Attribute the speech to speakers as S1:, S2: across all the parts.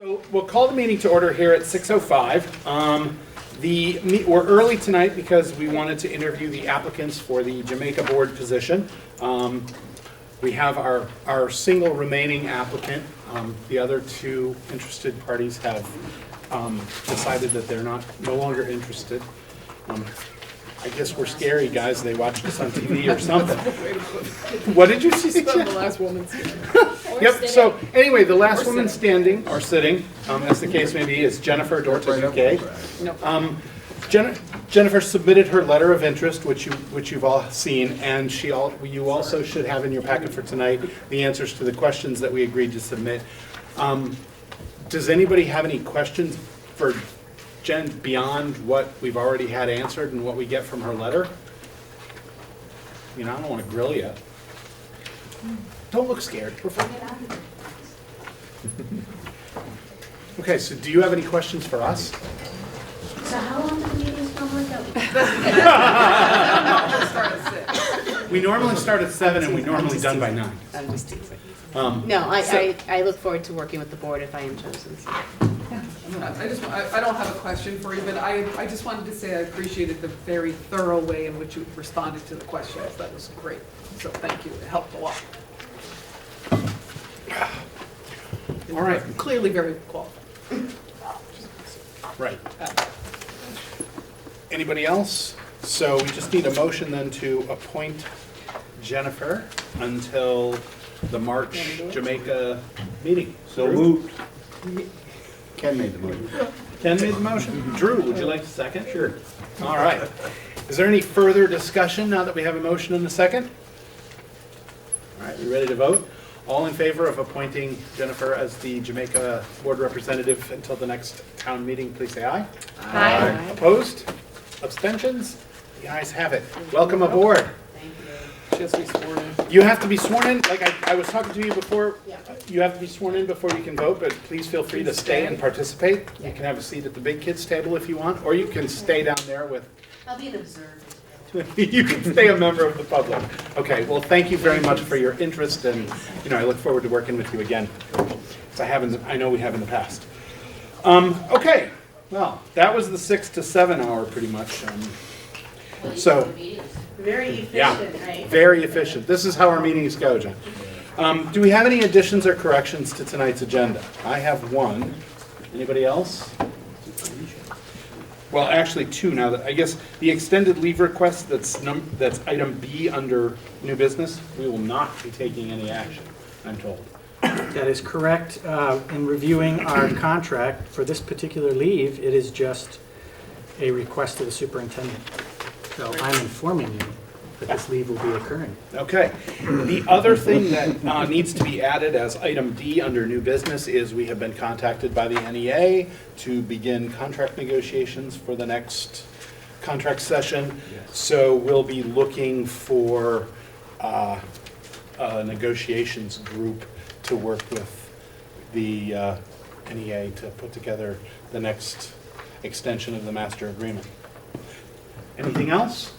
S1: So we'll call the meeting to order here at 6:05. We're early tonight because we wanted to interview the applicants for the Jamaica board position. We have our single remaining applicant. The other two interested parties have decided that they're no longer interested. I guess we're scary guys. They watched us on TV or something. What did you see?
S2: The last woman standing.
S1: Yep, so anyway, the last woman standing, or sitting, as the case may be, is Jennifer Dortes UK. Jennifer submitted her letter of interest, which you've all seen, and you also should have in your packet for tonight the answers to the questions that we agreed to submit. Does anybody have any questions for Jen beyond what we've already had answered and what we get from her letter? I don't want to grill you. Don't look scared. We're fine. Okay, so do you have any questions for us?
S3: So how long do the meetings normally go?
S1: We normally start at 7 and we're normally done by 9.
S3: I'm just teasing. No, I look forward to working with the board if I am chosen. So.
S2: I don't have a question for you, but I just wanted to say I appreciated the very thorough way in which you responded to the questions. That was great. So thank you. It helped a lot.
S1: All right.
S2: Clearly very qualified.
S1: Right. Anybody else? So we just need a motion then to appoint Jennifer until the March Jamaica meeting.
S4: So moved. Ken made the motion.
S1: Ken made the motion. Drew, would you like to second? Sure. All right. Is there any further discussion now that we have a motion and a second? All right, we ready to vote? All in favor of appointing Jennifer as the Jamaica board representative until the next town meeting, please say aye.
S3: Aye.
S1: Opposed? Abstentions? The ayes have it. Welcome aboard.
S3: Thank you.
S2: She has to be sworn in.
S1: You have to be sworn in, like I was talking to you before, you have to be sworn in before you can vote, but please feel free to stay and participate. You can have a seat at the big kids table if you want, or you can stay down there with,
S3: I'll be an observer.
S1: you can stay a member of the public. Okay, well, thank you very much for your interest, and I look forward to working with you again, as I know we have in the past. Okay, well, that was the 6 to 7 hour pretty much. So,
S3: Very efficient,
S1: yeah,
S3: right?
S1: very efficient. This is how our meetings go, Jen. Do we have any additions or corrections to tonight's agenda? I have one. Anybody else? Well, actually two now. I guess the extended leave request that's item B under new business, we will not be taking any action, I'm told.
S5: That is correct. In reviewing our contract for this particular leave, it is just a request of the superintendent. So I'm informing you that this leave will be occurring.
S1: Okay. The other thing that needs to be added as item D under new business is we have been contacted by the NEA to begin contract negotiations for the next contract session. So we'll be looking for a negotiations group to work with the NEA to put together the next extension of the master agreement. Anything else?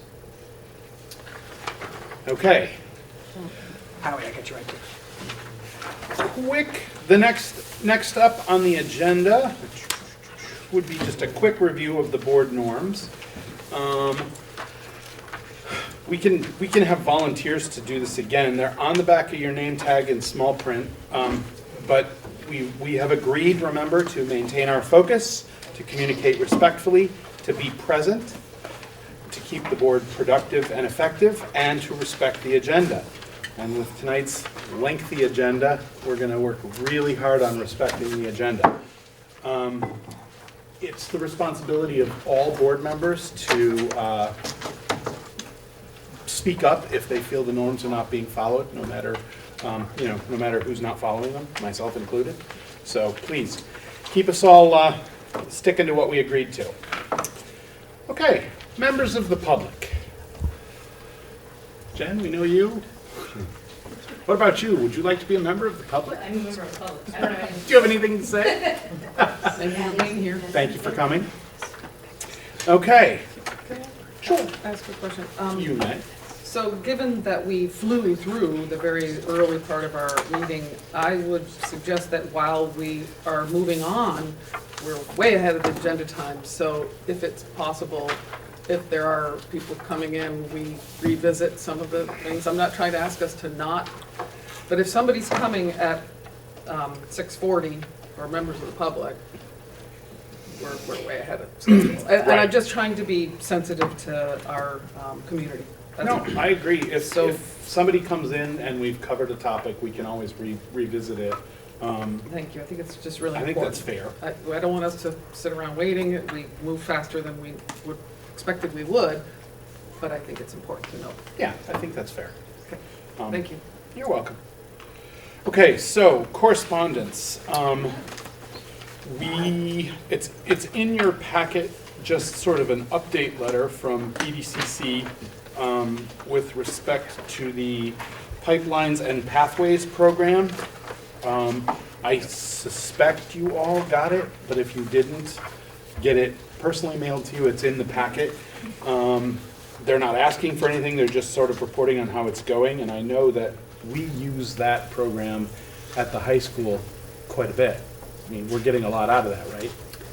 S1: Okay.
S5: Howie, I got you right there.
S1: The next up on the agenda would be just a quick review of the board norms. We can have volunteers to do this again. They're on the back of your name tag in small print, but we have agreed, remember, to maintain our focus, to communicate respectfully, to be present, to keep the board productive and effective, and to respect the agenda. And with tonight's lengthy agenda, we're going to work really hard on respecting the agenda. It's the responsibility of all board members to speak up if they feel the norms are not being followed, no matter who's not following them, myself included. So please, keep us all sticking to what we agreed to. Okay. Members of the public. Jen, we know you. What about you? Would you like to be a member of the public?
S3: I'm a member of the public. I don't know.
S1: Do you have anything to say?
S2: Thank you for being here.
S1: Thank you for coming. Okay.
S2: Can I
S1: Sure.
S2: ask a question?
S1: You may.
S2: So given that we flew through the very early part of our meeting, I would suggest that while we are moving on, we're way ahead of the agenda time. So if it's possible, if there are people coming in, we revisit some of the things. I'm not trying to ask us to not, but if somebody's coming at 6:40, or members of the public, we're way ahead of schedule. And
S1: Right.
S2: I'm just trying to be sensitive to our community. That's
S1: No,
S2: all.
S1: I agree. If
S2: So-
S1: if somebody comes in and we've covered a topic, we can always revisit it.
S2: Thank you, I think it's just really
S1: I think
S2: important.
S1: that's fair.
S2: I don't want us to sit around waiting, we move faster than we would expected we would, but I think it's important to know.
S1: Yeah, I think that's fair. Um,
S2: Thank you.
S1: You're welcome. Okay, so correspondence. It's in your packet, just sort of an update letter from BDCC with respect to the Pipelines and Pathways program. I suspect you all got it, but if you didn't get it personally mailed to you, it's in the packet. They're not asking for anything, they're just sort of reporting on how it's going, and I know that we use that program at the high school quite a bit. I mean, we're getting a lot out of that, right?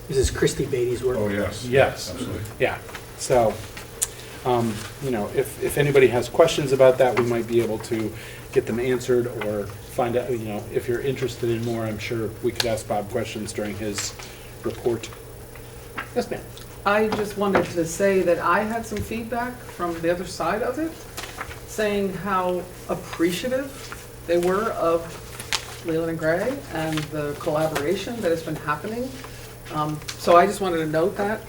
S5: This is Christy Beatty's work.
S6: Oh, yes.
S1: Yes.
S6: Absolutely.
S1: Yeah, so, you know, if anybody has questions about that, we might be able to get them answered or find out, you know, if you're interested in more, I'm sure we could ask Bob questions during his report. Yes, ma'am.
S2: I just wanted to say that I had some feedback from the other side of it, saying how appreciative they were of Leland and Gray and the collaboration that has been happening. So I just wanted to note that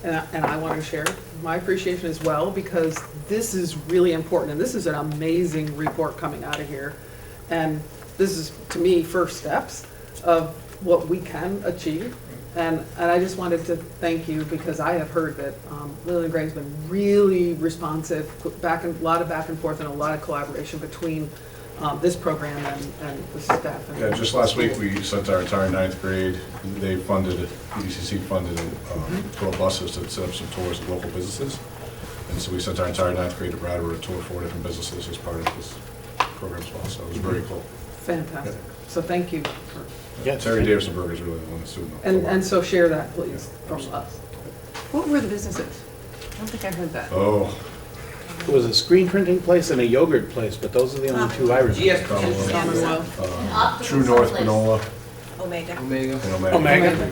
S2: and I want to share my appreciation as well, because this is really important, and this is an amazing report coming out of here. And this is, to me, first steps of what we can achieve. And I just wanted to thank you, because I have heard that Leland and Gray's been really responsive, a lot of back and forth and a lot of collaboration between this program and the staff. And
S6: Yeah, just last week, we sent our entire ninth grade, they funded, EDCC funded 12 buses to set up some tours of local businesses. And so we sent our entire ninth grade to Brattleboro to tour 4 different businesses as part of this program as well, so it was very cool.
S2: Fantastic. So thank you for,
S1: Yeah,
S6: Terry Davison Burger is really the one that's doing the.
S2: and so share that, please, from us.
S7: What were the businesses? I don't think I heard that.
S6: Oh,
S1: It was a screen printing place and a yogurt place, but those are the only two I remember.
S2: Commonwealth.
S6: True North Granola
S7: Omega.
S6: and Omega.
S1: Omega.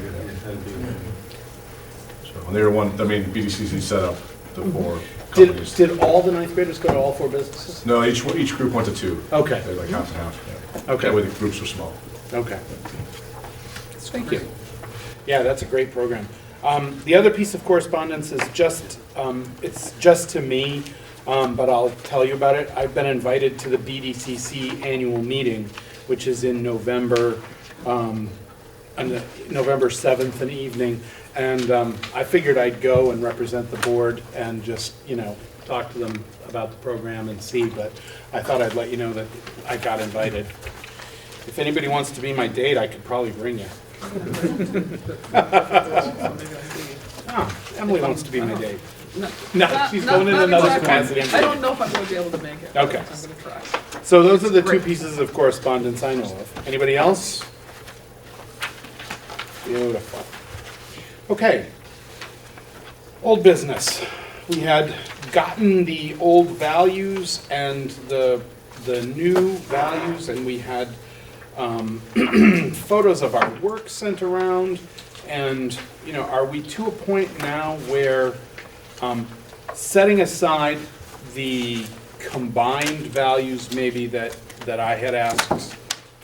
S6: So, and they were one, I mean, BDCC set up the 4
S1: Did,
S6: companies.
S1: did all the ninth graders go to all 4 businesses?
S6: No, each group went to 2.
S1: Okay,
S6: They're like half and half, yeah.
S1: Okay.
S6: That way the groups were small.
S1: okay. Thank you. Yeah, that's a great program. The other piece of correspondence is just, it's just to me, but I'll tell you about it. I've been invited to the BDCC annual meeting, which is in November, on the November 7th in the evening. And I figured I'd go and represent the board and just, you know, talk to them about the program and see, but I thought I'd let you know that I got invited. If anybody wants to be my date, I could probably bring you. Ah, Emily wants to be my date. No, she's going in another capacity.
S2: I don't know if I'm going to be able to make it.
S1: Okay.
S2: I'm going to try.
S1: So those are the 2
S2: Great.
S1: pieces of correspondence I know of. Anybody else? Beautiful. Okay. Old business. We had gotten the old values and the new values, and we had photos of our work sent around. And, you know, are we to a point now where setting aside the combined values maybe that I had asked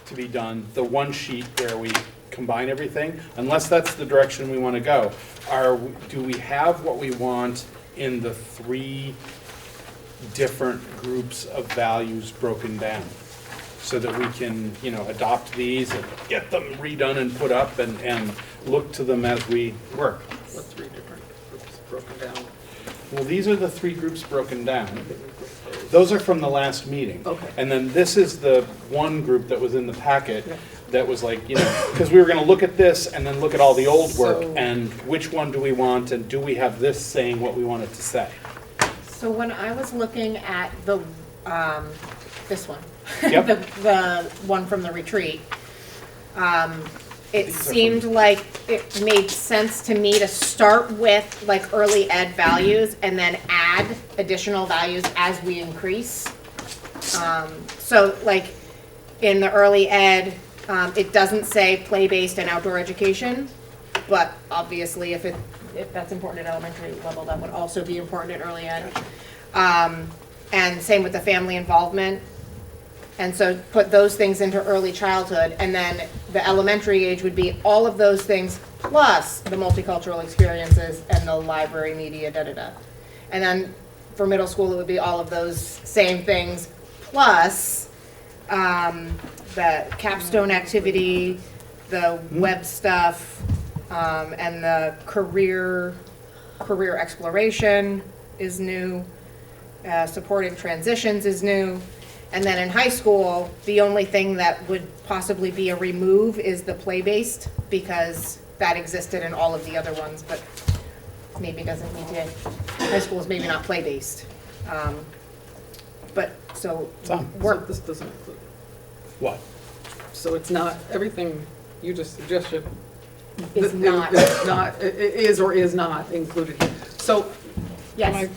S1: to be done, the one sheet where we combine everything, unless that's the direction we want to go, do we have what we want in the 3 different groups of values broken down? So that we can, you know, adopt these and get them redone and put up and look to them as we work.
S2: What 3 different groups broken down?
S1: Well, these are the 3 groups broken down. Those are from the last meeting.
S2: Okay.
S1: And then this is the one group that was in the packet that was like, you know, because we were going to look at this and then look at all the old work
S2: So-
S1: and which one do we want and do we have this saying what we want it to say?
S3: So when I was looking at the, this one,
S1: Yep.
S3: the one from the retreat, it
S1: These are
S3: seemed like it made sense to me to start with like early ed values and then add additional values as we increase. So like in the early ed, it doesn't say play-based and outdoor education, but obviously if that's important at elementary level, that would also be important at early ed. And same with the family involvement. And so put those things into early childhood, and then the elementary age would be all of those things plus the multicultural experiences and the library media, da-da-da. And then for middle school, it would be all of those same things plus the capstone activity, the web stuff, and the career exploration is new, supporting transitions is new. And then in high school, the only thing that would possibly be a remove is the play-based, because that existed in all of the other ones, but maybe doesn't need to, high school is maybe not play-based. But, so,
S1: Some.
S2: So
S3: work,
S2: this doesn't include,
S1: What?
S2: so it's not, everything you just suggested.
S3: Is not.
S2: It's not, it is or is not included here. So.
S3: yes.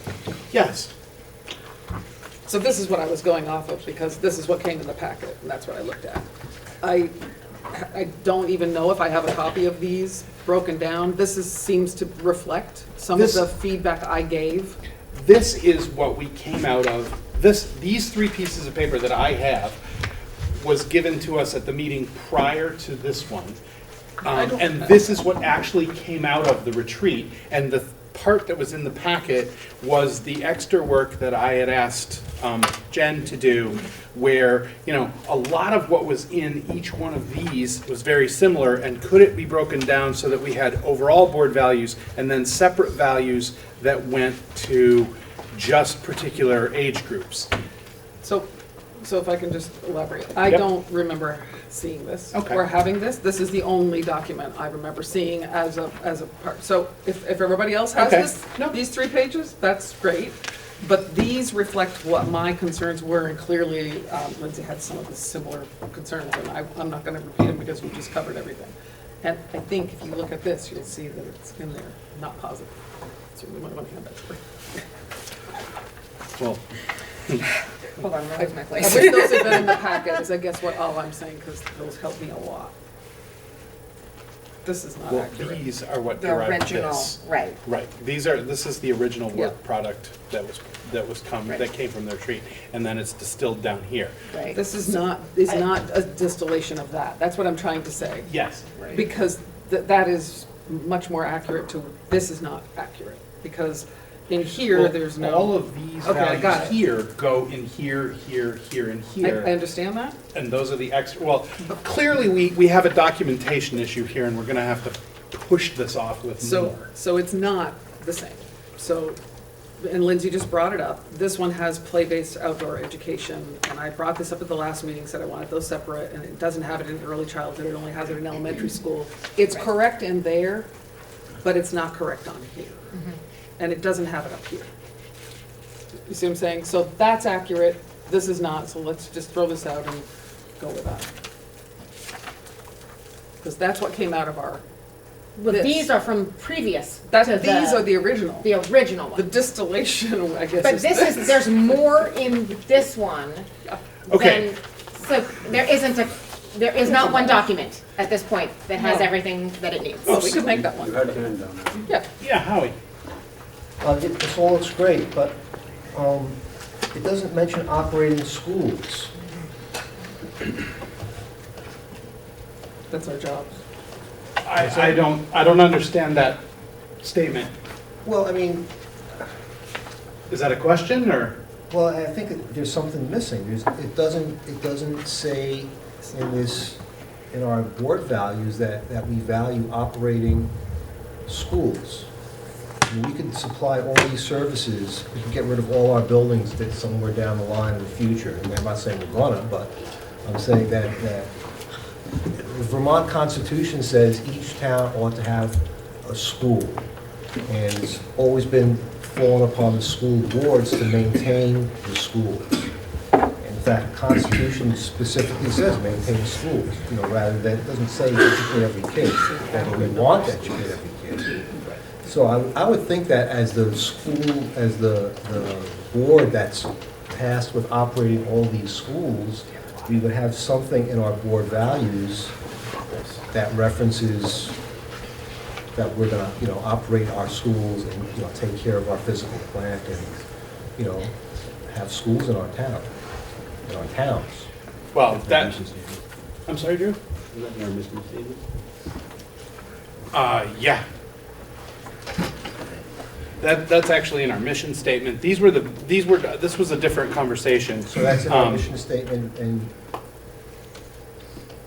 S1: Yes.
S2: So this is what I was going off of, because this is what came in the packet, and that's what I looked at. I don't even know if I have a copy of these broken down. Seems to reflect some of
S1: This-
S2: the feedback I gave.
S1: This is what we came out of. These three pieces of paper that I have was given to us at the meeting prior to this one. And this is what actually came out of the retreat. And the part that was in the packet was the extra work that I had asked Jen to do, where, you know, a lot of what was in each one of these was very similar, and could it be broken down so that we had overall board values and then separate values that went to just particular age groups.
S2: So if I can just elaborate, I
S1: Yep.
S2: don't remember seeing this.
S1: Okay.
S2: Or having this. This is the only document I remember seeing as a part. So if everybody else has
S1: Okay.
S2: this,
S1: No.
S2: these 3 pages, that's great. But these reflect what my concerns were, and clearly Lindsay had some of the similar concerns, and I'm not going to repeat them because we just covered everything. And I think if you look at this, you'll see that it's in there, not positive. So we might want to hand that to her.
S1: Well,
S3: Hold on, where's my
S2: I
S3: place?
S2: wish those had been in the packet, is I guess what all I'm saying, because those help me a lot. This is not
S1: well,
S2: accurate.
S1: these are what
S3: The
S1: derived
S3: original,
S1: this.
S3: right.
S1: Right, this is the original work
S2: Yeah.
S1: product that
S3: Right.
S1: came from the retreat, and then it's distilled down here.
S3: Right.
S2: This is not a distillation of that. That's what I'm trying to say.
S1: Yes.
S2: Because that is much more accurate to, this is not accurate. Because in here,
S1: Well,
S2: there's no.
S1: all of these
S2: Okay, I got
S1: values
S2: it.
S1: here go in here, here, here, and
S2: I
S1: here.
S2: understand that.
S1: And those are the extra, well, clearly we have a documentation issue here, and we're gonna have to push this off with more.
S2: So it's not the same. So, and Lindsay just brought it up, this one has play-based outdoor education, and I brought this up at the last meeting, said I wanted those separate, and it doesn't have it in early childhood, it only has it in elementary school. It's correct in there, but it's not correct on here. And it doesn't have it up here. You see what I'm saying? So that's accurate, this is not, so let's just throw this out and go with that. Because that's what came out of our,
S3: But
S2: this.
S3: these are from previous
S2: that,
S3: to
S2: these are the original.
S3: the original
S2: The
S3: one.
S2: distillation, I guess.
S3: But this is, there's more in this one
S1: Okay.
S3: than, so there is not one document at this point that has
S2: No.
S3: everything that it needs.
S2: Oh, we could make that one.
S4: You had a hand down there.
S2: Yeah.
S1: Yeah, Howie,
S8: This all looks great, but it doesn't mention operating schools.
S2: That's our job.
S1: I don't understand that statement.
S8: Well, I mean,
S1: Is that a question, or?
S8: well, I think there's something missing. It doesn't say in our board values that we value operating schools. I mean, we could supply all these services, we could get rid of all our buildings that somewhere down the line in the future. And I'm not saying we're gonna, but I'm saying that the Vermont Constitution says each town ought to have a school. And it's always been fallen upon the school boards to maintain the schools. In fact, the Constitution specifically says maintain schools, rather than, it doesn't say educate every kid, although we want to educate every kid. So I would think that as the school, as the board that's tasked with operating all these schools, we would have something in our board values that references that we're gonna, operate our schools and, take care of our physical plant and, have schools in our town, in our towns.
S1: Well, that, I'm sorry, Drew?
S4: Is that in our mission statement?
S1: Yeah. That's actually in our mission statement. This was a different conversation.
S8: So that's in our mission statement and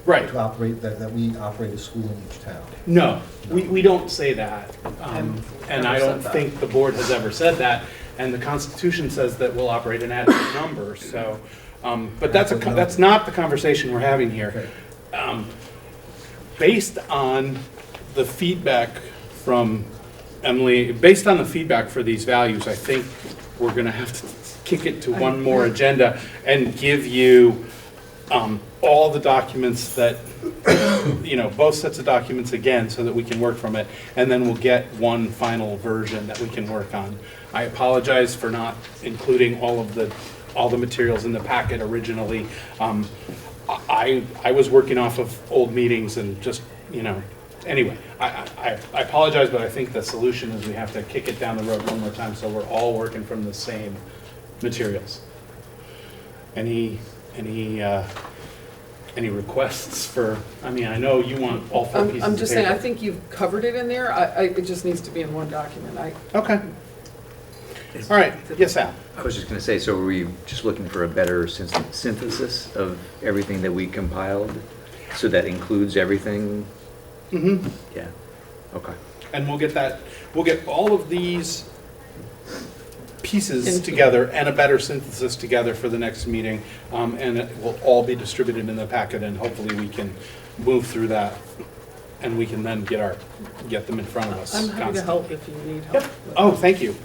S1: Right.
S8: to operate, that we operate a school in each town.
S1: No, we don't say that. And
S2: Never
S1: I don't
S2: said that.
S1: think the board has ever said that. And the Constitution says that we'll operate an adequate number, so, but that's not the conversation we're having here. Based on the feedback from Emily, based on the feedback for these values, I think we're gonna have to kick it to one more agenda and give you all the documents that, both sets of documents again, so that we can work from it, and then we'll get one final version that we can work on. I apologize for not including all the materials in the packet originally. I was working off of old meetings and just, anyway, I apologize, but I think the solution is we have to kick it down the road one more time, so we're all working from the same materials. Any requests for, I know you want all four pieces of paper.
S2: I'm just saying, I think you've covered it in there. It just needs to be in one document.
S1: Okay. All right, yes, Al?
S9: I was just going to say, so were we just looking for a better synthesis of everything that we compiled? So that includes everything?
S1: Mm-hmm.
S9: Yeah, okay.
S1: And we'll get all of these pieces together and a better synthesis together for the next meeting. And it will all be distributed in the packet, and hopefully we can move through that and we can then get them in front of us.
S2: I'm happy to
S1: constantly.
S2: help if you need help.
S1: Yep. Oh, thank you.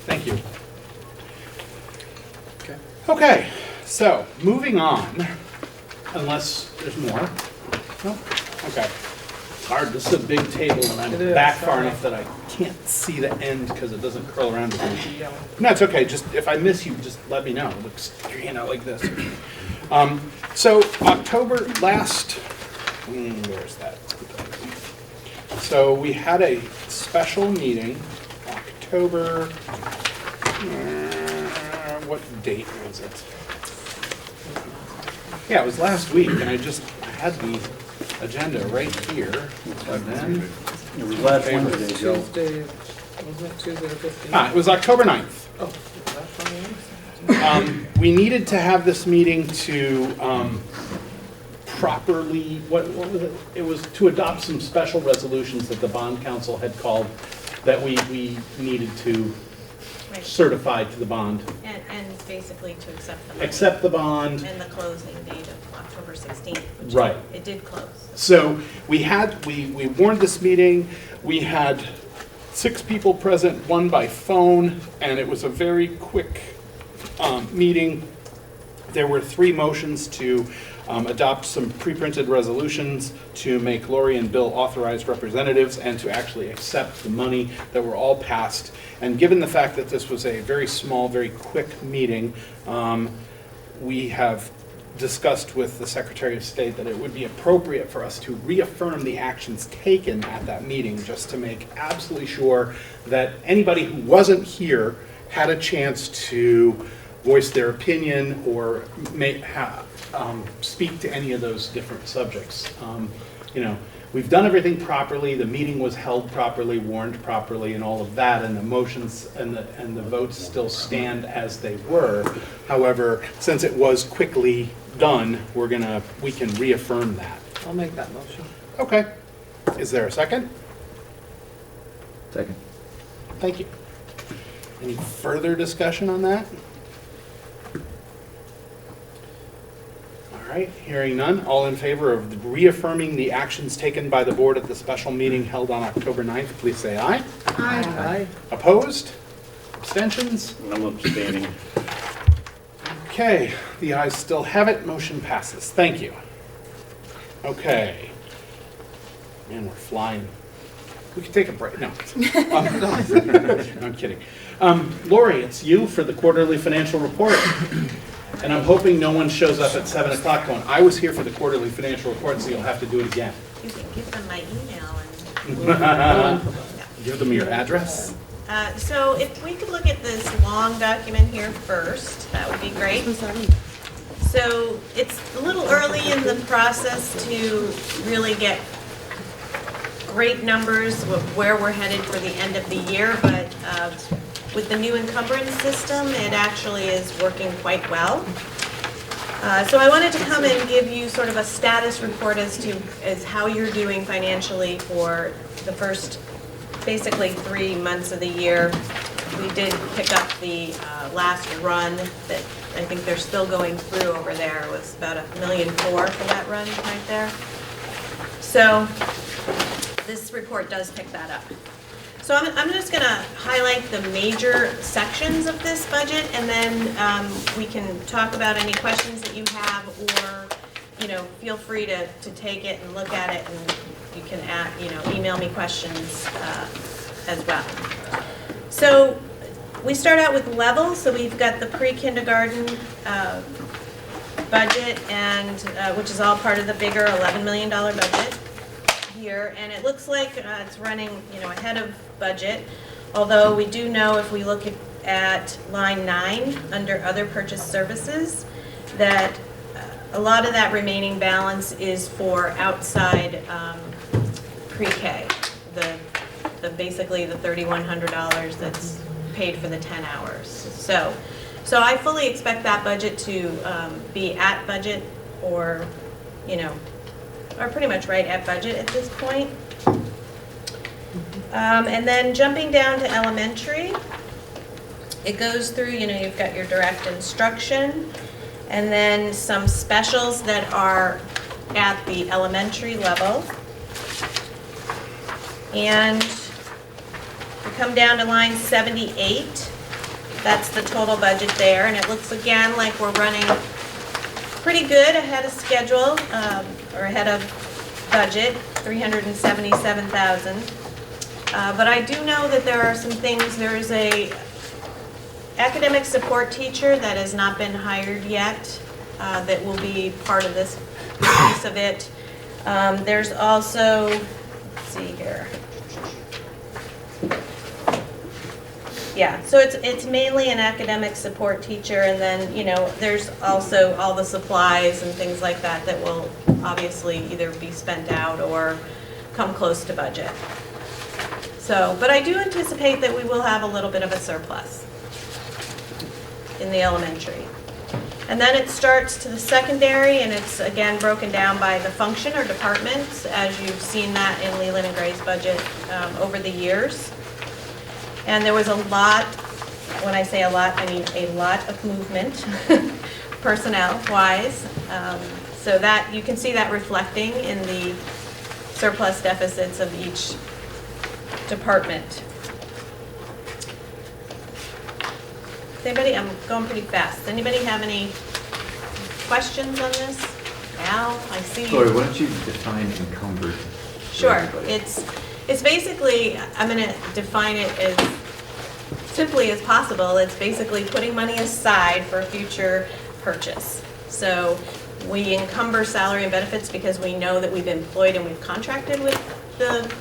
S1: Okay, so moving on, unless there's more. No? Okay. It's hard, this is a big table and
S2: It
S1: I'm
S2: is,
S1: back far
S2: sorry.
S1: enough that I can't see the end because it doesn't curl around to me. No, it's okay, just if I miss you, just let me know. It looks, like this. So October last, where's that? So we had a special meeting, October, what date was it? Yeah, it was last week, and I had the agenda right here. And then,
S4: It was last Wednesday, Joe.
S2: Tuesday, wasn't it Tuesday the 15th?
S1: it was October 9th.
S2: Oh, is that from you?
S1: We needed to have this meeting to properly, what was it? It was to adopt some special resolutions that the bond council had called that we needed to
S10: Right.
S1: certify to the bond.
S10: And basically to accept the money.
S1: Accept the bond.
S10: And the closing date of October 16th, which
S1: Right.
S10: it did close.
S1: So we warned this meeting, we had 6 people present, 1 by phone, and it was a very quick meeting. There were 3 motions to adopt some pre-printed resolutions, to make Lori and Bill authorized representatives, and to actually accept the money that were all passed. And given the fact that this was a very small, very quick meeting, we have discussed with the Secretary of State that it would be appropriate for us to reaffirm the actions taken at that meeting, just to make absolutely sure that anybody who wasn't here had a chance to voice their opinion or speak to any of those different subjects. We've done everything properly, the meeting was held properly, warned properly, and all of that, and the motions and the votes still stand as they were. However, since it was quickly done, we can reaffirm that.
S2: I'll make that motion.
S1: Okay. Is there a second?
S9: Second.
S1: Thank you. Any further discussion on that? All right, hearing none, all in favor of reaffirming the actions taken by the board at the special meeting held on October 9th, please say aye.
S2: Aye.
S1: Opposed? Abstentions?
S4: I'm abstaining.
S1: Okay, the ayes still have it, motion passes. Thank you. Okay. Man, we're flying. We could take a break. No. I'm kidding. Lori, it's you for the quarterly financial report. And I'm hoping no one shows up at 7 o'clock going, I was here for the quarterly financial report, so you'll have to do it again.
S10: You can give them my email and.
S1: Give them your address.
S10: So if we could look at this long document here first, that would be great. So it's a little early in the process to really get great numbers of where we're headed for the end of the year, but with the new encumbrance system, it actually is working quite well. So I wanted to come and give you sort of a status report as how you're doing financially for the first basically 3 months of the year. We did pick up the last run that I think they're still going through over there. It was about $1.4 million for that run right there. So this report does pick that up. So I'm just going to highlight the major sections of this budget, and then we can talk about any questions that you have, or feel free to take it and look at it, and you can email me questions as well. So we start out with levels. So we've got the pre-kindergarten budget, and which is all part of the bigger $11 million budget here, and it looks like it's running ahead of budget, although we do know if we look at line 9 under other purchase services that a lot of that remaining balance is for outside pre-K, the basically the $3,100 that's paid for the 10 hours. So I fully expect that budget to be at budget, or pretty much right at budget at this point. And then jumping down to elementary, it goes through, you've got your direct instruction, and then some specials that are at the elementary level. And we come down to line 78. That's the total budget there, and it looks again like we're running pretty good ahead of schedule, or ahead of budget, $377,000. But I do know that there are some things. There is a academic support teacher that has not been hired yet, that will be part of this piece of it. There's also, let's see here. Yeah, so it's mainly an academic support teacher, and then there's also all the supplies and things like that that will obviously either be spent out or come close to budget. So, but I do anticipate that we will have a little bit of a surplus in the elementary. And then it starts to the secondary, and it's again broken down by the function or departments, as you've seen that in Leland and Gray's budget over the years. And there was a lot, when I say a lot, I mean a lot of movement, personnel-wise. So that, you can see that reflecting in the surplus deficits of each department. Does anybody, I'm going pretty fast. Does anybody have any questions on this? Al, I see you.
S9: Lori, why don't you define encumbered?
S10: Sure. It's basically, I'm going to define it as simply as possible. It's basically putting money aside for future purchase. So we encumber salary and benefits because we know that we've employed and we've contracted with the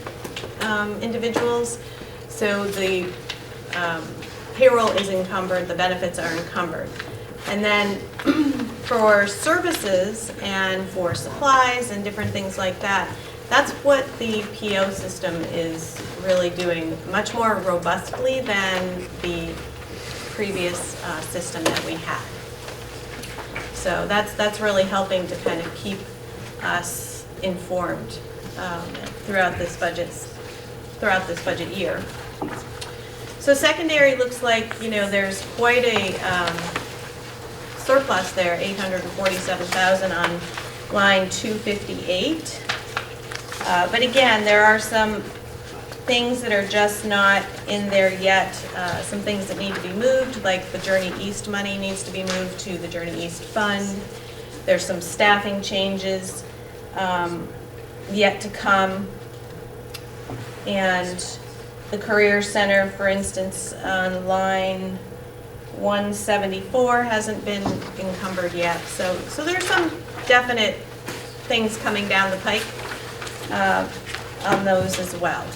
S10: individuals. So the payroll is encumbered, the benefits are encumbered. And then for services and for supplies and different things like that, that's what the PO system is really doing much more robustly than the previous system that we had. So that's really helping to kind of keep us informed throughout this budget year. So secondary looks like there's quite a surplus there, 847,000 on line 258. But again, there are some things that are just not in there yet, some things that need to be moved, like the Journey East money needs to be moved to the Journey East Fund. There's some staffing changes yet to come. And the Career Center, for instance, on line 174 hasn't been encumbered yet. So there's some definite things coming down the pike on those as well.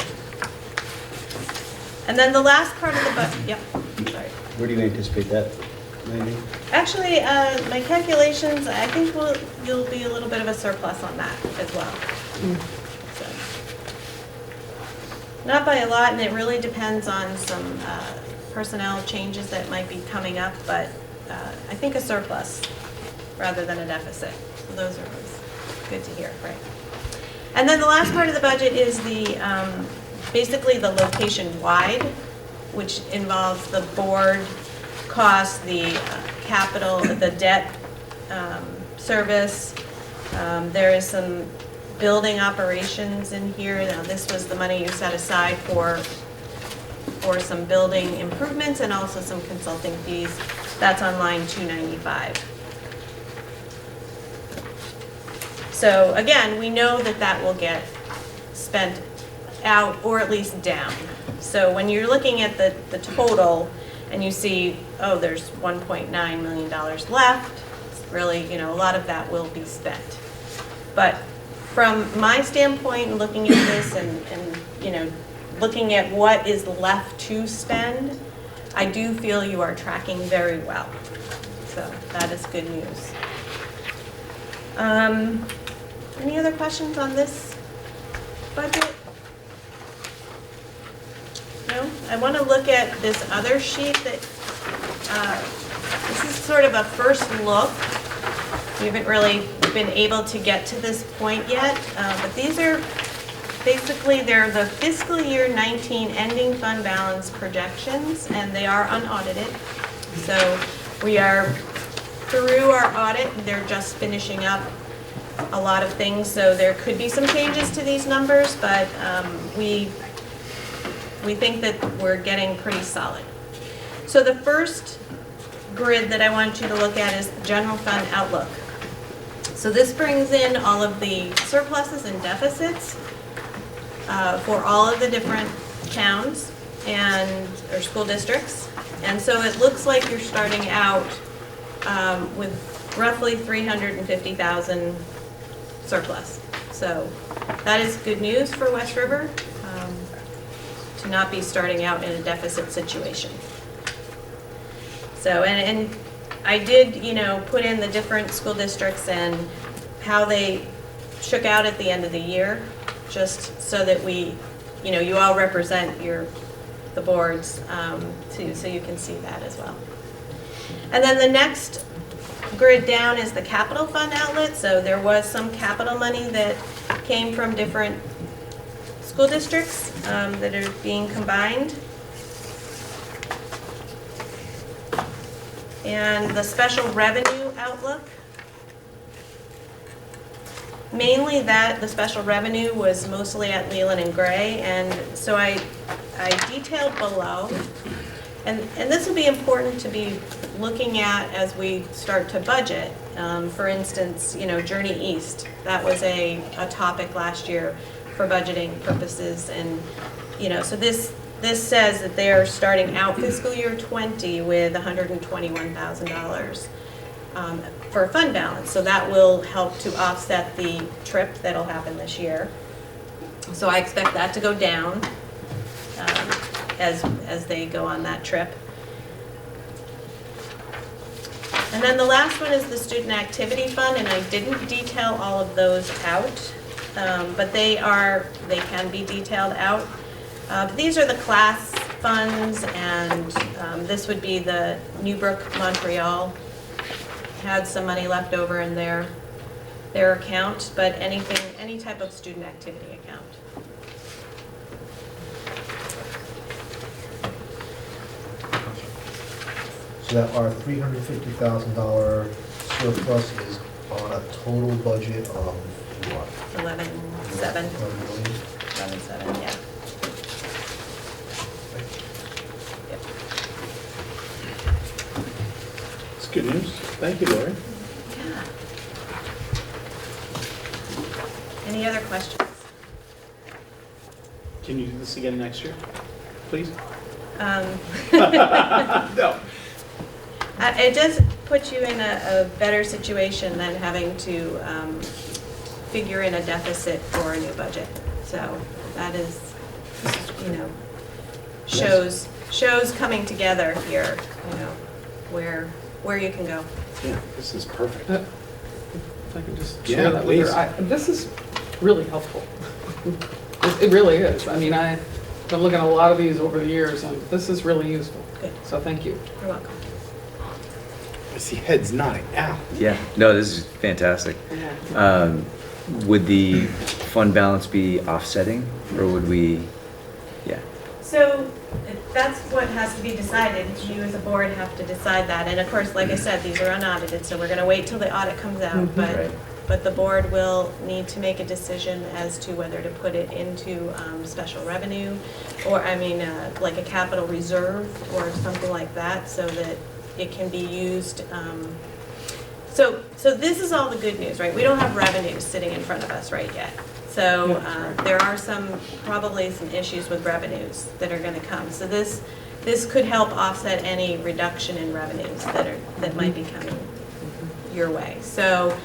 S10: And then the last part of the budget, yep, sorry.
S4: Where do you anticipate that landing?
S10: Actually, my calculations, I think you'll be a little bit of a surplus on that as well. So, not by a lot, and it really depends on some personnel changes that might be coming up, but I think a surplus rather than a deficit. So those are always good to hear, right? And then the last part of the budget is the basically the location-wide, which involves the board costs, the capital, the debt service. There is some building operations in here. Now, this was the money you set aside for some building improvements and also some consulting fees. That's on line 295. So again, we know that that will get spent out or at least down. So when you're looking at the total and you see, oh, there's $1.9 million left, really, a lot of that will be spent. But from my standpoint, looking at this and looking at what is left to spend, I do feel you are tracking very well. So that is good news. Any other questions on this budget? No? I want to look at this other sheet that, this is sort of a first look. We haven't really been able to get to this point yet, but these are basically, they're the fiscal year 19 ending fund balance projections, and they are unaudited. So we are through our audit, they're just finishing up a lot of things, so there could be some changes to these numbers, but we think that we're getting pretty solid. So the first grid that I want you to look at is general fund outlook. So this brings in all of the surpluses and deficits for all of the different towns or school districts. And so it looks like you're starting out with roughly 350,000 surplus. So that is good news for West River to not be starting out in a deficit situation. So, and I did, put in the different school districts and how they shook out at the end of the year, just so that we, you all represent the boards too, so you can see that as well. And then the next grid down is the capital fund outlet. So there was some capital money that came from different school districts that are being combined. And the special revenue outlook, mainly the special revenue was mostly at Leland and Gray, and so I detailed below, and this will be important to be looking at as we start to budget. For instance, Journey East, that was a topic last year for budgeting purposes, and so this says that they are starting out fiscal year 20 with $121,000 for a fund balance. So that will help to offset the trip that'll happen this year. So I expect that to go down as they go on that trip. And then the last one is the student activity fund, and I didn't detail all of those out, but they can be detailed out. These are the class funds, and this would be the Newbrook Montreal had some money left over in their account, but any type of student activity account.
S8: so that our $350,000 surplus is on a total budget of what?
S10: 11.7, 11.7, yeah.
S1: It's good news. Thank you, Lori.
S10: Yeah. Any other questions?
S1: Can you do this again next year, please?
S10: Um,
S1: No.
S10: It does put you in a better situation than having to figure in a deficit for a new budget. So that is, you know, shows coming together here, you know, where you can go.
S1: Yeah, this is perfect.
S2: If I can just
S1: Yeah,
S2: share that with
S1: please.
S2: her. This is really helpful. It really is. I mean, I've been looking at a lot of these over the years, and this is really useful.
S10: Good.
S2: So thank you.
S10: You're welcome.
S1: I see heads nodding. Ow.
S9: Yeah, no, this is fantastic. Would the fund balance be offsetting, or would we, yeah?
S10: So that's what has to be decided. You as a board have to decide that. And of course, like I said, these are unaudited, so we're going to wait till the audit comes out.
S9: Right.
S10: But the board will need to make a decision as to whether to put it into special revenue, or, I mean, like a capital reserve or something like that, so that it can be used. So this is all the good news, right? We don't have revenues sitting in front of us right yet. So there are probably some issues with revenues that are going to come. So this could help offset any reduction in revenues that might be coming your way. So,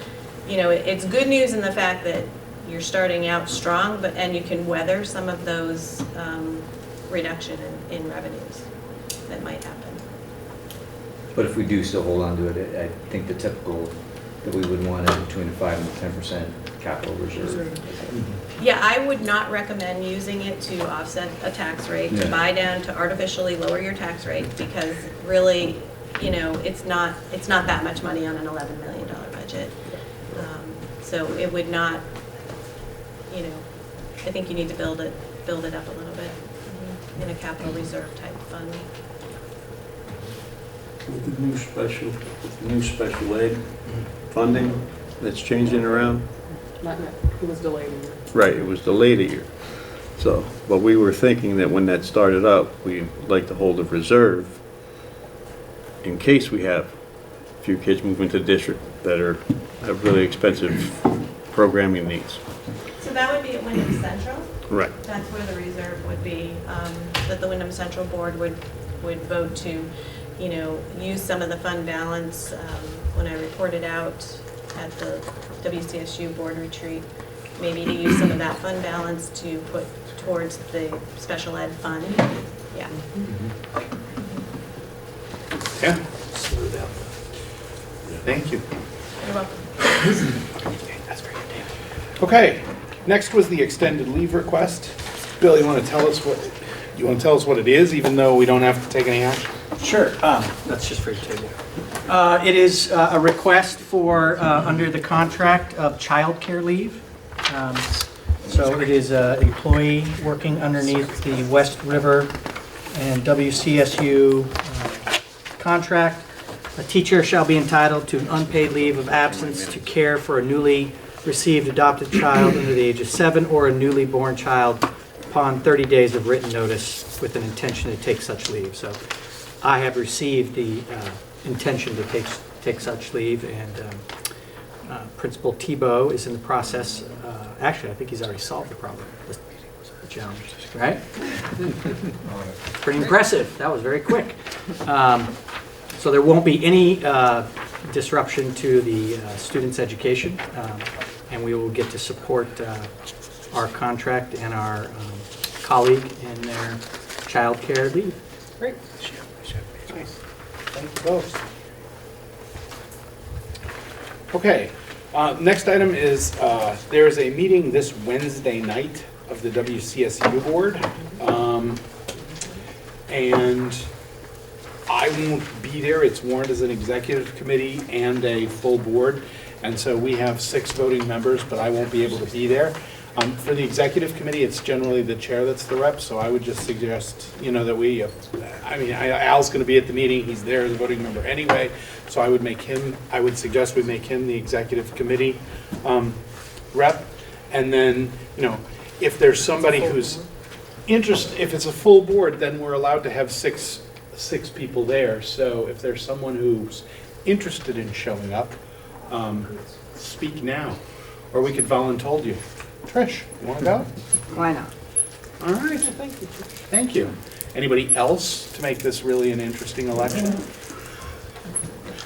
S10: you know, it's good news in the fact that you're starting out strong, and you can weather some of those reduction in revenues that might happen.
S9: But if we do still hold on to it, I think the typical that we would want is between 5 and 10% capital reserve.
S10: Yeah, I would not recommend using it to offset a tax rate, to
S9: Yeah.
S10: buy down, to artificially lower your tax rate, because really, you know, it's not that much money on an $11 million budget. So it would not, you know, I think you need to build it up a little bit in a capital reserve type fund.
S4: With the new special ed funding that's changing around.
S2: Not yet. It was delayed a year.
S4: Right, it was delayed a year. So, but we were thinking that when that started up, we'd like to hold a reserve in case we have a few kids move into the district that have really expensive programming needs.
S10: So that would be at Wyndham Central?
S4: Right.
S10: That's where the reserve would be, that the Wyndham Central Board would vote to, you know, use some of the fund balance when I reported out at the WCSU board retreat, maybe to use some of that fund balance to put towards the special ed fund. Yeah.
S1: Yeah. Thank you.
S10: You're welcome.
S1: That's very good. Okay, next was the extended leave request. Bill, you want to tell us what it is, even though we don't have to take any action?
S5: Sure, that's just for your table. It is a request for, under the contract of childcare leave. So it is an employee working underneath the West River and WCSU contract. A teacher shall be entitled to an unpaid leave of absence to care for a newly received adopted child under the age of 7 or a newly born child upon 30 days of written notice with an intention to take such leave. So I have received the intention to take such leave, and Principal Tebow is in the process. Actually, I think he's already solved the problem, the challenge, right? Pretty impressive. That was very quick. So there won't be any disruption to the students' education, and we will get to support our contract and our colleague in their child care leave.
S2: Great.
S1: Nice. Thank you both. Okay, next item is there is a meeting this Wednesday night of the WCSU board, and I won't be there. It's warned as an executive committee and a full board, and so we have 6 voting members, but I won't be able to be there. For the executive committee, it's generally the chair that's the rep, so I would just suggest, that we, Al's gonna be at the meeting, he's there as a voting member anyway, so I would suggest we make him the executive committee rep. And then, if there's somebody who's interested, if it's a full board, then we're allowed to have six people there. So if there's someone who's interested in showing up, speak now, or we could voluntold you. Trish, you want to go?
S7: Why not?
S1: All right, thank you. Thank you. Anybody else to make this really an interesting election?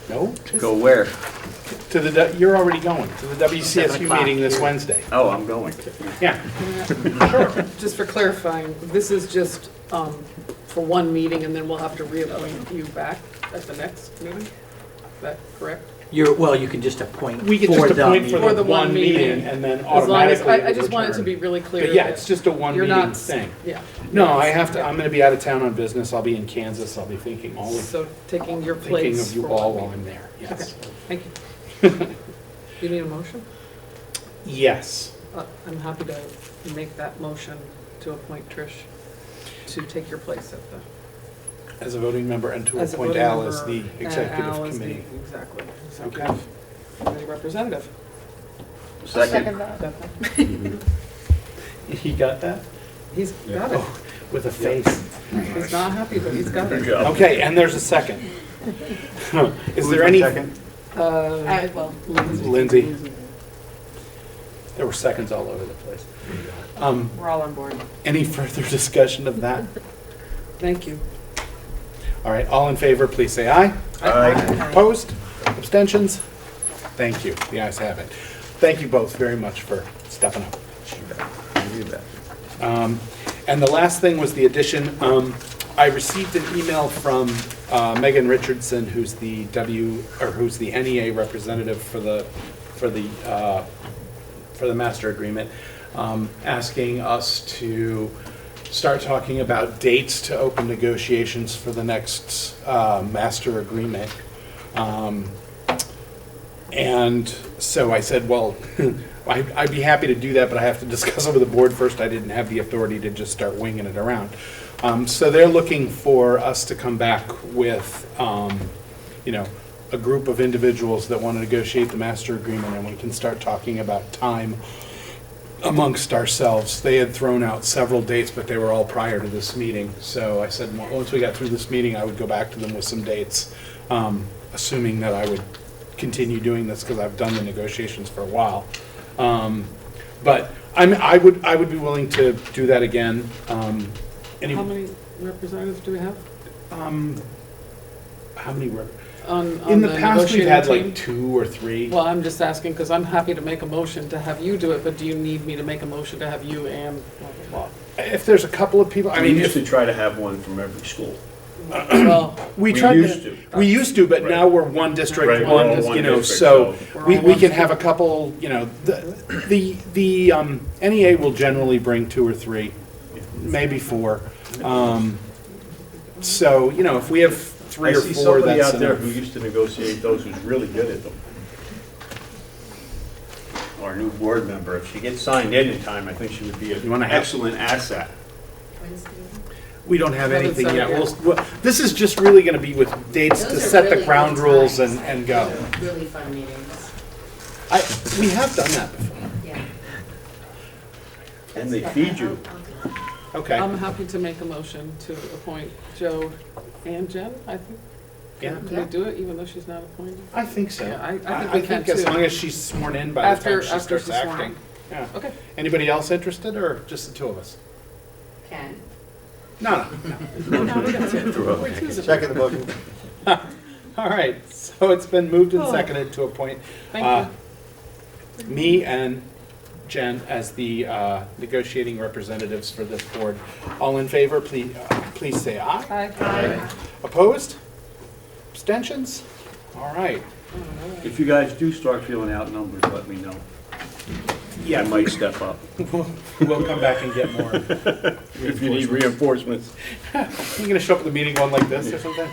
S1: No?
S4: Go where?
S1: You're already going to the
S5: 7
S1: WCSU
S5: o'clock.
S1: meeting this Wednesday.
S4: Oh, I'm going.
S1: Yeah.
S2: Just for clarifying, this is just for one meeting, and then we'll have to reappoint you back at the next meeting? Is that correct?
S5: Well, you can just appoint
S1: We could
S5: for
S1: just
S5: the
S1: appoint
S5: meeting.
S1: for the one meeting and then
S2: As long as,
S1: automatically
S2: I just want it to
S1: return.
S2: be really clear.
S1: But yeah,
S2: that
S1: it's just a one
S2: you're
S1: meeting
S2: not-
S1: thing.
S2: Yeah.
S1: No, I'm gonna be out of town on business. I'll be in Kansas. I'll be thinking
S2: So taking your
S1: thinking
S2: place
S1: of you
S2: for
S1: all
S2: one
S1: while I'm
S2: meeting.
S1: there, yes.
S2: Thank you. You need a motion?
S1: Yes.
S2: I'm happy to make that motion to appoint Trish to take your place at the.
S1: As a voting member and to
S2: as a
S1: appoint
S2: voting
S1: Al as
S2: member,
S1: the
S2: and
S1: executive
S2: Al as the-
S1: committee.
S2: Exactly.
S1: Okay.
S2: Executive committee representative.
S4: Second.
S3: that.
S1: He got that?
S2: He's got it.
S1: Oh, with a face.
S2: He's not happy, but he's got
S4: Good
S2: it.
S4: job.
S1: Okay, and there's a second. Is
S4: Who's
S1: there
S4: my
S1: any?
S4: second?
S3: Well,
S1: Lindsay. There were seconds all over the place.
S7: We're all on board.
S1: Any further discussion of that?
S2: Thank you.
S1: All right, all in favor, please say aye.
S4: Aye.
S1: Opposed? Abstentions? Thank you. The ayes have it. Thank you both very much for stepping up.
S4: You bet.
S1: And the last thing was the addition. I received an email from Megan Richardson, who's the NEA representative for the master agreement, asking us to start talking about dates to open negotiations for the next master agreement. And so I said, well, I'd be happy to do that, but I have to discuss it with the board first. I didn't have the authority to just start winging it around. So they're looking for us to come back with, a group of individuals that want to negotiate the master agreement, and we can start talking about time amongst ourselves. They had thrown out several dates, but they were all prior to this meeting. So I said, well, once we got through this meeting, I would go back to them with some dates, assuming that I would continue doing this because I've done the negotiations for a while. But I would be willing to do that again.
S2: How many representatives do we have
S1: How many?
S2: on
S1: In the past, we've had
S2: negotiating
S1: like 2 or 3.
S2: Well, I'm just asking, because I'm happy to make a motion to have you do it, but do you need me to make a motion to have you and blah, blah,
S1: If there's a couple of people, I
S4: We
S1: mean,
S4: used to
S1: if,
S4: try to have one from every school.
S2: blah? Well,
S1: we
S4: We
S1: tried
S4: used
S1: to.
S4: to.
S1: We used to, but
S4: Right.
S1: now we're one district,
S4: Right, we're
S1: one,
S4: all one district,
S1: so
S2: We're
S1: we
S2: all
S1: we
S2: one
S1: can have a couple, the NEA will generally bring 2 or 3, maybe 4. So, if we have 3
S4: I
S1: or
S4: see
S1: 4,
S4: somebody
S1: that's
S4: out there who
S1: enough.
S4: used to negotiate those who's really good at them. Our new board member, if she gets signed in time, I think she would be an
S1: You wanna have-
S4: excellent asset.
S1: We don't have
S2: Haven't
S1: anything
S2: said
S1: yet.
S2: it yet.
S1: This is just really gonna be with dates to set the ground rules and go.
S11: Really fun meetings,
S1: We have done that before.
S11: yeah.
S4: And they feed you.
S1: Okay.
S2: I'm happy to make a motion to appoint Joe and Jen, I think.
S1: Yeah.
S2: Can we do it even though she's not appointed?
S1: I think so.
S2: Yeah, I think we can
S1: as
S2: too.
S1: long as she's sworn in by the
S2: After-
S1: time she
S2: after
S1: starts
S2: she's sworn
S1: acting. Yeah.
S2: Okay.
S1: Anybody else interested, or just the 2 of us?
S11: Ken?
S1: No.
S2: No, we got two. We're two.
S8: Second the motion.
S1: All right, so it's been moved and
S2: Oh.
S1: seconded to appoint
S2: Thank you.
S1: me and Jen as the negotiating representatives for this board. All in favor, please say aye.
S2: Aye.
S1: Opposed? Abstentions? All right.
S4: If you guys do start feeling outnumbered, let me know. I
S1: Yeah,
S4: might step up.
S1: we'll come back and get more.
S4: If you need reinforcements.
S1: You gonna show up at the meeting going like this or something?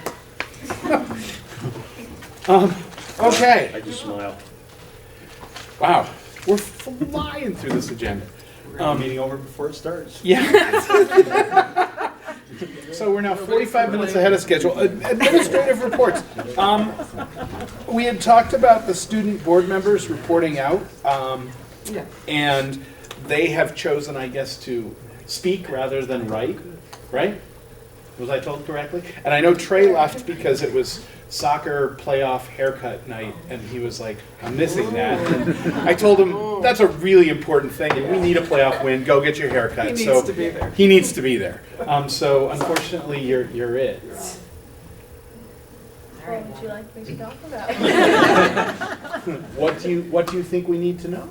S1: Okay.
S4: I just smile.
S1: Wow, we're flying through this agenda.
S4: Meeting over before it starts.
S1: Yeah. So we're now 45 minutes ahead of schedule. Administrative reports. We had talked about the student board members reporting out,
S2: Yeah.
S1: and they have chosen, I guess, to speak rather than write, right? Was I told correctly? And I know Trey left because it was soccer playoff haircut night, and he was like, I'm missing that. And I told him, that's a really important thing, and we need a playoff win. Go get your haircut.
S2: He needs to be there.
S1: He needs to be there. So unfortunately, you're it.
S10: What would you like me to talk about?
S1: What do you think we need to know?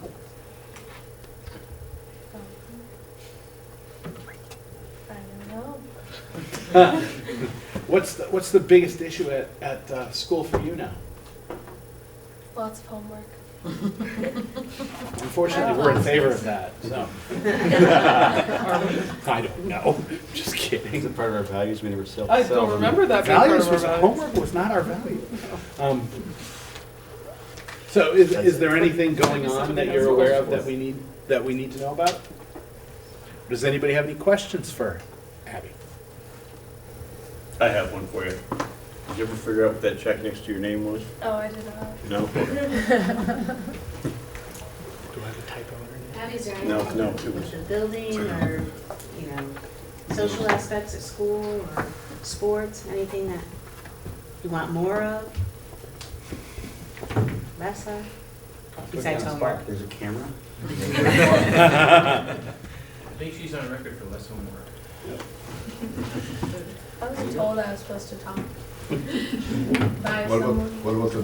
S10: I don't know.
S1: What's the biggest issue at school for you now?
S10: Lots of homework.
S1: Unfortunately, we're in favor of that, so. I don't know, just kidding.
S4: Is it part of our values? We never sell.
S2: I don't remember that being part
S1: Values
S2: of our
S1: was,
S2: values.
S1: homework was not our value. So is there anything going on that you're aware of that we need to know about? Does anybody have any questions for Abby?
S4: I have one for you. Did you ever figure out what that check next to your name was?
S10: Oh, I did not.
S4: No?
S1: Do I have a typo underneath?
S11: Abby, is there
S4: No,
S11: anything
S4: no,
S11: with
S4: it was-
S11: the building or, social aspects at school or sports, anything that you want more of? Less of? Besides homework.
S4: There's a camera?
S12: I think she's on record for less homework.
S10: I was told I was supposed to talk. By
S6: What about the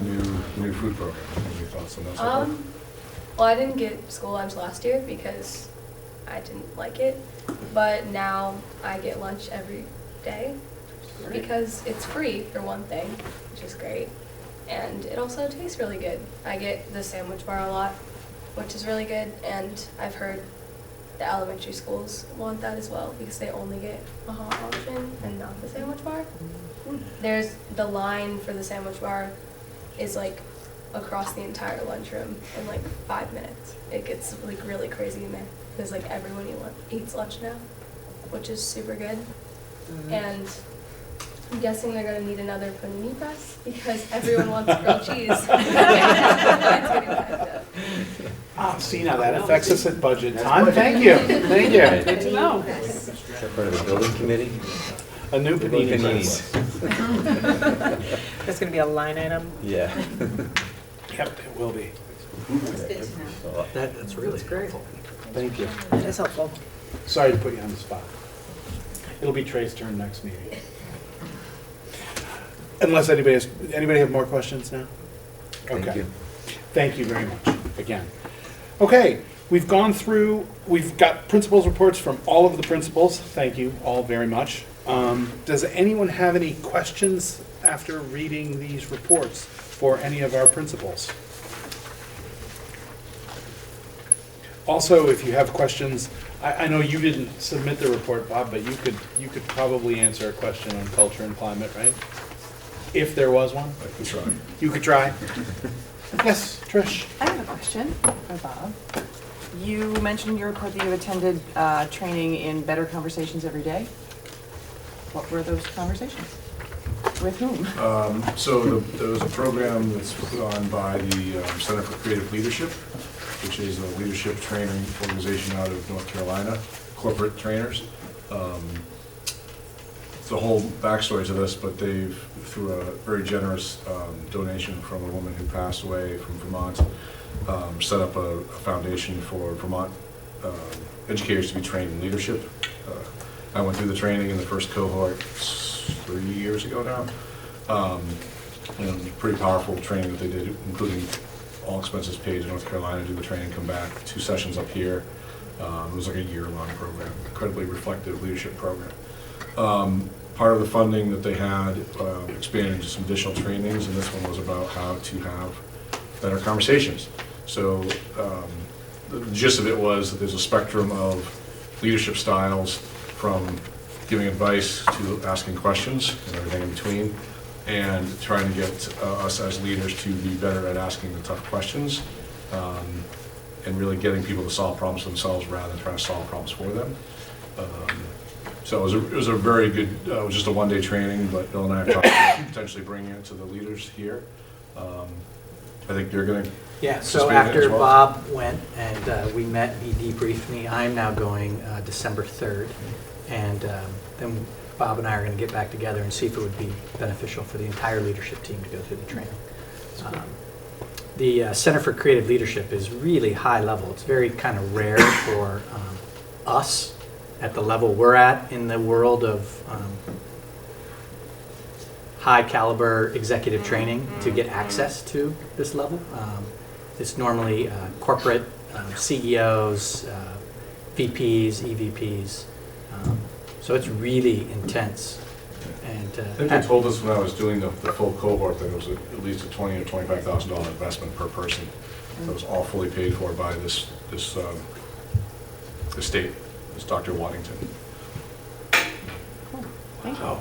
S6: new food program? Any thoughts on that? so far?
S13: Well, I didn't get school lunch last year because I didn't like it, but now I get lunch every day because it's free for one thing, which is great, and it also tastes really good. I get the sandwich bar a lot, which is really good, and I've heard the elementary schools want that as well because they only get a hot option and not the sandwich bar. There's the line for the sandwich bar is like across the entire lunchroom in like 5 minutes. It gets like really crazy in there because like everyone eats lunch now, which is super good. And I'm guessing they're gonna need another panini press because everyone wants grilled cheese. It's getting packed up.
S1: See, now that affects us at budget time. Thank you. Thank you.
S2: Good to know.
S9: Is that part of the building committee?
S1: A new panini press.
S3: There's gonna be a line item.
S9: Yeah.
S1: Yep, it will be.
S11: It's good to know.
S5: That's really
S2: great.
S1: Thank you.
S3: That is helpful.
S1: Sorry to put you on the spot. It'll be Trey's turn next meeting. Unless anybody have more questions now?
S9: Thank
S1: Okay.
S9: you.
S1: Thank you very much, again. Okay, we've got principals' reports from all of the principals. Thank you all very much. Does anyone have any questions after reading these reports for any of our principals? Also, if you have questions, I know you didn't submit the report, Bob, but you could probably answer a question on culture and climate, right? If there was one?
S6: I can try.
S1: You could try. Yes, Trish?
S7: I have a question for Bob. You mentioned in your report that you attended training in Better Conversations Every Day. What were those conversations? With whom?
S6: So there was a program that's put on by the Center for Creative Leadership, which is a leadership training organization out of North Carolina, corporate trainers. It's a whole backstory to this, but they've, through a very generous donation from a woman who passed away from Vermont, set up a foundation for Vermont educators to be trained in leadership. I went through the training in the first cohort 3 years ago now. And pretty powerful training that they did, including all expenses paid in North Carolina, do the training, come back, 2 sessions up here. It was like a year-long program, incredibly reflective leadership program. Part of the funding that they had expanded into some additional trainings, and this one was about how to have better conversations. So the gist of it was that there's a spectrum of leadership styles, from giving advice to asking questions and everything in between, and trying to get us as leaders to be better at asking the tough questions. and really getting people to solve problems themselves rather than trying to solve problems for them. So it was a very good, it was just a one-day training, but Bill and I have talked about potentially bringing it to the leaders here. I think you're going to.
S5: Yeah, so after Bob went and we met, he debriefed me, I'm now going December 3rd. And then Bob and I are going to get back together and see if it would be beneficial for the entire leadership team to go through the training. The Center for Creative Leadership is really high level. It's very kind of rare for us at the level we're at in the world of high caliber executive training to get access to this level. It's normally corporate CEOs, VPs, EVPs. So it's really intense. And
S6: I think they told us when I was doing the full cohort that it was at least a $20,000 or $25,000 investment per person. That was all fully paid for by this state, this Dr. Waddington.
S7: Thank you.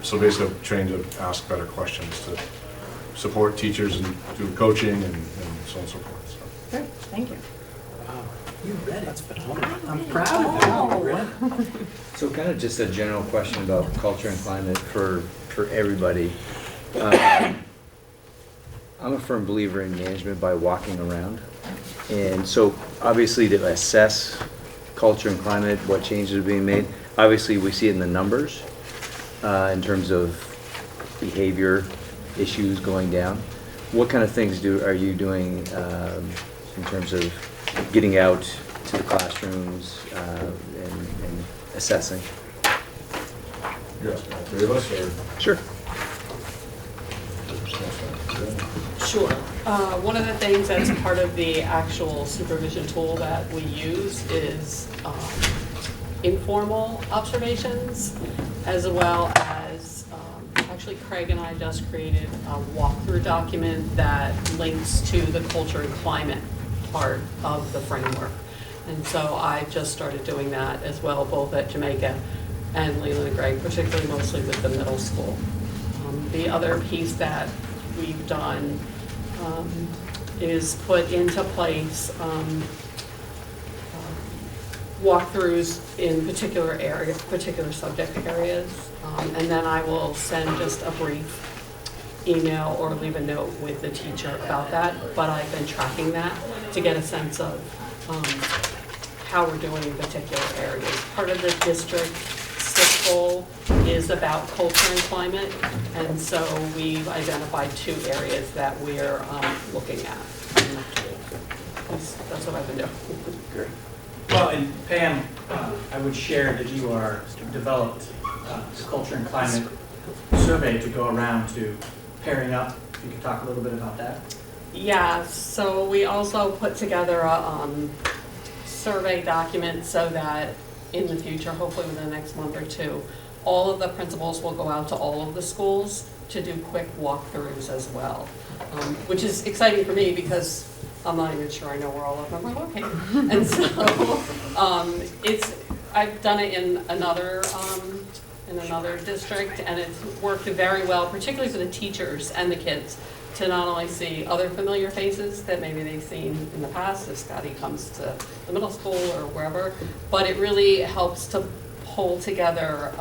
S6: So basically I'm trained to ask better questions, to support teachers and do coaching and so on and so forth. So.
S7: Great, thank you.
S5: wow, you read it.
S1: That's phenomenal.
S5: I'm proud of that. You read it.
S9: So kind of just a general question about culture and climate for everybody. I'm a firm believer in management by walking around. And so obviously to assess culture and climate, what changes are being made, obviously we see it in the numbers in terms of behavior issues going down. What kind of things are you doing in terms of getting out to the classrooms and assessing?
S6: You're asking all three of us, or?
S9: Sure.
S2: Sure. One of the things that's part of the actual supervision tool that we use is informal observations, as well as, actually Craig and I just created a walkthrough document that links to the culture and climate part of the framework. And so I just started doing that as well, both at Jamaica and Leland and Gregg, particularly mostly with the middle school. The other piece that we've done is put into place walkthroughs in particular areas, particular subject areas, and then I will send just a brief email or leave a note with the teacher about that, but I've been tracking that to get a sense of how we're doing in particular areas. Part of the district STIP goal is about culture and climate, and so we've identified 2 areas that we're looking at. That's what I've been doing.
S5: Great. Well, and Pam, I would share that you are developed the culture and climate survey to go around to pairing up. You could talk a little bit about that.
S2: Yeah, so we also put together a survey document so that in the future, hopefully within the next month or 2, all of the principals will go out to all of the schools to do quick walkthroughs as well, which is exciting for me because I'm not even sure I know where all of them are located. And so I've done it in another district, and it's worked very well, particularly for the teachers and the kids, to not only see other familiar faces that maybe they've seen in the past if Scotty comes to the middle school or wherever, but it really helps to pull together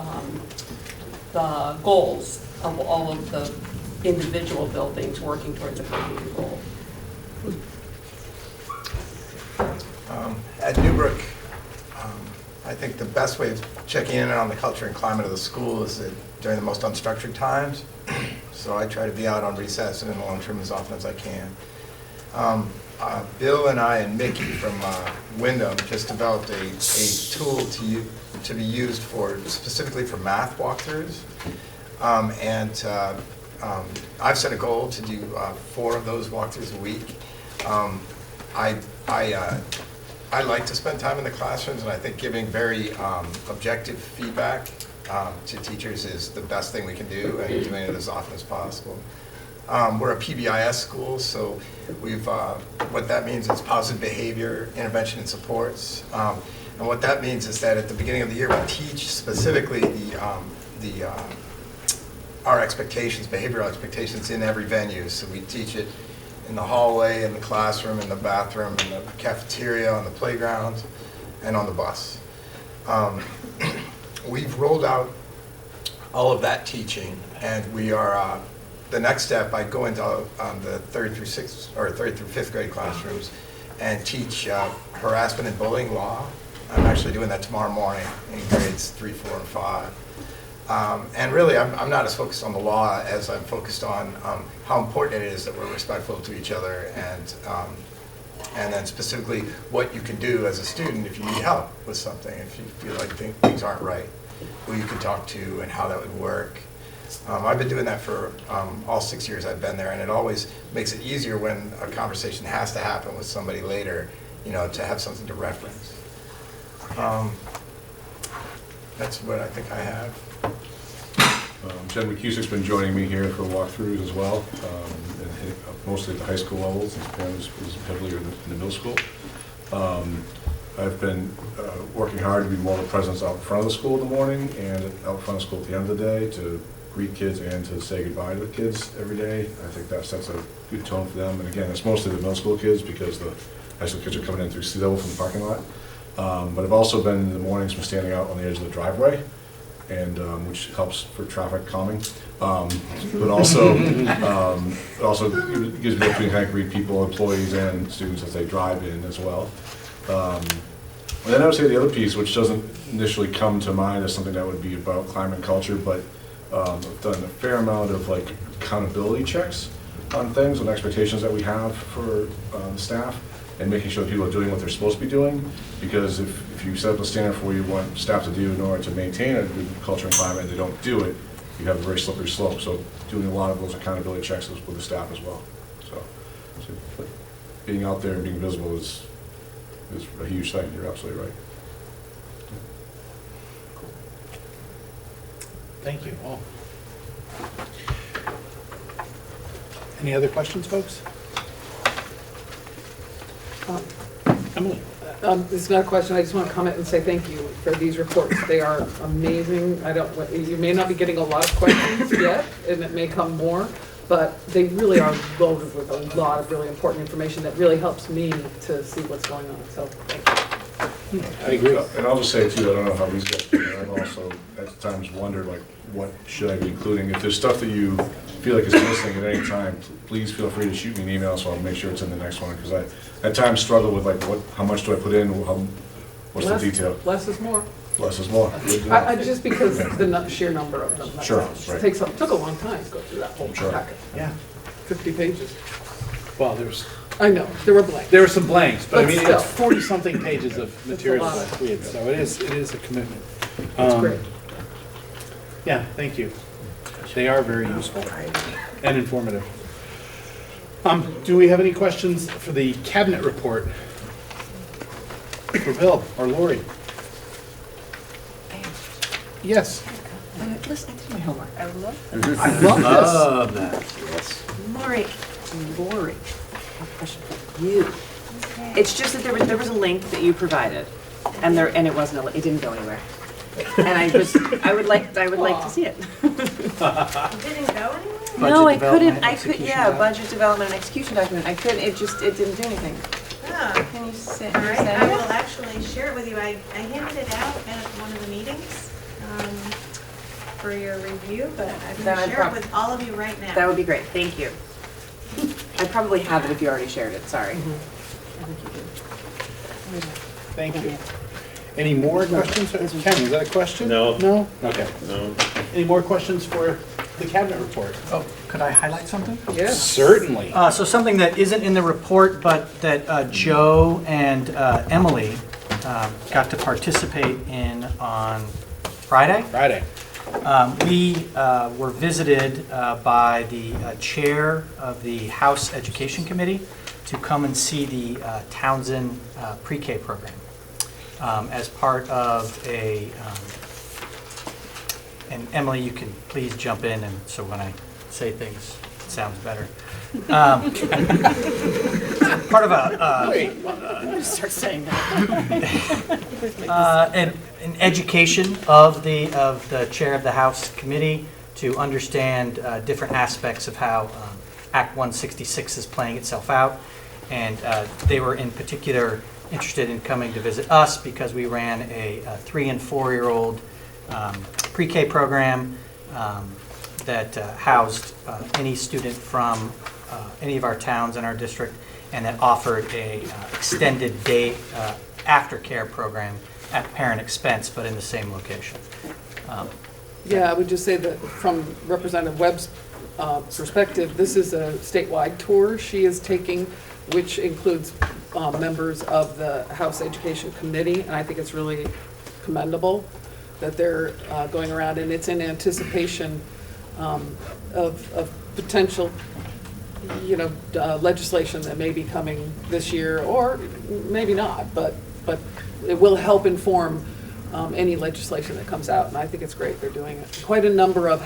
S2: the goals of all of the individual buildings working towards a common goal.
S14: At Newbrook, I think the best way of checking in on the culture and climate of the school is during the most unstructured times. So I try to be out on recess and in the lunchroom as often as I can. Bill and I and Mickey from Wyndham just developed a tool to be used specifically for math walkthroughs. I've set a goal to do 4 of those walkthroughs a week. I like to spend time in the classrooms, and I think giving very objective feedback to teachers is the best thing we can do, and doing it as often as possible. We're a PBIS school, so what that means is positive behavior, intervention, and supports. And what that means is that at the beginning of the year, we teach specifically our expectations, behavioral expectations in every venue. So we teach it in the hallway, in the classroom, in the bathroom, in the cafeteria, on the playground, and on the bus. We've rolled out all of that teaching, and we are, the next step, I go into the 3rd through 5th grade classrooms and teach harassment and bullying law. I'm actually doing that tomorrow morning in grades 3, 4, and 5. And really, I'm not as focused on the law as I'm focused on how important it is that we're respectful to each other, and then specifically what you can do as a student if you need help with something, if you feel like things aren't right, who you can talk to and how that would work. I've been doing that for all 6 years I've been there, and it always makes it easier when a conversation has to happen with somebody later, to have something to reference. That's what I think I have.
S6: Jen McCusick's been joining me here for walkthroughs as well, mostly at the high school levels. His parents was heavily in the middle school. I've been working hard to be more of a presence out in front of the school in the morning and out front of school at the end of the day to greet kids and to say goodbye to the kids every day. I think that sets a good tone for them. And again, it's mostly the middle school kids because the high school kids are coming in through sea level from the parking lot. But I've also been in the mornings from standing out on the edge of the driveway, and which helps for traffic calming. But also, it also gives me the opportunity to kind of greet people, employees, and students as they drive in as well. And then I would say the other piece, which doesn't initially come to mind as something that would be about climate and culture, but I've done a fair amount of like accountability checks on things and expectations that we have for the staff, and making sure that people are doing what they're supposed to be doing. Because if you set up a standard for what you want staff to do in order to maintain a good culture and climate, and they don't do it, you have a very slippery slope. So doing a lot of those accountability checks with the staff as well. So but being out there and being visible is a huge thing. You're absolutely right.
S1: Thank you all. Any other questions, folks? Emily?
S2: It's not a question, I just want to comment and say thank you for these reports. They are amazing. You may not be getting a lot of questions yet, and it may come more, but they really are loaded with a lot of really important information that really helps me to see what's going on, so thank you.
S1: I agree.
S6: And I'll just say too, I don't know how these guys do it, I've also at times wondered like, what should I be including? If there's stuff that you feel like is missing at any time, please feel free to shoot me an email so I'll make sure it's in the next one, because I at times struggle with like, how much do I put in, what's the detail?
S2: Less is more.
S6: Less is more.
S2: Just because the sheer number of them. That's
S6: Sure,
S2: all. It
S6: right.
S2: took a long time to go through that whole
S6: Sure.
S2: packet.
S1: Yeah.
S2: 50 pages.
S1: Well,
S2: I know, there were blanks.
S1: there were some blanks, but I
S2: But
S1: mean,
S2: still.
S1: it's 40-something pages of material
S2: lot.
S1: to read, so it is a commitment.
S2: That's great.
S1: Yeah, thank you. They are very useful and informative. Do we have any questions for the cabinet report? For Bill or Lori? Yes.
S7: Listen, I did my homework. I love
S1: I love this.
S4: Yes.
S7: Lori, I have a question for you. It's just that there was a link that you provided, and it wasn't it didn't go anywhere. And I would like to see it.
S10: It didn't go anywhere?
S7: No, I
S5: Budget
S7: couldn't.
S5: development,
S7: I could.
S5: execution
S7: Yeah,
S5: document.
S7: budget development and execution document. I couldn't. It didn't do anything.
S10: Oh.
S7: Can you say?
S10: All right, I will actually share it with you. I handed it out at one of the meetings for your review, but I'm
S7: Then
S10: going
S7: I'd
S10: to share it
S7: prob-
S10: with all of you right now.
S7: That would be great. Thank you. I probably have it if you already shared it. Sorry.
S1: Thank you. Any more questions? Ken, is that a question?
S4: No.
S1: No? Okay.
S4: No.
S1: Any more questions for the cabinet report?
S5: Oh, could I highlight something?
S2: Yes.
S1: Certainly.
S5: So something that isn't in the report, but that Joe and Emily got to participate in on Friday.
S1: Friday.
S5: We were visited by the chair of the House Education Committee to come and see the Townsend pre-K program as part of and Emily, you can please jump in, and so when I say things, it sounds better. Part of
S7: I'm gonna start saying that.
S5: an education of the chair of the House committee to understand different aspects of how Act 166 is playing itself out, and they were in particular interested in coming to visit us because we ran a 3- and 4-year-old pre-K program that housed any student from any of our towns in our district, and that offered a extended day aftercare program at parent expense, but in the same location.
S2: Yeah, I would just say that from Representative Webb's perspective, this is a statewide tour she is taking, which includes members of the House Education Committee, and I think it's really commendable that they're going around, and it's in anticipation of potential, legislation that may be coming this year, or maybe not, but it will help inform any legislation that comes out, and I think it's great they're doing it. Quite a number of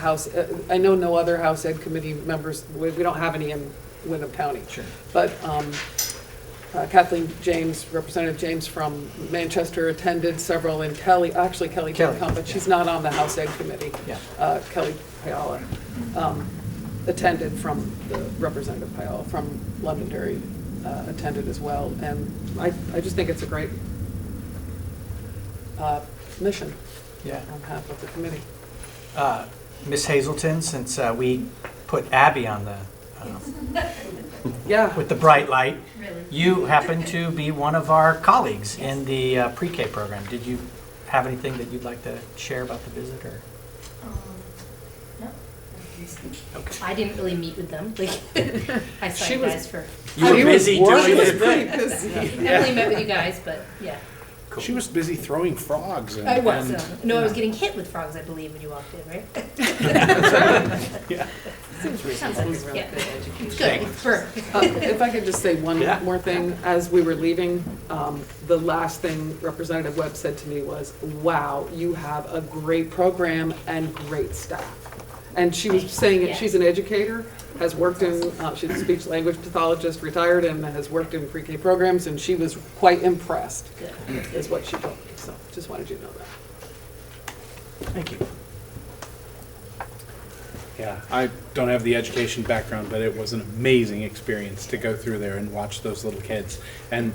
S2: I know no other House Ed Committee members, we don't have any in Windham County.
S5: Sure.
S2: But Kathleen James, Representative James from Manchester attended several, and Kelly didn't come, but she's not on the House Ed Committee.
S5: Yeah.
S2: Kelly Payala attended from the Representative Payala from Londonderry attended as well, and I just think it's a great mission on behalf of the committee.
S5: Ms. Hazelton, since we put Abby on the with the bright light, you happen to be one of our colleagues in the pre-K program. Did you have anything that you'd like to share about the visit, or?
S15: No.
S5: Okay.
S15: I didn't really meet with them. I saw you guys for.
S5: You were busy doing it.
S15: I only met with you guys, but yeah.
S1: Cool. She was busy throwing frogs.
S15: I was. I was getting hit with frogs, I believe, when you walked in, right?
S1: Yeah.
S15: Sounds like a really good education.
S2: If I could just say one more thing, as we were leaving, the last thing Representative Webb said to me was, "Wow, you have a great program and great staff." And she was saying it. She's an educator, has worked in, she's a speech language pathologist, retired, and has worked in pre-K programs, and she was quite impressed, is what she told me. So just wanted you to know that.
S5: Thank you.
S1: Yeah, I don't have the education background, but it was an amazing experience to go through there and watch those little kids. And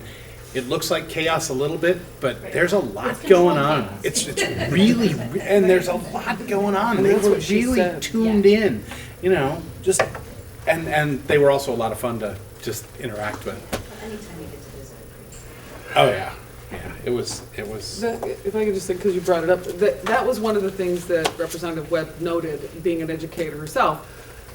S1: it looks like chaos a little bit, but there's a lot going on. It's really, and there's a lot going on.
S2: And
S1: They
S2: that's
S1: were
S2: what she
S1: really
S2: said.
S1: tuned in, just, and they were also a lot of fun to just interact with.
S11: Anytime you get to visit.
S1: Oh, yeah. Yeah, it was.
S2: If I could just say, because you brought it up, that was one of the things that Representative Webb noted, being an educator herself,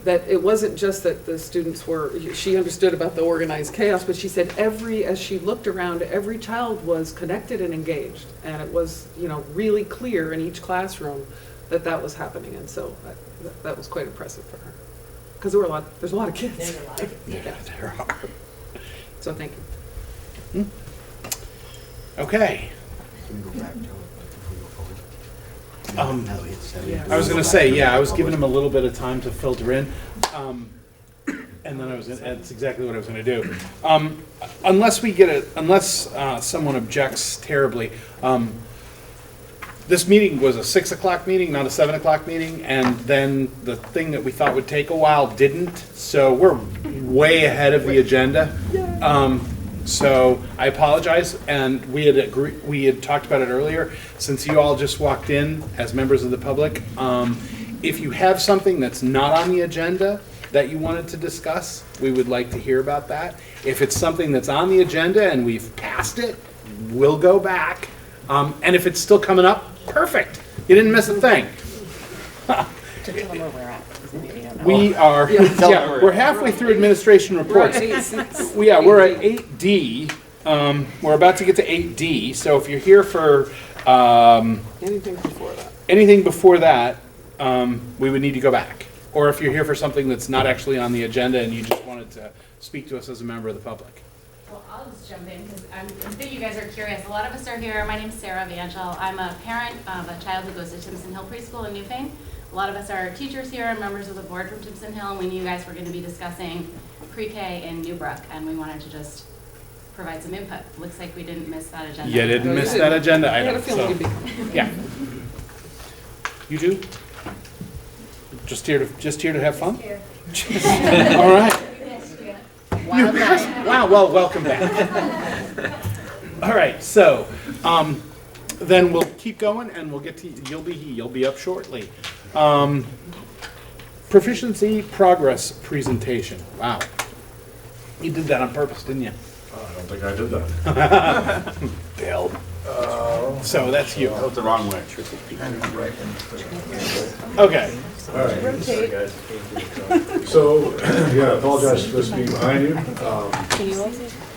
S2: that it wasn't just that the students she understood about the organized chaos, but she said as she looked around, every child was connected and engaged. And it was, really clear in each classroom that was happening. And so that was quite impressive for her. Because there's a lot of kids.
S11: There's a lot of
S1: Yeah, there are.
S2: So thank you.
S1: Okay. I was going to say, I was giving him a little bit of time to filter in, and then that's exactly what I was going to do. Unless someone objects terribly, this meeting was a 6 o'clock meeting, not a 7 o'clock meeting, and then the thing that we thought would take a while didn't, so we're way ahead of the agenda. So I apologize, and we had talked about it earlier, since you all just walked in as members of the public. If you have something that's not on the agenda that you wanted to discuss, we would like to hear about that. If it's something that's on the agenda and we've passed it, we'll go back. And if it's still coming up, perfect. You didn't miss a thing.
S3: To tell them where we're at.
S1: We are, we're halfway through administration reports. We're at 8D. We're about to get to 8D, so if you're here for anything before that, we would need to go back. Or if you're here for something that's not actually on the agenda and you just wanted to speak to us as a member of the public.
S16: Well, I'll just jump in because I think you guys are curious. A lot of us are here. My name's Sarah Vangel. I'm a parent of a child who goes to Timpson Hill Preschool in Newfane. A lot of us are teachers here and members of the board from Timpson Hill, and we knew you guys were going to be discussing pre-K in Newbrook, and we wanted to just provide some input. Looks like we didn't miss that agenda.
S1: You didn't miss that agenda item.
S2: I had a feeling you'd be coming.
S1: Yeah. You do? Just here to have fun?
S15: Here.
S1: All right. well, welcome back. All right, so then we'll keep going, and we'll get to you'll be up shortly. Proficiency progress presentation. Wow, you did that on purpose, didn't you?
S6: I don't think I did that.
S1: Bill. So that's you.
S4: the wrong way.
S1: Okay.
S6: All right. So, yeah, I apologize for this being behind you.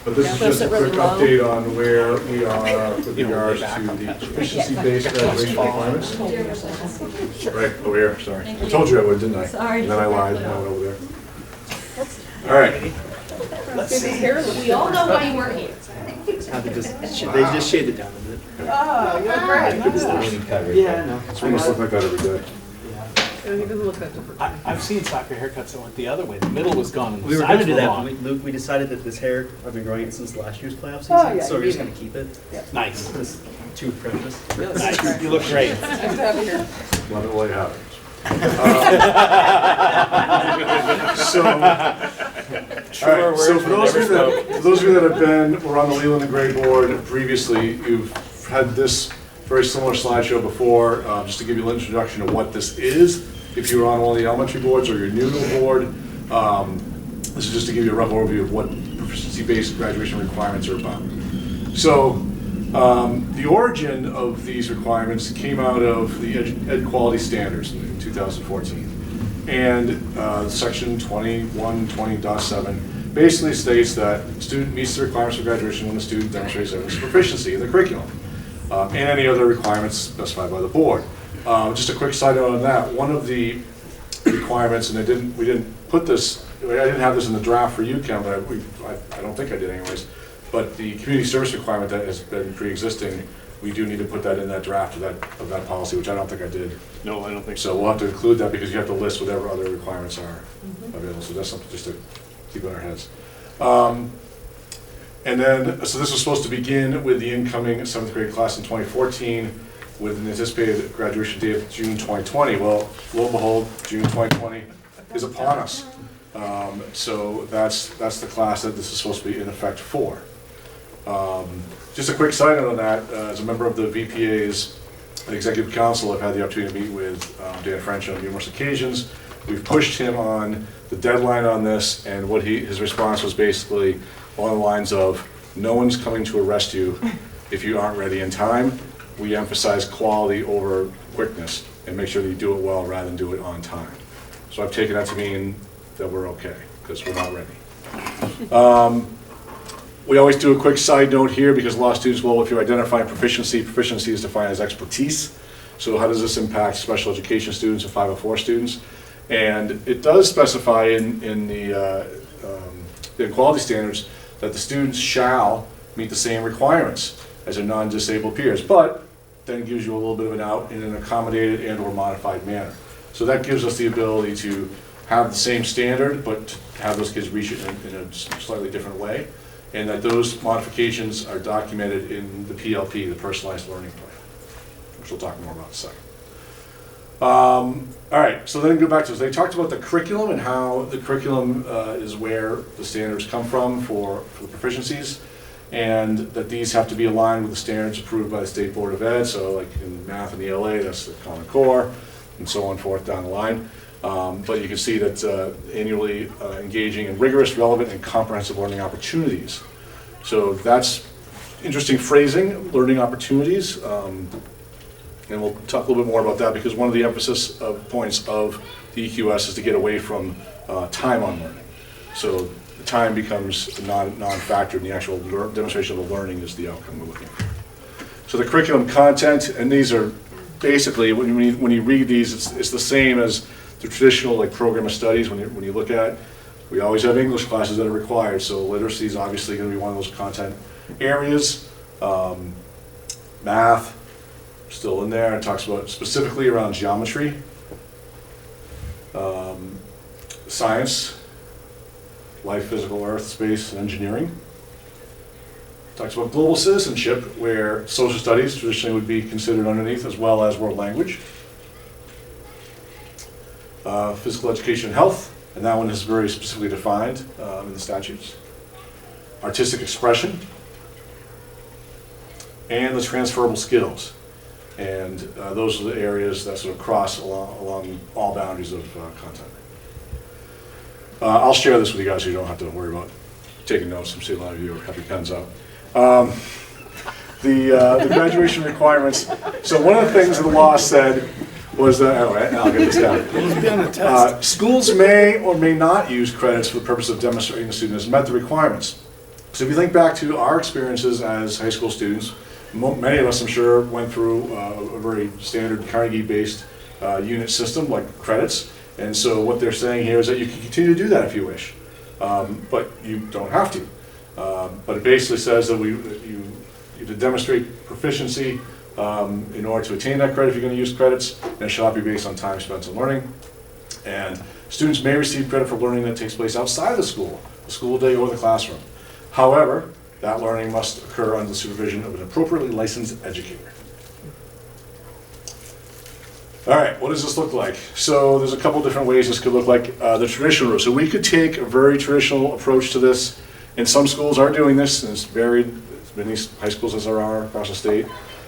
S6: But this is just a quick update on where we are with regards to the proficiency-based graduation requirements. Right, over here, sorry. I told you I would, didn't I? Sorry. And then I lied, and I went over there. All right.
S15: We all know why you weren't here.
S12: They just shaved it down a bit.
S2: Oh, you're great.
S12: Yeah, I know.
S6: It's almost look like that every day.
S2: He doesn't look that different.
S1: I've seen soccer haircuts that went the other way. The middle was gone and the
S12: We were
S1: sides
S12: gonna do
S1: were
S12: that,
S1: long.
S12: but we decided that this hair, I've been growing it since last year's playoff
S2: Oh,
S12: season,
S2: yeah,
S12: so
S2: you
S12: we're just
S2: need
S12: gonna keep it.
S1: Nice.
S12: It's too precious.
S1: Nice. You look great.
S2: Nice to have you here.
S6: Love it while you have it. So, all right, so for those of you that have been, were on the Leland and Gray board previously, you've had this very similar slideshow before, just to give you an introduction of what this is. If you were on one of the elementary boards or you're new to the board, this is just to give you a rough overview of what proficiency-based graduation requirements are about. So, the origin of these requirements came out of the Ed Quality Standards in 2014. And section 2120.7 basically states that the student meets the requirements for graduation when the student demonstrates evidence of proficiency in the curriculum, and any other requirements specified by the board. Just a quick side note on that, one of the requirements, and we didn't put this, I didn't have this in the draft for you, Ken, but I don't think I did anyways, but the community service requirement that has been pre-existing, we do need to put that in that draft of that policy, which I don't think I did.
S4: No, I don't think so.
S6: So we'll have to include that because you have to list whatever other requirements are available. So that's something just to keep in our heads. And then, so this was supposed to begin with the incoming 7th grade class in 2014 with an anticipated graduation date of June 2020. Well, lo and behold, June 2020 is upon us. So that's the class that this is supposed to be in effect for. Just a quick side note on that, as a member of the VPA's Executive Council, I've had the opportunity to meet with Dan French on numerous occasions. We've pushed him on the deadline on this, and his response was basically along the lines of, no one's coming to arrest you if you aren't ready in time. We emphasize quality over quickness and make sure that you do it well rather than do it on time. So I've taken that to mean that we're okay, because we're not ready. We always do a quick side note here because a lot of students, well, if you're identifying proficiency is defined as expertise. So how does this impact special education students and 504 students? And it does specify in the quality standards that the students shall meet the same requirements as their non-disabled peers, but then gives you a little bit of an out in an accommodated and or modified manner. So that gives us the ability to have the same standard, but to have those kids reach it in a slightly different way, and that those modifications are documented in the PLP, the Personalized Learning Plan, which we'll talk more about in a second. All right, so then go back to this. They talked about the curriculum and how the curriculum is where the standards come from for the proficiencies, and that these have to be aligned with the standards approved by the State Board of Ed. So like in math and ELA, that's the Common Core, and so on forth down the line. But you can see that annually engaging in rigorous, relevant, and comprehensive learning opportunities. So that's interesting phrasing, learning opportunities. And we'll talk a little bit more about that because one of the emphasis points of the EQS is to get away from time on learning. So the time becomes a non-factor in the actual demonstration of the learning is the outcome we're looking for. So the curriculum content, and these are basically, when you read these, it's the same as the traditional like program of studies. When you look at, we always have English classes that are required, so literacy is obviously going to be one of those content areas. Math, still in there. It talks about specifically around geometry, science, life, physical, earth, space, and engineering. It talks about global citizenship, where social studies traditionally would be considered underneath, as well as world language. Physical education and health, and that one is very specifically defined in the statutes. artistic expression, and the transferable skills. And those are the areas that sort of cross along all boundaries of content. I'll share this with you guys so you don't have to worry about taking notes. I'm seeing a lot of you have your pens out. The graduation requirements. So one of the things that the law said was that, I'll get this down. Schools may or may not use credits for the purpose of demonstrating the student has met the requirements. So if you think back to our experiences as high school students, many of us, I'm sure, went through a very standard Carnegie-based unit system like credits. And so what they're saying here is that you can continue to do that if you wish, but you don't have to. But it basically says that you have to demonstrate proficiency in order to attain that credit if you're going to use credits, and it shall not be based on time spent on learning. And students may receive credit for learning that takes place outside the school day, or the classroom. However, that learning must occur under the supervision of an appropriately licensed educator. All right, what does this look like? So there's a couple different ways this could look like. The traditional route. So we could take a very traditional approach to this, and some schools are doing this, and it's varied. As many high schools as there are across the state.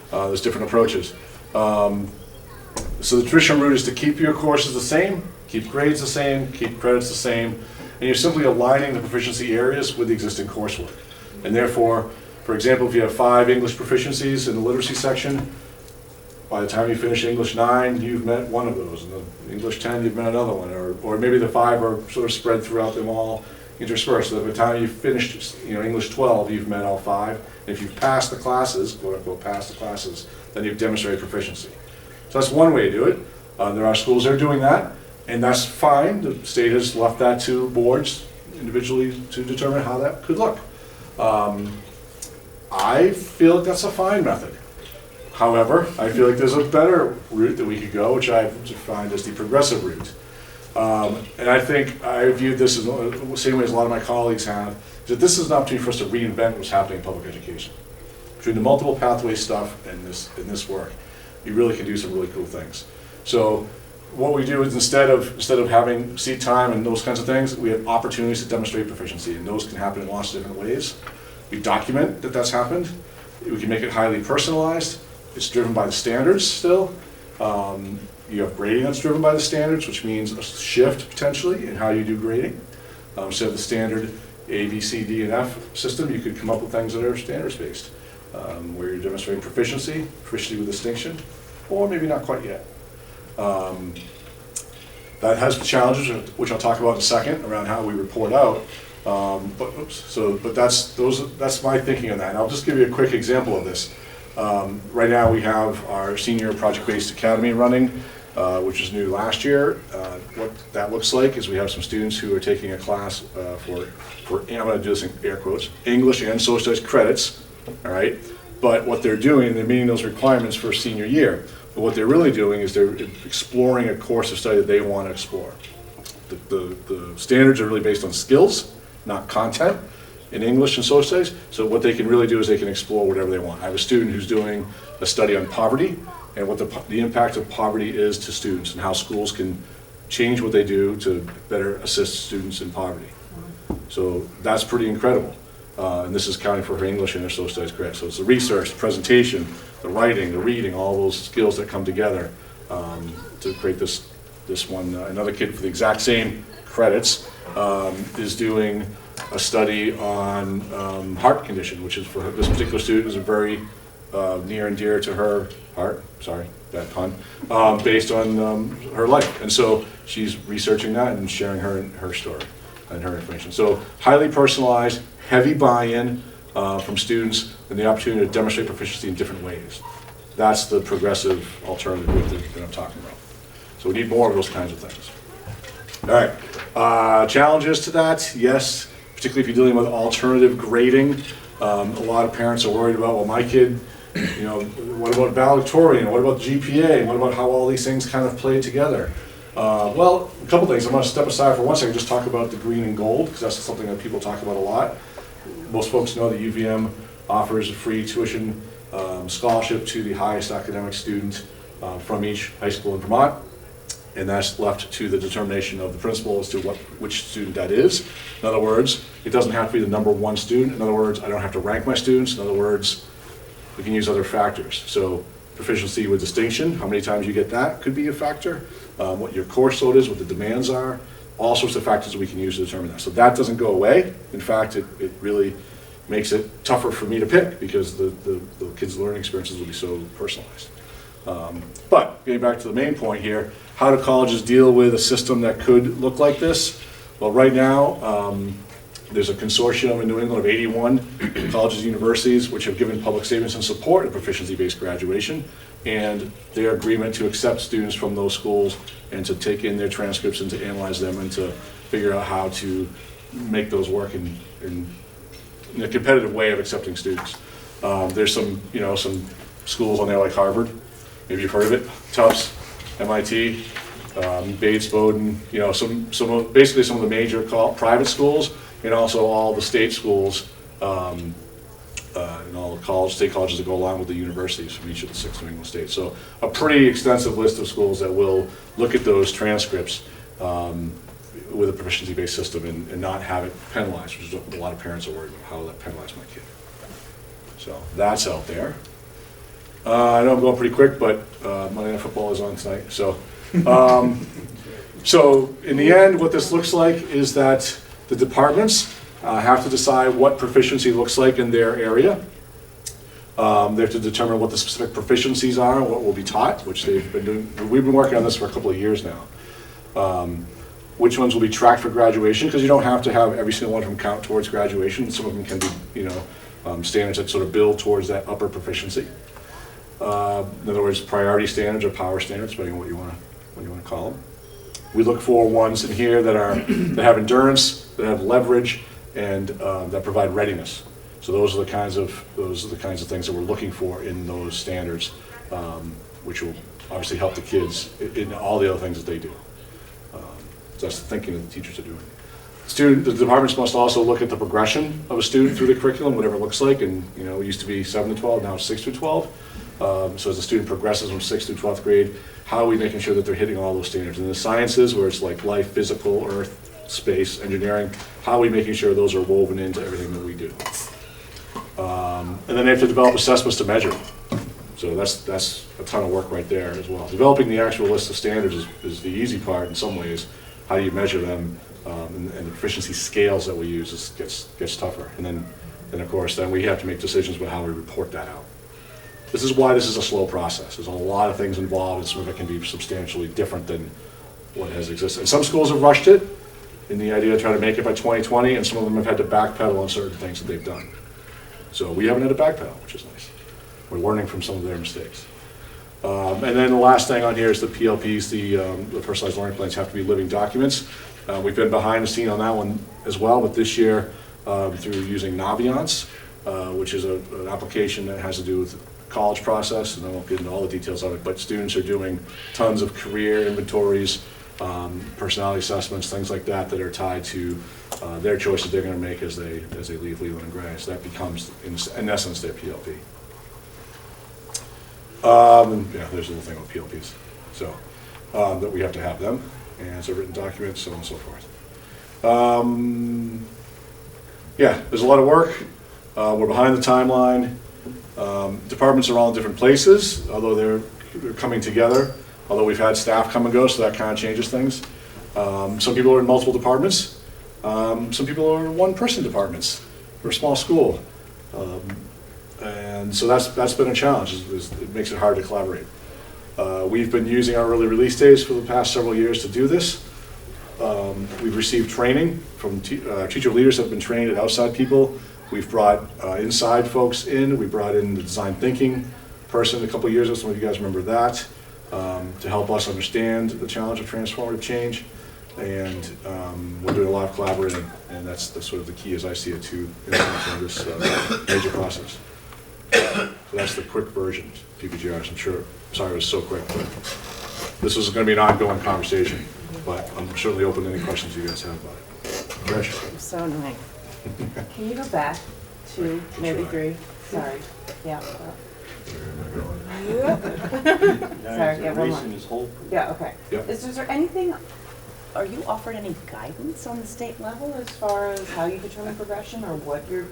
S6: There's different approaches. So the traditional route is to keep your courses the same, keep grades the same, keep credits the same, and you're simply aligning the proficiency areas with the existing coursework. And therefore, for example, if you have 5 English proficiencies in the literacy section, by the time you finish English 9, you've met one of those. And the English 10, you've met another one. Or maybe the 5 are sort of spread throughout them all, interspersed. So by the time you've finished English 12, you've met all 5. And if you've passed the classes, quote unquote, passed the classes, then you've demonstrated proficiency. So that's one way to do it. There are schools that are doing that, and that's fine. The state has left that to boards individually to determine how that could look. I feel like that's a fine method. However, I feel like there's a better route that we could go, which I find as the progressive route. And I think I viewed this as the same way as a lot of my colleagues have, that this is an opportunity for us to reinvent what's happening in public education. Between the multiple pathway stuff and this work, you really can do some really cool things. So what we do is instead of having seat time and those kinds of things, we have opportunities to demonstrate proficiency, and those can happen in lots of different ways. We document that that's happened. We can make it highly personalized. It's driven by the standards still. You have grading that's driven by the standards, which means a shift potentially in how you do grading. Instead of the standard A, B, C, D, and F system, you could come up with things that are standards-based, where you're demonstrating proficiency with distinction, or maybe not quite yet. That has challenges, which I'll talk about in a second, around how we report out. But that's my thinking on that. And I'll just give you a quick example of this. Right now we have our senior project-based academy running, which is new last year. What that looks like is we have some students who are taking a class for I'm going to do this in air quotes, English and social studies credits, all right? But what they're doing, they're meeting those requirements for senior year. But what they're really doing is they're exploring a course of study that they want to explore. The standards are really based on skills, not content, in English and social studies. So what they can really do is they can explore whatever they want. I have a student who's doing a study on poverty and what the impact of poverty is to students and how schools can change what they do to better assist students in poverty. So that's pretty incredible. And this is counting for her English and her social studies credit. So it's the research, the presentation, the writing, the reading, all those skills that come together to create this one. Another kid for the exact same credits is doing a study on heart condition, which is for this particular student is a very near and dear to her heart, sorry, bad pun, based on her life. And so she's researching that and sharing her story and her information. So highly personalized, heavy buy-in from students and the opportunity to demonstrate proficiency in different ways. That's the progressive alternative that I'm talking about. So we need more of those kinds of things. All right, challenges to that, yes, particularly if you're dealing with alternative grading. A lot of parents are worried about, well, my kid, what about valedictorian? What about GPA? What about how all these things kind of play together? Well, a couple things. I'm going to step aside for one second and just talk about the green and gold, because that's something that people talk about a lot. Most folks know that UVM offers a free tuition scholarship to the highest academic student from each high school in Vermont. And that's left to the determination of the principal as to which student that is. In other words, It doesn't have to be the number one student. In other words, I don't have to rank my students. In other words, we can use other factors. So proficiency with distinction, how many times you get that could be a factor. What your course load is, what the demands are, all sorts of factors we can use to determine that. So that doesn't go away. In fact, it really makes it tougher for me to pick because the kids' learning experiences will be so personalized. But getting back to the main point here, how do colleges deal with a system that could look like this? Well, right now, there's a consortium in New England of 81 colleges and universities which have given public statements in support of proficiency-based graduation and their agreement to accept students from those schools and to take in their transcripts and to analyze them and to figure out how to make those work in a competitive way of accepting students. There's some schools on there like Harvard, maybe you've heard of it, Tufts, MIT, Bates, Bowdoin, basically some of the major private schools, and also all the state schools, and all the state colleges that go along with the universities from each of the 6 New England states. So a pretty extensive list of schools that will look at those transcripts with a proficiency-based system and not have it penalized, which is what a lot of parents are worried about, how will that penalize my kid. So that's out there. I know I'm going pretty quick, but Monday Night Football is on tonight. So, so in the end, what this looks like is that the departments have to decide what proficiency looks like in their area. They have to determine what the specific proficiencies are and what will be taught, which they've been doing. We've been working on this for a couple of years now. Which ones will be tracked for graduation, because you don't have to have every single one of them count towards graduation. Some of them can be, standards that sort of build towards that upper proficiency. In other words, priority standards or power standards, depending on what you want to call them. We look for ones in here that have endurance, that have leverage, and that provide readiness. So those are the kinds of things that we're looking for in those standards, which will obviously help the kids in all the other things that they do. So that's the thinking that the teachers are doing. The departments must also look at the progression of a student through the curriculum, whatever it looks like, and it used to be 7 to 12, now it's 6 to 12. So as the student progresses from 6th to 12th grade, how are we making sure that they're hitting all those standards? In the sciences, where it's like life, physical, earth, space, engineering, how are we making sure those are woven into everything that we do? And then they have to develop assessments to measure. So that's a ton of work right there as well. Developing the actual list of standards is the easy part in some ways. How do you measure them? And the proficiency scales that we use gets tougher. And then of course, then we have to make decisions about how we report that out. This is why this is a slow process. There's a lot of things involved, and some of it can be substantially different than what has existed. And some schools have rushed it in the idea of trying to make it by 2020, and some of them have had to backpedal on certain things that they've done. So we haven't had to backpedal, which is nice. We're learning from some of their mistakes. And then the last thing on here is the PLPs, the personalized learning plans have to be living documents. We've been behind the scene on that one as well, but this year through using Naviance, which is an application that has to do with the college process, and I won't get into all the details of it, but students are doing tons of career inventories, personality assessments, things like that that are tied to their choices they're going to make as they leave Leland and Gray. So that becomes, in essence, their PLP. There's a little thing with PLPs. So that we have to have them, and it's a written document, so on and so forth. There's a lot of work. We're behind the timeline. Departments are all in different places, although they're coming together. Although we've had staff come and go, so that kind of changes things. Some people are in multiple departments. Some people are in one-person departments. We're a small school. And so that's been a challenge. It makes it hard to collaborate. We've been using our early release days for the past several years to do this. We've received training from teacher leaders that have been trained at outside people. We've brought inside folks in. We brought in the design thinking person a couple of years ago. Some of you guys remember that, to help us understand the challenge of transformative change. And we're doing a lot of collaborating, and that's sort of the key as I see it to implementing this major process. So that's the quick version, PPGRs. I'm sure, sorry it was so quick, but this is going to be an ongoing conversation, but I'm certainly open to any questions you guys have about it. Trish?
S7: I'm so annoying. Can you go back to maybe 3? Sorry. Yeah. Sorry, yeah, one more. Yeah, okay.
S6: Yep.
S7: Is there anything are you offered any guidance on the state level as far as how you determine progression or what your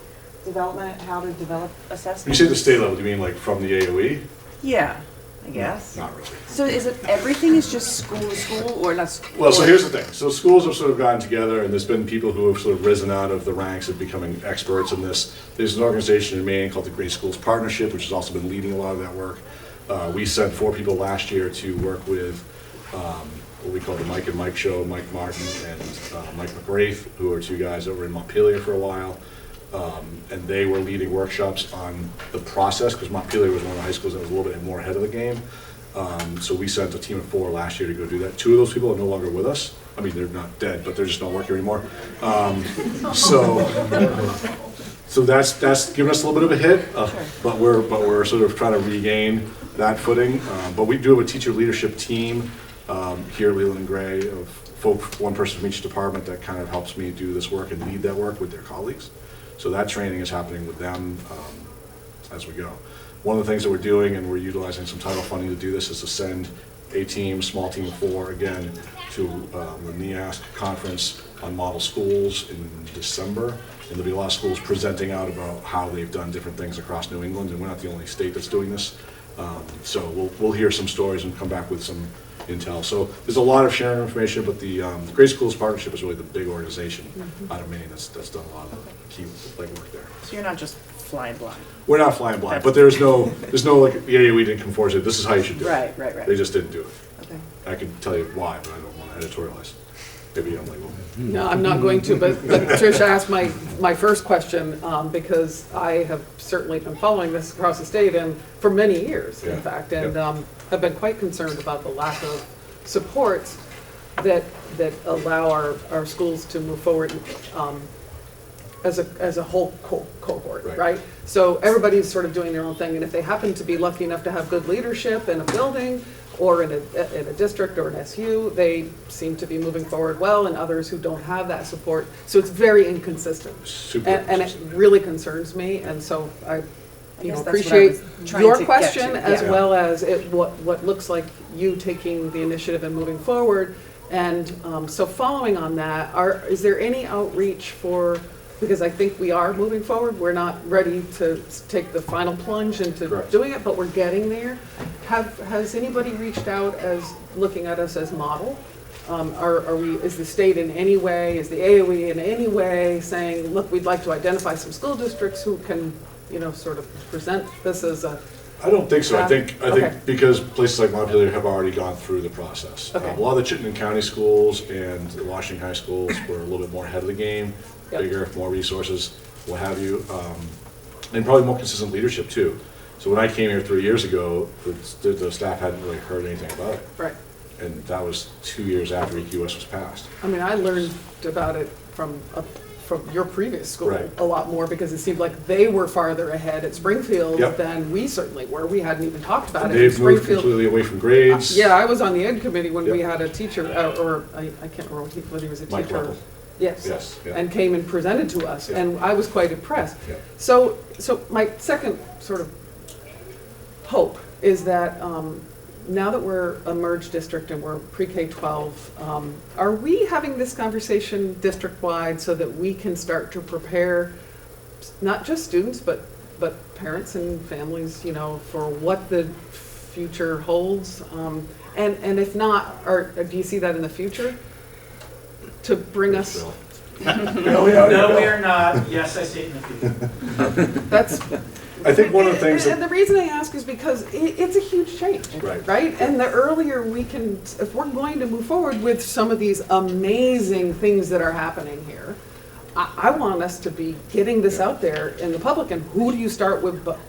S7: development, how to develop assessments?
S6: When you say the state level, do you mean like from the AOE?
S7: Yeah, I guess.
S6: Not really.
S7: So is it, everything is just school to school or not?
S6: Well, so here's the thing. So schools have sort of gotten together, and there's been people who have sort of risen out of the ranks of becoming experts in this. There's an organization in Maine called the Great Schools Partnership, which has also been leading a lot of that work. We sent 4 people last year to work with what we call the Mike and Mike Show, Mike Martin and Mike McGrath, who are 2 guys that were in Montpelier for a while. And they were leading workshops on the process, because Montpelier was one of the high schools that was a little bit more ahead of the game. So we sent a team of 4 last year to go do that. 2 of those people are no longer with us. I mean, they're not dead, but they're just not working anymore. So that's given us a little bit of a hit, but we're sort of trying to regain that footing. But we do have a teacher leadership team here at Leland and Gray of folk, 1 person from each department that kind of helps me do this work and lead that work with their colleagues. So that training is happening with them as we go. One of the things that we're doing, and we're utilizing some title funding to do this, is to send a team, small team of 4, again, to the NEASC conference on model schools in December. And there'll be a lot of schools presenting out about how they've done different things across New England, and we're not the only state that's doing this. So we'll hear some stories and come back with some intel. So there's a lot of sharing information, but the Great Schools Partnership is really the big organization out of Maine that's done a lot of key legwork there.
S7: So you're not just flying blind?
S6: We're not flying blind, but there's no like, yeah, we didn't come forward and say, this is how you should do it.
S7: Right.
S6: They just didn't do it.
S7: Okay.
S6: I can tell you why, but I don't want to editorialize. Maybe I'm like, well,
S2: No, I'm not going to, but Tricia asked my first question, because I have certainly been following this across the state and for many years, in fact, and have been quite concerned about the lack of supports that allow our schools to move forward as a whole cohort, right? So everybody's sort of doing their own thing, and if they happen to be lucky enough to have good leadership in a building or in a district or an SU, they seem to be moving forward well, and others who don't have that support. So it's very inconsistent. And it really concerns me, and so I appreciate your question as well as what looks like you taking the initiative and moving forward. And so following on that, is there any outreach for, because I think we are moving forward, we're not ready to take the final plunge into doing it, but we're getting there. Has anybody reached out as looking at us as model? Is the state in any way, is the AOE in any way saying, look, we'd like to identify some school districts who can, sort of present this as a...
S6: I don't think so. I think because places like Montpelier have already gone through the process. A lot of the Chittenden County schools and the Washington High schools were a little bit more ahead of the game, bigger, more resources, what have you, and probably more consistent leadership too. So when I came here 3 years ago, the staff hadn't really heard anything about it.
S2: Right.
S6: And that was 2 years after EQS was passed.
S2: I mean, I learned about it from your previous school a lot more, because it seemed like they were farther ahead at Springfield than we certainly were. We hadn't even talked about it.
S6: They've moved completely away from grades.
S2: Yeah, I was on the ed committee when we had a teacher, or I can't remember whether he was a
S6: Mike
S2: teacher.
S6: Ruppel.
S2: Yes, and came and presented to us, and I was quite impressed.
S6: Yeah.
S2: So my second sort of hope is that now that we're a merged district and we're pre-K-12, are we having this conversation district-wide so that we can start to prepare not just students, but parents and families, for what the future holds? And if not, do you see that in the future? To bring us...
S5: No, we are not. Yes, I see it in the future.
S2: That's...
S6: I think one of the things...
S2: And the reason I ask is because it's a huge change, right? And the earlier we can, if we're going to move forward with some of these amazing things that are happening here, I want us to be getting this out there in the public, and who do you start with but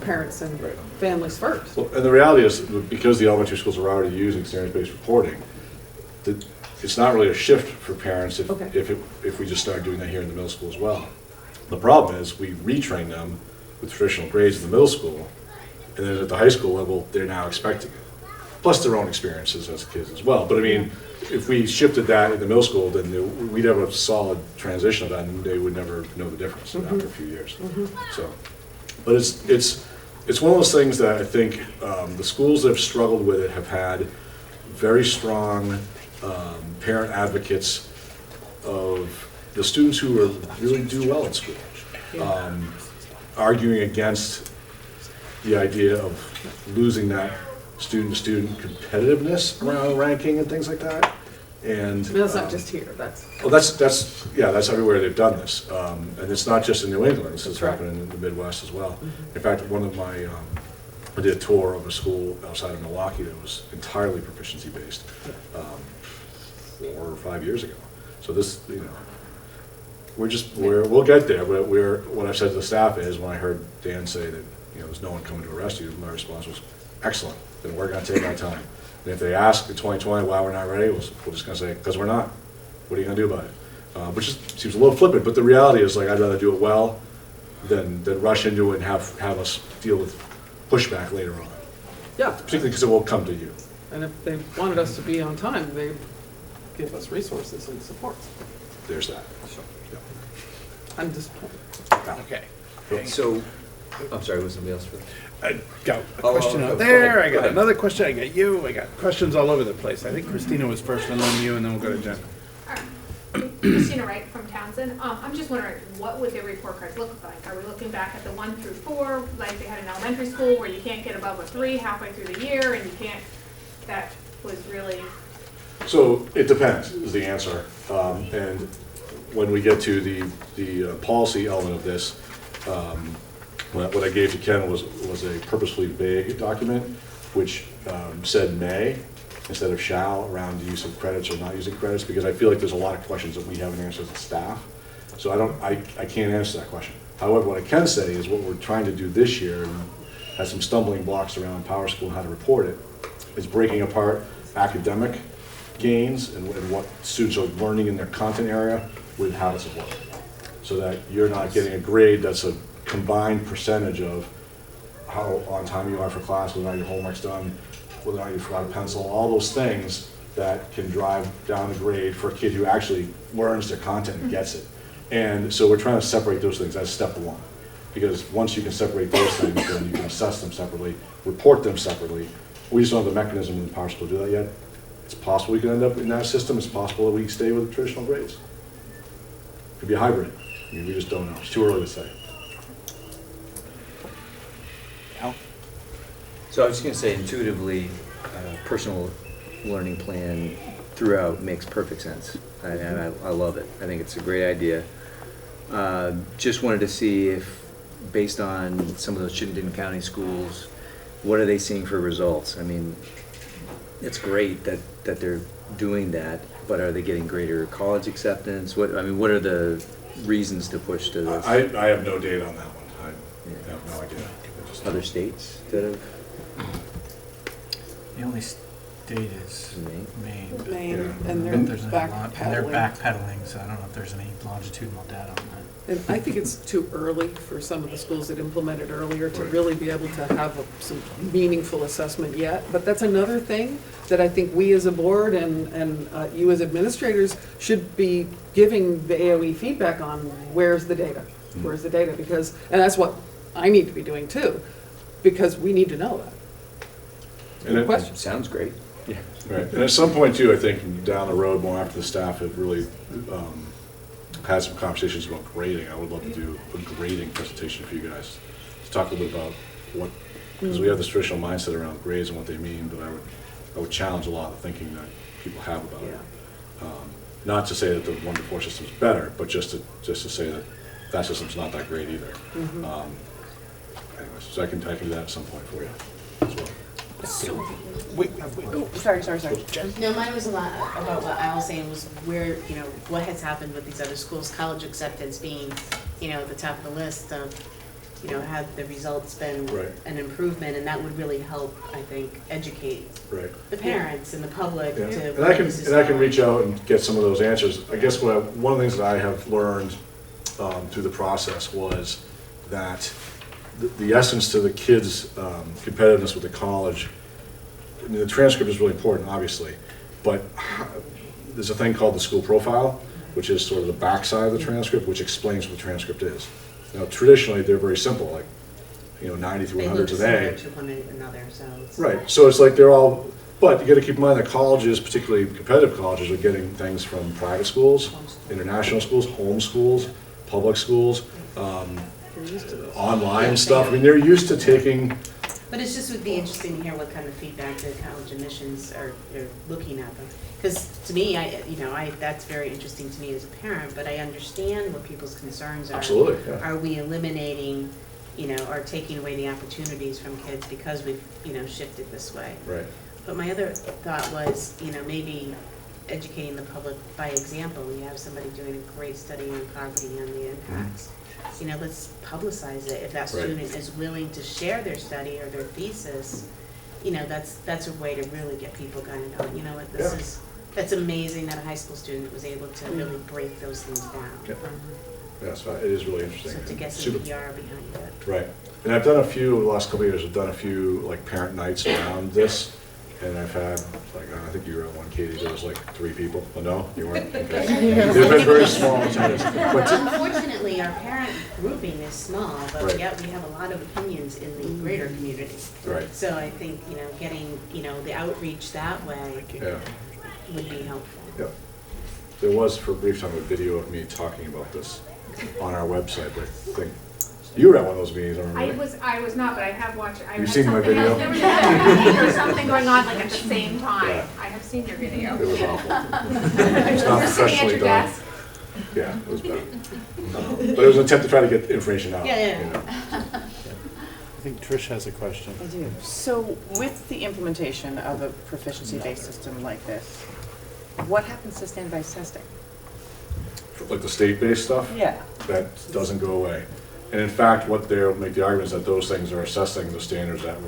S2: parents and families first?
S6: Well, and the reality is, because the elementary schools are already using standards-based reporting, it's not really a shift for parents if we just start doing that here in the middle school as well. The problem is we retrain them with traditional grades in the middle school, and then at the high school level, they're now expecting it. Plus their own experiences as kids as well. But I mean, if we shifted that in the middle school, then we'd have a solid transition of that, and they would never know the difference after a few years. So, but it's one of those things that I think the schools that have struggled with it have had very strong parent advocates of the students who really do well in school, arguing against the idea of losing that student-to-student competitiveness around ranking and things like that. And
S2: That's not just here, that's.
S6: well, that's everywhere they've done this, and it's not just in New England. This is happening in the Midwest as well. In fact, one of my I did a tour of a school outside of Milwaukee that was entirely proficiency based 4 or 5 years ago. So this, we'll get there. But what I've said to the staff is, when I heard Dan say that there's no one coming to arrest you, my response was, excellent. Then we're going to take our time. And if they ask in 2020 why we're not ready, we're just going to say, because we're not. What are you going to do about it? Which seems a little flippant, but the reality is, I'd rather do it well than rush into it and have us deal with pushback later on.
S2: Yeah.
S6: Particularly because it will come to you.
S2: And if they wanted us to be on time, they give us resources and support.
S6: There's that.
S2: I'm disappointed.
S1: Okay.
S9: So, I'm sorry, was somebody else first?
S1: I got a
S9: Oh,
S1: question
S9: go
S1: out there,
S9: ahead,
S1: I
S9: go
S1: got
S9: ahead.
S1: another question, I got you, I got questions all over the place. I think Christina was first, and then you, and then we'll go to Jen.
S17: Christina Wright from Townsend. I'm just wondering, what would the report cards look like? Are we looking back at the 1 through 4, like they had in elementary school, where you can't get above a 3 halfway through the year, and you can't, that was really...
S6: So it depends, is the answer. And when we get to the policy element of this, what I gave to Ken was a purposefully vague document, which said may instead of shall around the use of credits or not using credits, because I feel like there's a lot of questions that we haven't answered as a staff. So I can't answer that question. However, what I can say is what we're trying to do this year, and has some stumbling blocks around Power School and how to report it, is breaking apart academic gains and what students are learning in their content area with habits of work. So that you're not getting a grade that's a combined percentage of how on time you are for class, whether or not your homework's done, whether or not you forgot a pencil, all those things that can drive down the grade for a kid who actually learns their content and gets it. And so we're trying to separate those things. That's step one. Because once you can separate those things, then you can assess them separately, report them separately. We just don't have the mechanism in the Power School to do that yet. It's possible we could end up in that system. It's possible that we stay with traditional grades. It could be a hybrid. I mean, we just don't know. It's too early to say.
S9: So I was just going to say, intuitively, personal learning plan throughout makes perfect sense. I love it. I think it's a great idea. Just wanted to see if, based on some of those Chittenden County schools, what are they seeing for results? I mean, it's great that they're doing that, but are they getting greater college acceptance? What are the reasons to push to this?
S6: I have no data on that one. I have no idea.
S9: Other states that have?
S5: The only state is Maine.
S2: Maine, and they're
S5: But there's any
S2: backpedaling.
S5: And they're backpedaling, so I don't know if there's any longitudinal data on that.
S2: And I think it's too early for some of the schools that implemented earlier to really be able to have some meaningful assessment yet. But that's another thing that I think we as a board and you as administrators should be giving the AOE feedback on. Where's the data? Where's the data? Because, and that's what I need to be doing too, because we need to know that.
S6: And
S9: it sounds great. Yeah.
S6: Right. And at some point too, I think down the road, more after the staff have really had some conversations about grading, I would love to do a grading presentation for you guys to talk a little bit about what, because we have this traditional mindset around grades and what they mean, but I would challenge a lot of the thinking that people have about it. Not to say that the 1 to 4 system is better, but just to say that system's not that great either. Anyways, so I can do that at some point for you as well.
S7: Sorry.
S11: No, mine was a lot about what I was saying was where, what has happened with these other schools, college acceptance being, at the top of the list of, have the results been an improvement, and that would really help, I think, educate the parents and the public to where this is
S6: And I can
S11: going.
S6: reach out and get some of those answers. I guess one of the things that I have learned through the process was that the essence to the kids' competitiveness with the college, I mean, the transcript is really important, obviously, but there's a thing called the school profile, which is sort of the backside of the transcript, which explains what the transcript is. Now, traditionally, they're very simple, like, 90 through 100
S11: They look
S6: today.
S11: similar to one another, so it's...
S6: Right, so it's like they're all But you gotta keep in mind that colleges, particularly competitive colleges, are getting things from private schools, international schools, home schools, public schools, online stuff. I mean, they're used to taking,
S11: But it's just would be interesting to hear what kind of feedback the college admissions are looking at them. Because to me, that's very interesting to me as a parent, but I understand what people's concerns are.
S6: Absolutely, yeah.
S11: Are we eliminating, or taking away the opportunities from kids because we've, shifted this way?
S6: right.
S11: But my other thought was, maybe educating the public by example. We have somebody doing a great study on poverty and the impacts. Let's publicize it. If that
S6: Right.
S11: student is willing to share their study or their thesis, that's a way to really get people going. You know what,
S6: Yeah.
S11: that's amazing that a high school student was able to really break those things down.
S6: Yeah. Yes, it is really interesting.
S11: So to get some
S6: Super-
S11: PR behind it.
S6: Right. And I've done a few, the last couple of years, I've done a few like parent nights around this. And I've had, like, I think you were at one, Katie, there was like 3 people. Oh, no, you weren't? Okay. They've been very small. But
S11: Unfortunately, our parent grouping is small, but
S6: Right.
S11: yet we have a lot of opinions in the greater community.
S6: Right.
S11: So I think, getting, the outreach that way
S6: Yeah.
S11: would be helpful.
S6: Yeah. There was, for a brief time, a video of me talking about this on our website, but I think, you were at one of those meetings, I remember.
S17: I was not, but I have watched, I
S6: You've
S17: had
S6: seen my
S17: something else,
S6: video?
S17: there was a meeting or something going on like at the same time.
S6: Yeah.
S17: I have seen your video.
S6: It was awful. It's
S17: You're
S6: not
S17: sitting at
S6: professionally
S17: your
S6: done.
S17: desk.
S6: Yeah, it was bad. But it was an attempt to try to get information out.
S11: Yeah.
S6: you know.
S1: I think Trish has a question.
S7: I do. So with the implementation of a proficiency-based system like this, what happens to standardized testing?
S6: Like the state-based stuff?
S7: Yeah.
S6: That doesn't go away. And in fact, what they'll make the argument is that those things are assessing the standards that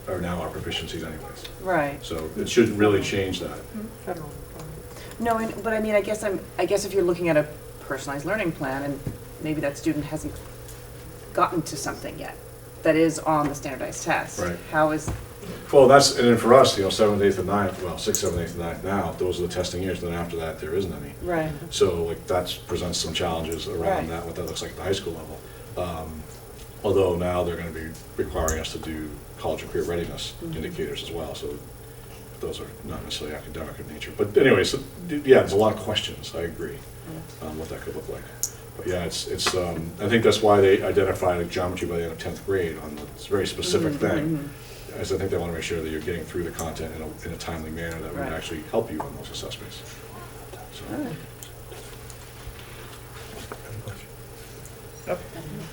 S6: are now our proficiencies anyways.
S7: Right.
S6: So it shouldn't really change that.
S7: No, but I mean, I guess if you're looking at a personalized learning plan and maybe that student hasn't gotten to something yet that is on the standardized test.
S6: Right.
S7: How is,
S6: Well, that's, and then for us, 7th, 8th, and 9th, well, 6th, 7th, 8th, and 9th now, those are the testing years, then after that, there isn't any.
S7: right,
S6: So like that presents some challenges
S7: Right.
S6: around that, what that looks like at the high school level. Although now they're going to be requiring us to do college and career readiness indicators as well, so those are not necessarily academic in nature. But anyway, so yeah, there's a lot of questions, I agree, what that could look like. But yeah, it's I think that's why they identified geometry by the end of 10th grade on this very specific thing. As I think they want to make sure that you're getting through the content in a timely manner that would
S7: Right.
S6: actually help you on those assessments. So.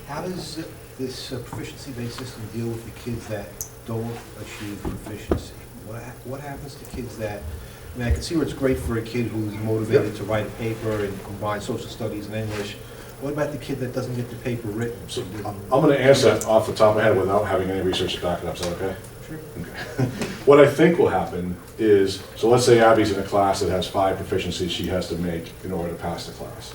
S8: How does this proficiency-based system deal with the kids that don't achieve proficiency? What happens to kids that, I mean, I can see where it's great for a kid who's motivated to write a paper and combine social studies and English. What about the kid that doesn't get the paper written?
S6: So I'm going to answer that off the top of my head without having any research to back it up. Is that okay? Sure. Okay. What I think will happen is, so let's say Abby's in a class that has 5 proficiencies she has to make in order to pass the class.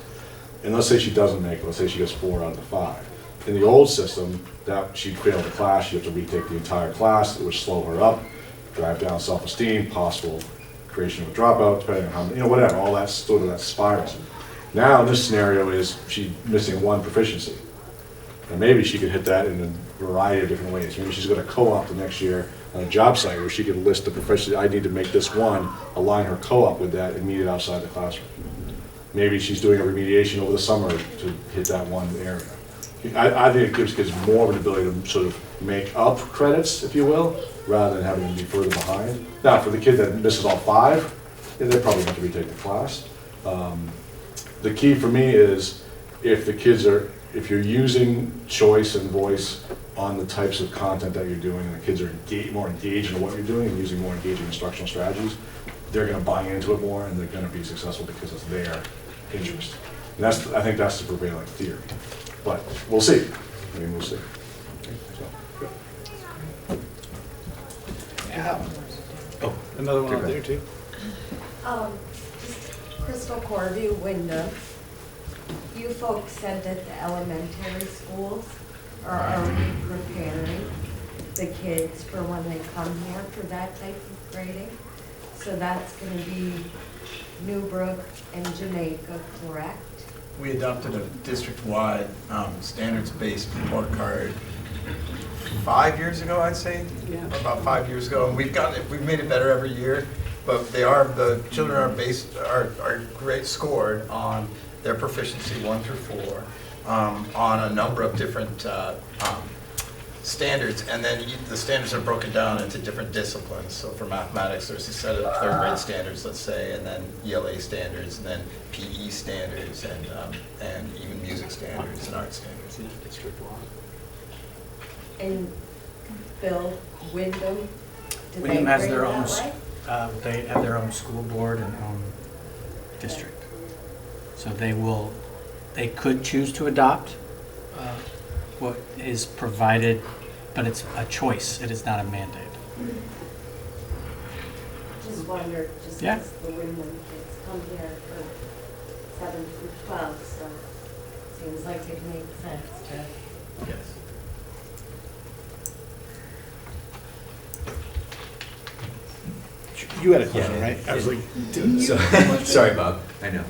S6: And let's say she doesn't make it, let's say she gets 4 out of the 5. In the old system, that she'd fail the class, she'd have to retake the entire class, it would slow her up, drive down self-esteem, possible creation of a dropout, depending on how many, whatever, all that sort of that spiral. Now, in this scenario is she's missing 1 proficiency. And maybe she could hit that in a variety of different ways. Maybe she's got a co-op the next year on a job site where she can list the proficiency, I need to make this one, align her co-op with that and meet it outside the classroom. Maybe she's doing a remediation over the summer to hit that one area. I think it gives kids more of an ability to sort of make up credits, if you will, rather than having them be further behind. Now, for the kid that misses all 5, they're probably going to retake the class. The key for me is if you're using choice and voice on the types of content that you're doing, and the kids are more engaged in what you're doing and using more engaging instructional strategies, they're going to buy into it more and they're going to be successful because it's their interest. And I think that's the prevailing theory. But we'll see. I mean, we'll see.
S1: Oh, another one out there too.
S18: Crystal Corview, Wyndham. You folks said that the elementary schools are already preparing the kids for when they come here for that type of grading. So that's going to be Newbrook and Jamaica, correct?
S19: We adopted a district-wide standards-based report card
S14: 5 years ago, I'd say.
S2: Yeah.
S14: About 5 years ago, and we've made it better every year. But the children are great scored on their proficiency 1 through 4 on a number of different standards, and then the standards are broken down into different disciplines. So for mathematics, there's a set of 3rd grade standards, let's say, and then ELA standards, and then PE standards, and even music standards and art standards.
S18: And Bill, Wyndham, do they
S5: Wyndham has
S18: grade
S5: their own,
S18: that way?
S5: they have their own school board and own district. So they could choose to adopt what is provided, but it's a choice, it is not a mandate.
S18: Just wondered, just
S5: Yeah.
S18: because the Wyndham kids come here for 7 through 12, so seems like it makes sense to.
S12: Yes.
S1: You had a question, right? I was like,
S9: Sorry, Bob, I know.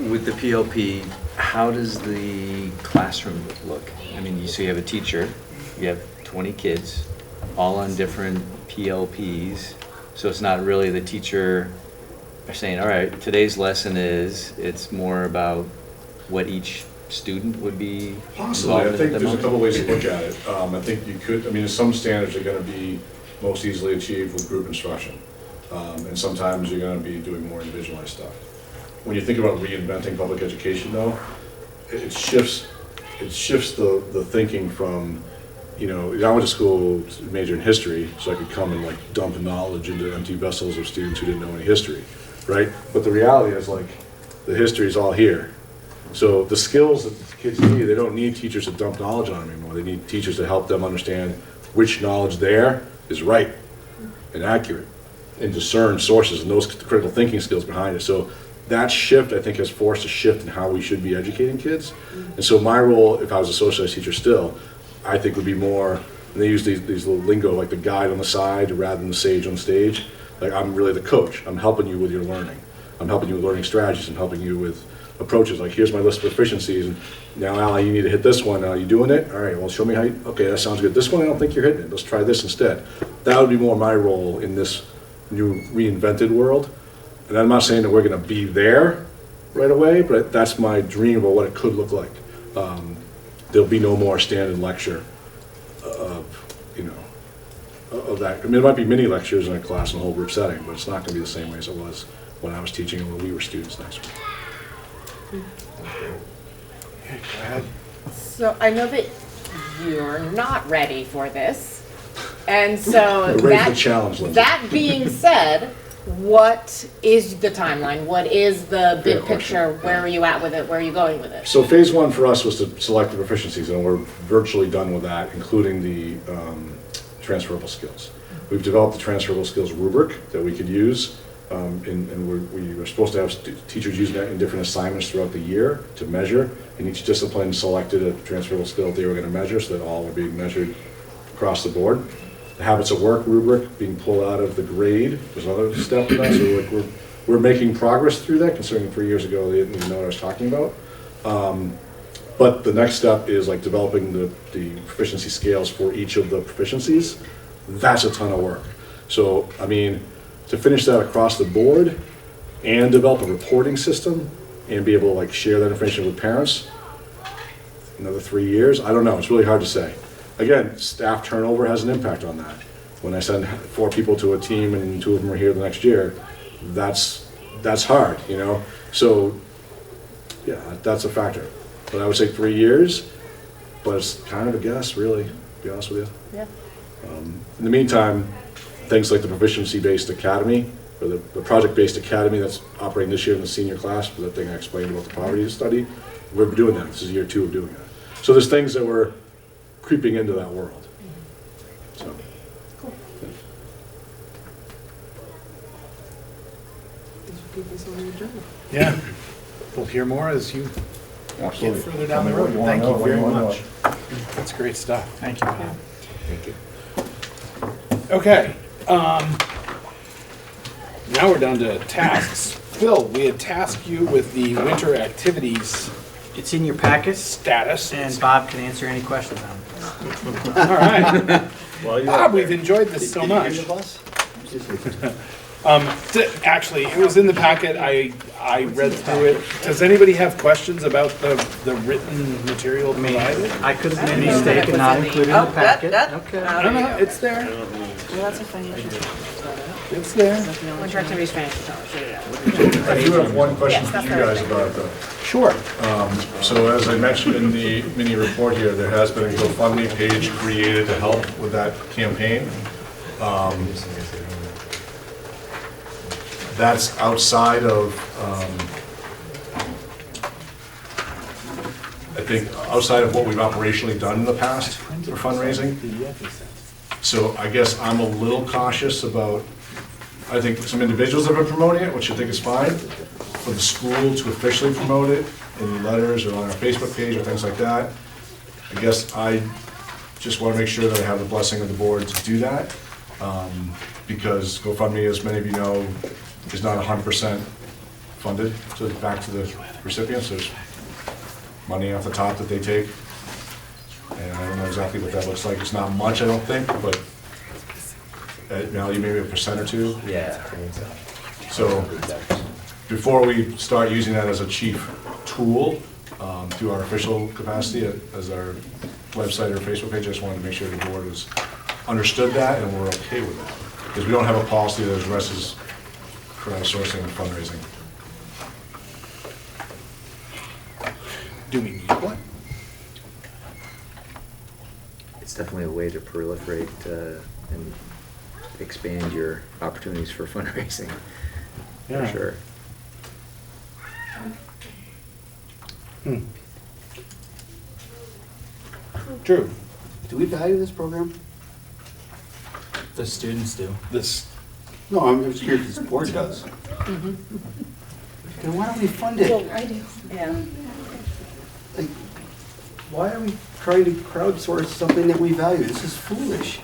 S9: With the PLP, how does the classroom look? I mean, so you have a teacher, you have 20 kids, all on different PLPs, so it's not really the teacher saying, all right, today's lesson it's more about what each student would be
S6: Possibly,
S9: involved
S6: I
S9: in
S6: think
S9: at the
S6: there's a
S9: moment?
S6: couple ways to look at it. I think you could, I mean, some standards are gonna be most easily achieved with group instruction. And sometimes you're gonna be doing more individualized stuff. When you think about reinventing public education though, it shifts the thinking from, I went to school to major in history, so I could come and like dump knowledge into empty vessels of students who didn't know any history, right? But the reality is like, the history is all here. So the skills that the kids need, they don't need teachers to dump knowledge on them anymore. They need teachers to help them understand which knowledge there is right and accurate, and discern sources and those critical thinking skills behind it. So that shift, I think, has forced a shift in how we should be educating kids. And so my role, if I was a socialized teacher still, I think would be more, and they use these little lingo, like the guide on the side rather than the sage on stage. Like, I'm really the coach. I'm helping you with your learning. I'm helping you with learning strategies. I'm helping you with approaches. Like, here's my list of proficiencies, and now, Al, you need to hit this one. Are you doing it? All right, well, show me how you, okay, that sounds good. This one, I don't think you're hitting it. Let's try this instead. That would be more my role in this new reinvented world. And I'm not saying that we're going to be there right away, but that's my dream about what it could look like. There'll be no more stand-in lecture of that. I mean, it might be mini lectures in a class in a whole group setting, but it's not going to be the same way as it was when I was teaching and when we were students next week.
S1: Okay, go ahead.
S3: So I know that you're not ready for this, and so
S6: We're ready for the challenge, Lindsay.
S3: that being said, what is the timeline? What is the big
S6: Fair question.
S3: picture? Where are you at with it? Where are you going with it?
S6: So phase one for us was to select the proficiencies, and we're virtually done with that, including the transferable skills. We've developed the transferable skills rubric that we could use, and we were supposed to have teachers using that in different assignments throughout the year to measure, and each discipline selected a transferable skill they were going to measure, so that all were being measured across the board. The habits of work rubric being pulled out of the grade was another step in that, so we're making progress through that, considering 3 years ago they didn't even know what I was talking about. But the next step is like developing the proficiency scales for each of the proficiencies. That's a ton of work. So, I mean, to finish that across the board and develop a reporting system and be able to like share that information with parents, another 3 years, I don't know, it's really hard to say. Again, staff turnover has an impact on that. When I send 4 people to a team and 2 of them are here the next year, that's hard, So, yeah, that's a factor. But I would say 3 years, but it's kind of a guess, really, to be honest with you.
S3: Yeah.
S6: In the meantime, things like the proficiency-based academy, or the project-based academy that's operating this year in the senior class, for that thing I explained about the poverty study, we're doing that. This is year 2 of doing that. So there's things that we're creeping into that world. So.
S3: Cool.
S1: Yeah, we'll hear more as you get
S8: Absolutely.
S1: further down the
S8: Tell me
S1: road.
S8: what you wanna
S1: Thank
S8: know,
S1: you
S8: what you
S1: very
S8: wanna
S1: much. That's great stuff.
S5: Thank you, Bob.
S9: Thank you.
S1: Okay, now we're down to tasks. Phil, we had tasked you with the winter activities
S5: It's in your packets,
S1: status.
S5: and Bob can answer any questions on it.
S1: All right. Bob, we've enjoyed this so much. Actually, it was in the packet. I read through it. Does anybody have questions about the written material provided?
S5: I could have made a mistake and not included in the packet. Okay.
S1: No, it's there.
S7: Well, that's a financial.
S1: It's there.
S7: Winter activities financial.
S6: I do have one question for you guys about it, though.
S1: Sure.
S6: So as I mentioned in the mini report here, there has been a GoFundMe page created to help with that campaign. That's outside of, I think, outside of what we've operationally done in the past for fundraising. So I guess I'm a little cautious about, I think some individuals have been promoting it, which I think is fine. For the school to officially promote it in letters or on our Facebook page or things like that, I guess I just want to make sure that I have the blessing of the board to do that. Because GoFundMe, as many of you know, is not 100% funded back to the recipients. There's money off the top that they take. And I don't know exactly what that looks like. It's not much, I don't think, but at value, maybe a % or two.
S9: Yeah.
S6: So before we start using that as a chief tool through our official capacity as our website or Facebook page, I just wanted to make sure the board has understood that and we're okay with it. Because we don't have a policy that addresses crowdsourcing and fundraising.
S1: Do we need one?
S9: It's definitely a way to proliferate and expand your opportunities for fundraising, for
S1: Yeah.
S9: sure.
S1: True.
S19: Do we value this program?
S12: The students do.
S19: No, I'm just curious if the board does. Then why don't we fund it?
S7: I do. Yeah.
S19: Like, why are we trying to crowdsource something that we value? This is foolish.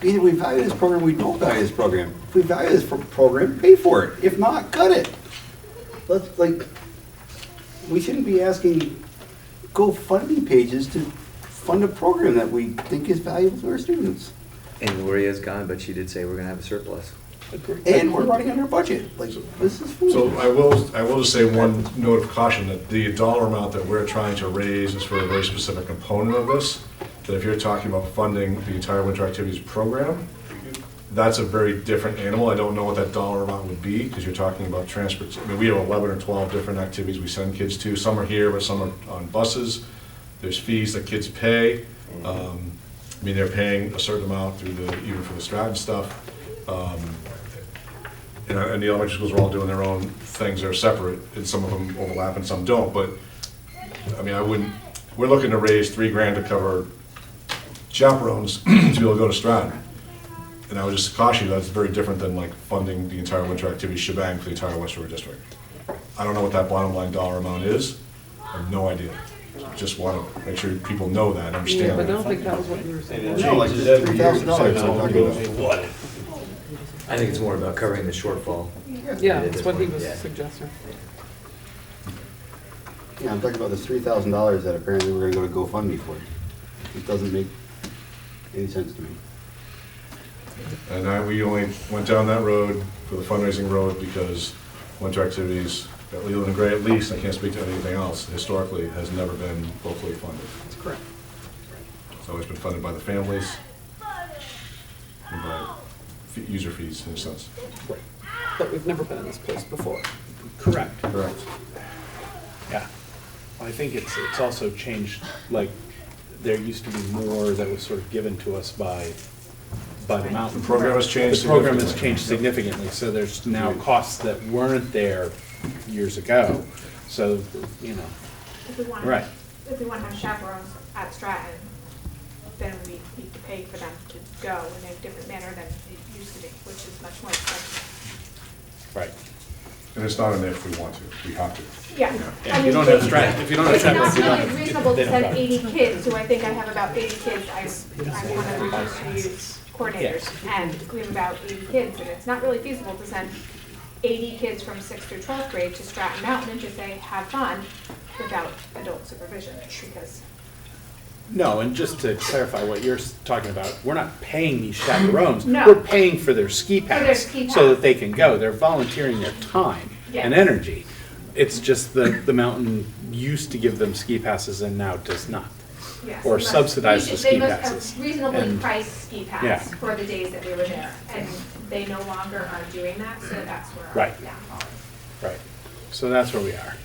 S19: Either we value this program or we don't value this program. If we value this program, pay for it. If not, cut it. We shouldn't be asking GoFundMe pages to fund a program that we think is valuable to our students.
S9: And Loria's gone, but she did say we're gonna have a surplus.
S19: And we're running under budget. Like, this is foolish.
S6: So I will just say one note of caution, that the dollar amount that we're trying to raise is for a very specific component of this. That if you're talking about funding the entire winter activities program, that's a very different animal. I don't know what that dollar amount would be, because you're talking about transport. I mean, we have 11 or 12 different activities we send kids to. Some are here, but some are on buses. There's fees that kids pay. I mean, they're paying a certain amount through even for the Stratton stuff. And the elementary schools are all doing their own things that are separate, and some of them overlap and some don't. But, I mean, we're looking to raise $3,000 to cover chaperones to be able to go to Stratton. And I would just caution you, that's very different than like funding the entire winter activity shebang for the entire West River District. I don't know what that bottom line dollar amount is. I have no idea. Just want to make sure people know that and understand
S2: Yeah, but I
S6: that.
S2: don't think that was what you were saying.
S19: No, like $3,000.
S6: What?
S9: I think it's more about covering the shortfall.
S2: Yeah,
S9: at
S2: that's
S9: this
S2: what he
S9: point,
S2: was
S9: yeah.
S2: suggesting.
S19: Yeah, I'm talking about this $3,000 that apparently we're gonna go to GoFundMe for. It doesn't make any sense to me.
S6: And we only went down that road for the fundraising road because winter activities at Leland and Gray, at least, I can't speak to anything else, historically has never been locally funded.
S2: That's correct.
S6: It's always been funded by the families and by user fees in a sense.
S2: But we've never been in this place before.
S1: Correct.
S6: Correct.
S1: Yeah. I think it's also changed, like, there used to be more that was sort of given to us by the mountain.
S6: The program has changed
S1: The program has
S6: significantly.
S1: changed significantly, so there's now costs that weren't there years ago. So, you know,
S17: If we want to,
S1: right.
S17: if we want to have chaperones at Stratton, then we need to pay for them to go in a different manner than it used to be, which is much more expensive.
S1: Right.
S6: And it's not an if we want to, we have to.
S17: Yeah.
S1: Yeah, if you don't have Stratton, if you don't have chaperones,
S17: It's
S1: you
S17: not
S1: don't.
S17: really reasonable
S1: they
S17: to
S1: don't
S17: send
S1: go.
S17: 80 kids, who I think I have about 80 kids, I'm one of the reduced to use coordinators, and we have about 80 kids, and it's not really feasible to send 80 kids from 6th through 12th grade to Stratton Mountain and just say, have fun, without adult supervision, because
S1: No, and just to clarify what you're talking about, we're not paying these chaperones.
S17: No.
S1: We're paying for their ski
S17: For their
S1: pass
S17: ski
S1: so that
S17: pass.
S1: they can go. They're volunteering their time and
S17: Yes.
S1: energy. It's just the mountain used to give them ski passes and now does not.
S17: Yes,
S1: Or
S17: they must-
S1: subsidize the ski
S17: They must
S1: passes.
S17: have reasonably
S1: And-
S17: priced ski
S1: Yeah.
S17: pass for the days that we were there, and they no longer are doing that, so that's where our
S1: Right.
S17: downfall is.
S1: Right. So that's where we are.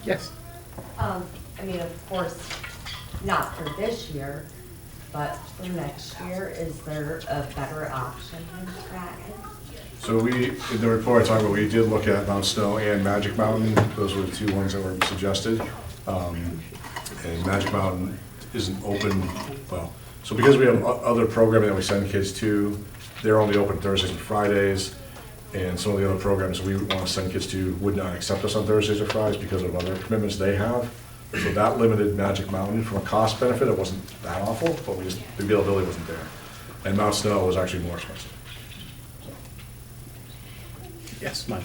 S1: Yes?
S18: I mean, of course, not for this year, but for next year, is there a better option than Stratton?
S6: So we, in the report I talked about, we did look at Mount Snow and Magic Mountain. Those were the two ones that were suggested. And Magic Mountain isn't open, well, so because we have other programming that we send kids to, they're only open Thursdays and Fridays. And some of the other programs we want to send kids to would not accept us on Thursdays or Fridays because of other commitments they have. So that limited Magic Mountain. From a cost benefit, it wasn't that awful, but we just, the availability wasn't there. And Mount Snow was actually more expensive.
S1: Yes, Mike?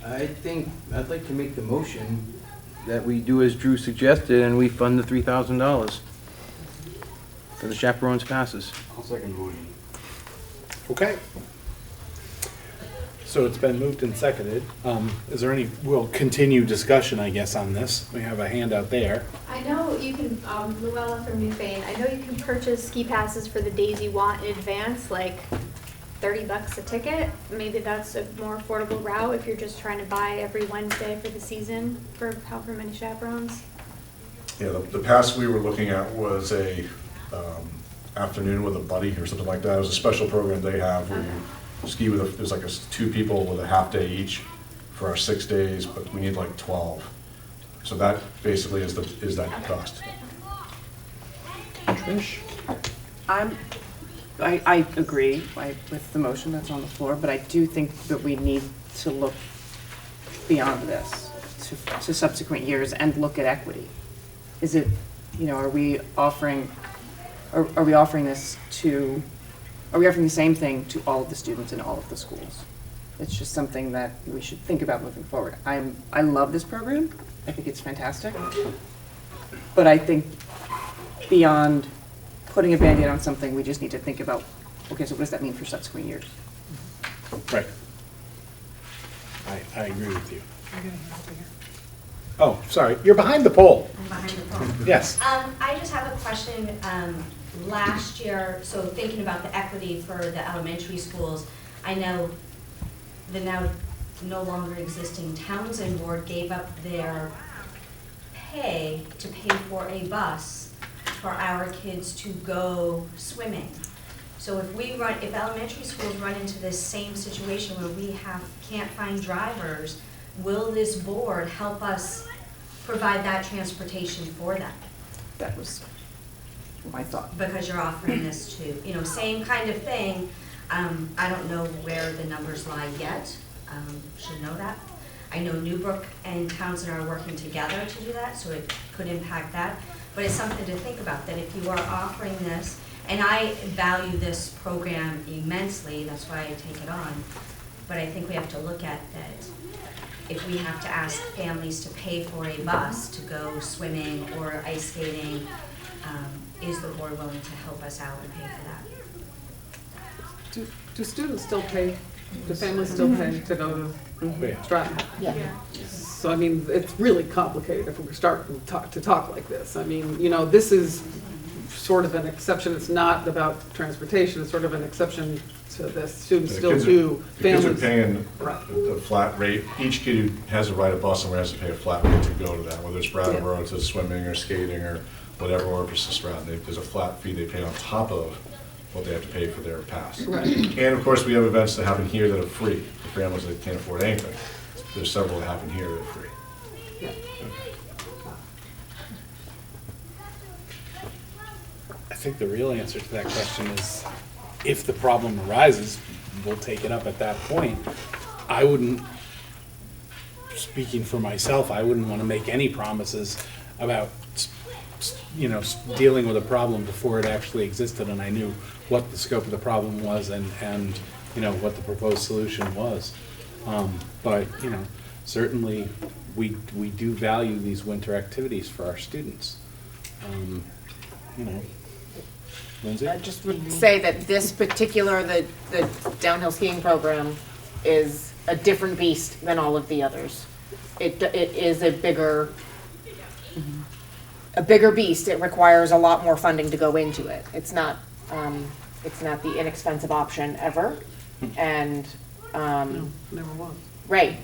S12: I think, I'd like to make the motion that we do as Drew suggested and we fund the $3,000 for the chaperones passes.
S19: I'll second the motion.
S1: Okay. So it's been moved and seconded. Is there any, we'll continue discussion, I guess, on this. We have a handout there.
S20: I know you can, Luella from Newfane, I know you can purchase ski passes for the days you want in advance, like $30 a ticket. Maybe that's a more affordable route if you're just trying to buy every Wednesday for the season for however many chaperones.
S6: Yeah, the pass we were looking at was a afternoon with a buddy or something like that. It was a special program they have where you ski with, there's like two people with a half day each for our 6 days, but we need like 12. So that basically is that cost.
S1: Trish?
S7: I agree with the motion that's on the floor, but I do think that we need to look beyond this to subsequent years and look at equity. Is it, are we offering this to, are we offering the same thing to all of the students in all of the schools? It's just something that we should think about moving forward. I love this program. I think it's fantastic. But I think beyond putting a Band-Aid on something, we just need to think about, okay, so what does that mean for subsequent years?
S1: Right. I agree with you. Oh, sorry, you're behind the pole.
S21: I'm behind the pole.
S1: Yes.
S21: I just have a question. Last year, so thinking about the equity for the elementary schools, I know the now no longer existing Townsend board gave up their pay to pay for a bus for our kids to go swimming. So if elementary schools run into this same situation where we can't find drivers, will this board help us provide that transportation for them?
S7: That was my thought.
S21: Because you're offering this to, same kind of thing. I don't know where the numbers lie yet. Should know that. I know Newbrook and Townsend are working together to do that, so it could impact that. But it's something to think about, that if you are offering this, and I value this program immensely, that's why I take it on, but I think we have to look at that if we have to ask families to pay for a bus to go swimming or ice skating, is the board willing to help us out and pay for that?
S2: Do students still pay, do families still pay to go to Stratton?
S3: Yeah.
S2: So, I mean, it's really complicated if we start to talk like this. I mean, this is sort of an exception. It's not about transportation. It's sort of an exception to this. Students still do.
S6: The kids are
S2: Families.
S6: paying
S2: Right.
S6: the flat rate. Each kid who has to ride a bus somewhere has to pay a flat rate to go to that, whether it's Brattleboro to swimming or skating or whatever, or if it's just Stratton. There's a flat fee they pay on top of what they have to pay for their pass.
S2: Right.
S6: And of course, we have events that happen here that are free for families that can't afford anything. There's several that happen here that are free.
S1: I think the real answer to that question is, if the problem arises, we'll take it up at that point. I wouldn't, speaking for myself, I wouldn't want to make any promises about, dealing with a problem before it actually existed and I knew what the scope of the problem was and what the proposed solution was. But, certainly we do value these winter activities for our students. You know, Lindsay?
S3: I just would say that this particular, the downhill skiing program is a different beast than all of the others. It is a bigger beast. It requires a lot more funding to go into it. It's not the inexpensive option ever, and,
S2: Never was.
S3: right.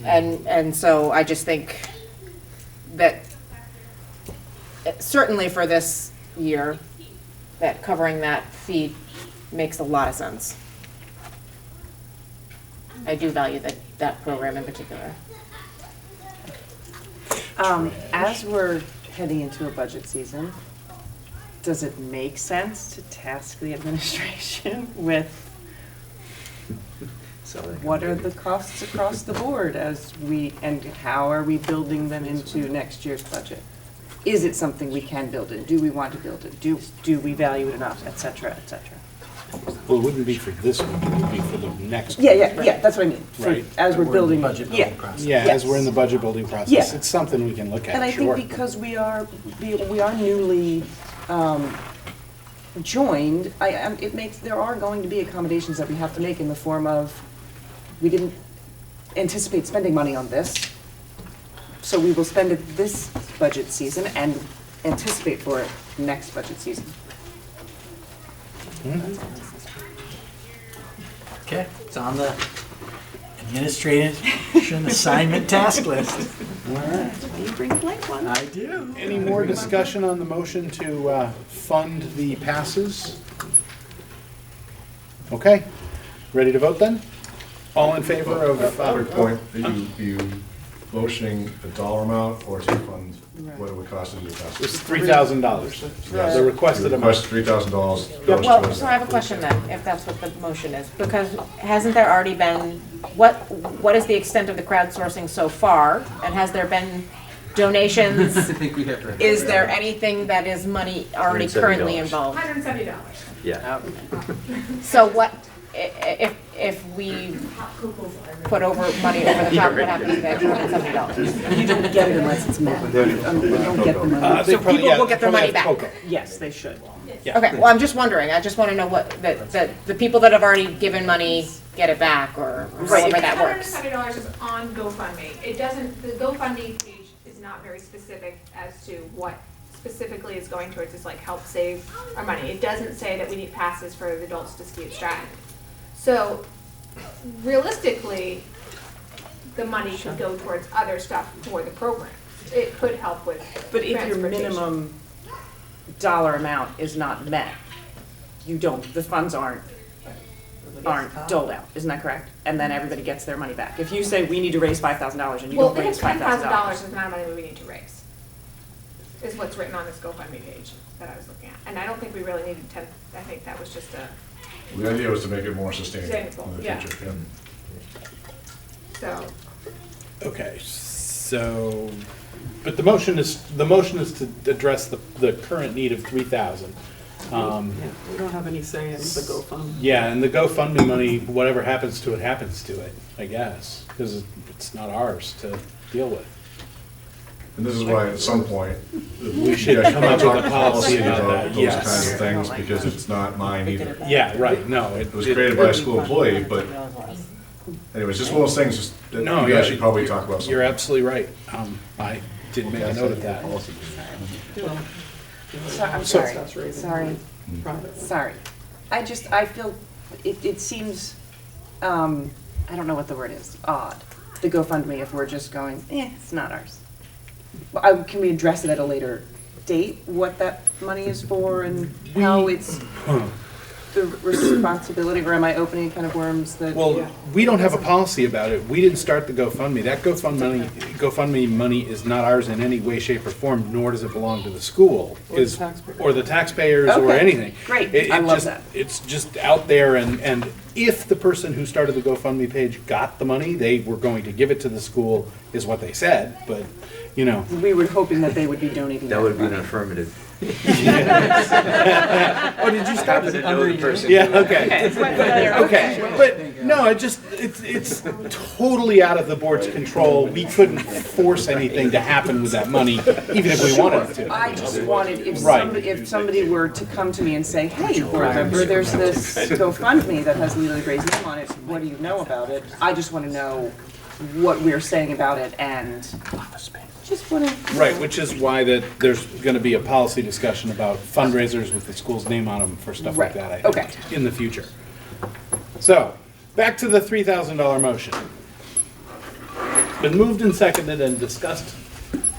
S3: And so I just think that certainly for this year, that covering that fee makes a lot of sense. I do value that program in particular.
S7: As we're heading into a budget season, does it make sense to task the administration with what are the costs across the board and how are we building them into next year's budget? Is it something we can build in? Do we want to build it? Do we value it enough, et cetera, et cetera?
S1: Well, it wouldn't be for this week, it would be for the next.
S7: Yeah, that's what I mean.
S1: Right.
S7: As we're building.
S5: budget building process.
S1: Yeah,
S7: Yes.
S1: as we're in the budget building process,
S7: Yeah.
S1: it's something we can look at,
S7: And I
S1: sure.
S7: think because we are newly joined, there are going to be accommodations that we have to make in the form of, we didn't anticipate spending money on this, so we will spend it this budget season and anticipate for it next budget season.
S5: Okay, it's on the administration assignment task list.
S7: You bring blank one.
S5: I do.
S1: Any more discussion on the motion to fund the passes? Okay, ready to vote then? All in favor of?
S6: Other point, are you motioning a dollar amount or to fund what it would cost to do the
S1: It's
S6: passes?
S1: $3,000. The requested amount.
S6: Request $3,000 goes
S3: Well,
S6: towards
S3: so I have a question then, if that's what the motion is, because hasn't there already been, what is the extent of the crowdsourcing so far? And has there been donations?
S12: I think we have to.
S3: Is there anything that is money already currently
S9: $170.
S3: involved?
S17: $170.
S9: Yeah.
S3: So what, if we put over money over the top, what happens to the extra $170?
S7: You don't get it unless it's met. You don't get the money.
S1: They
S3: So
S1: probably-
S3: people
S1: yeah,
S3: will get their
S1: probably
S3: money
S1: have
S3: back.
S1: cocoa.
S7: Yes, they should.
S1: Yeah.
S3: Okay, well, I'm just wondering, I just wanna know what, that the people that have already given money get it back, or however that works.
S17: $170 is on GoFundMe. It doesn't, the GoFundMe page is not very specific as to what specifically is going towards this, like, help save our money. It doesn't say that we need passes for the adults to ski at Stratton. So realistically, the money could go towards other stuff for the program. It could help with
S7: But if your
S17: transportation.
S7: minimum dollar amount is not met, the funds aren't doled out, isn't that correct? And then everybody gets their money back. If you say we need to raise $5,000 and you
S17: Well,
S7: don't
S17: they have
S7: raise $5,000.
S17: $10,000 is the amount of money we need to raise, is what's written on this GoFundMe page that I was looking at. And I don't think we really needed 10, I think that was just a,
S6: The idea was to make it more sustainable
S17: Sustainable,
S6: in the
S17: yeah.
S6: future.
S17: so.
S1: Okay, so, but the motion is to address the current need of 3,000.
S2: Yeah, we don't have any say in the GoFundMe.
S1: Yeah, and the GoFundMe money, whatever happens to it, I guess, because it's not ours to deal with.
S6: And this is why at some point,
S1: We should come up with a policy about that,
S6: those
S1: yes.
S6: kinds of things, because it's not mine either.
S1: Yeah, right, no.
S6: It was created by a school employee, but anyways, just one of those things just that
S1: No,
S6: you
S1: yeah,
S6: guys should probably talk about.
S1: You're absolutely right. I did make a note of that.
S7: I'm
S1: So-
S7: sorry. I feel, it seems, I don't know what the word is, odd, the GoFundMe, if we're just going, it's not ours. Can we address it at a later date, what that money is for and how it's the responsibility, or am I opening a can of worms that?
S1: Well, we don't have a policy about it. We didn't start the GoFundMe. That GoFundMe money is not ours in any way, shape, or form, nor does it belong to the school. Or the taxpayers, or
S7: Okay,
S1: anything.
S7: great. I love that.
S1: It's just out there, and if the person who started the GoFundMe page got the money, they were going to give it to the school, is what they said, but, you know.
S7: We were hoping that they would be donating
S9: That would be an
S7: money.
S9: affirmative.
S1: Oh, did you start
S9: Happen to know the person.
S1: Yeah, okay.
S7: Okay.
S1: Okay, but, no, it just, it's totally out of the board's control. We couldn't force anything to happen with that money, even if we wanted to.
S7: I just wanted,
S1: Right.
S7: if somebody were to come to me and say, hey, board member, there's this GoFundMe that has Leland Gray's name on it, what do you know about it? I just want to know what we're saying about it and just want to.
S1: Right, which is why that there's going to be a policy discussion about fundraisers with the school's name on them for stuff like that, I think, in the future. So, back to the $3,000 motion. Been moved and seconded and discussed.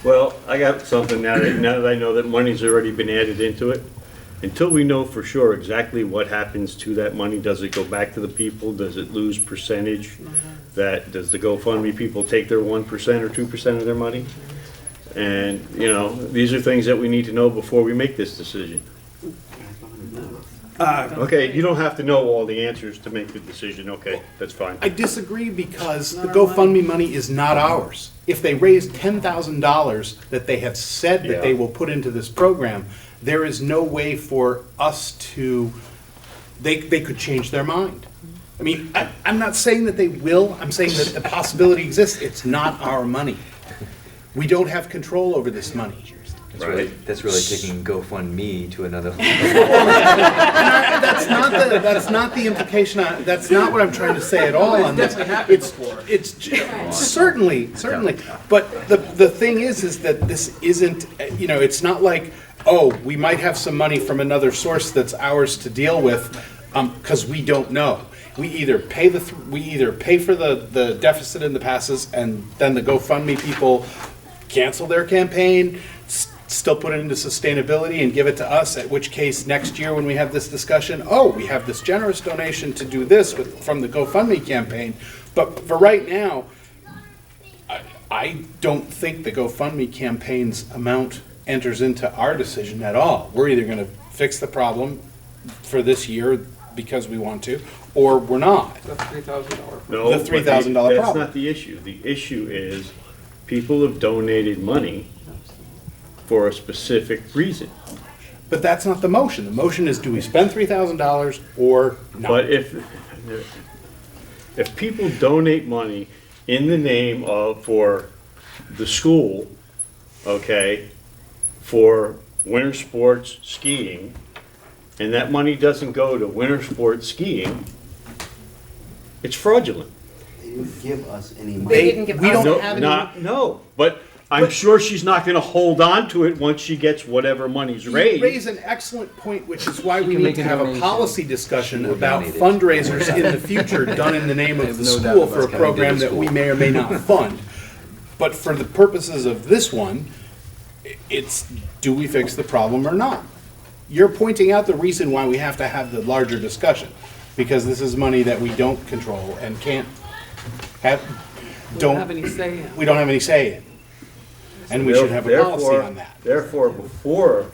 S4: Well, I got something now that I know that money's already been added into it. Until we know for sure exactly what happens to that money, does it go back to the people? Does it lose percentage? Does the GoFundMe people take their 1% or 2% of their money? And, you know, these are things that we need to know before we make this decision. Okay, you don't have to know all the answers to make the decision. Okay, that's fine.
S1: I disagree because the GoFundMe money is not ours. If they raise $10,000 that they have said that they will put into this program, there is no way for us to, they could change their mind. I mean, I'm not saying that they will, I'm saying that the possibility exists. It's not our money. We don't have control over this money.
S13: That's really taking GoFundMe to another level.
S1: That's not the implication. That's not what I'm trying to say at all on this. It's certainly. But the thing is that this isn't. You know, it's not like, oh, we might have some money from another source that's ours to deal with, because we don't know. We either pay for the deficit in the passes, and then the GoFundMe people cancel their campaign, still put it into sustainability and give it to us, at which case next year when we have this discussion, oh, we have this generous donation to do this from the GoFundMe campaign. But for right now, I don't think the GoFundMe campaign's amount enters into our decision at all. We're either going to fix the problem for this year because we want to, or we're not.
S12: That's $3,000.
S4: No,
S1: the $3,000 problem.
S4: That's not the issue. The issue is people have donated money for a specific reason.
S1: But that's not the motion. The motion is, do we spend $3,000 or not?
S4: But if people donate money in the name of, for the school, okay, for winter sports skiing, and that money doesn't go to winter sports skiing, it's fraudulent.
S19: They didn't give us any money.
S7: They didn't give us any.
S4: No, but I'm sure she's not going to hold on to it once she gets whatever money's raised.
S1: You raise an excellent point, which is why we
S12: can
S1: need
S12: make
S1: to
S12: a
S1: have a
S12: donation.
S1: policy discussion about
S13: donate it.
S1: fundraisers in the future done in the name of the
S12: no doubt
S1: school
S12: about
S1: for a
S12: it.
S1: program that we may or may not fund. But for the purposes of this one, it's, do we fix the problem or not? You're pointing out the reason why we have to have the larger discussion, because this is money that we don't control and can't have,
S2: We don't have any say in.
S1: we don't have any say in. And we should have a policy on that.
S4: Therefore, before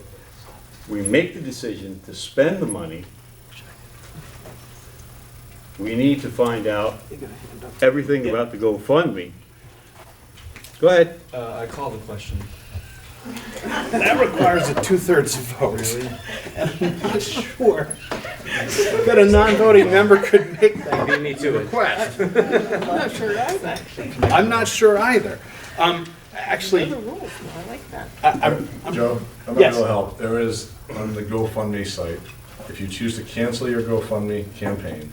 S4: we make the decision to spend the money, we need to find out everything about the GoFundMe. Go ahead.
S13: I call the question.
S1: That requires a 2/3 vote. And I'm not sure that a non-voting member could make that
S13: Beat me to it.
S1: request.
S2: I'm not sure either.
S1: I'm not sure either. Actually,
S2: The rules, I like that.
S1: I'm
S6: Joe, I'm
S1: Yes.
S6: gonna help. There is, on the GoFundMe site, if you choose to cancel your GoFundMe campaign,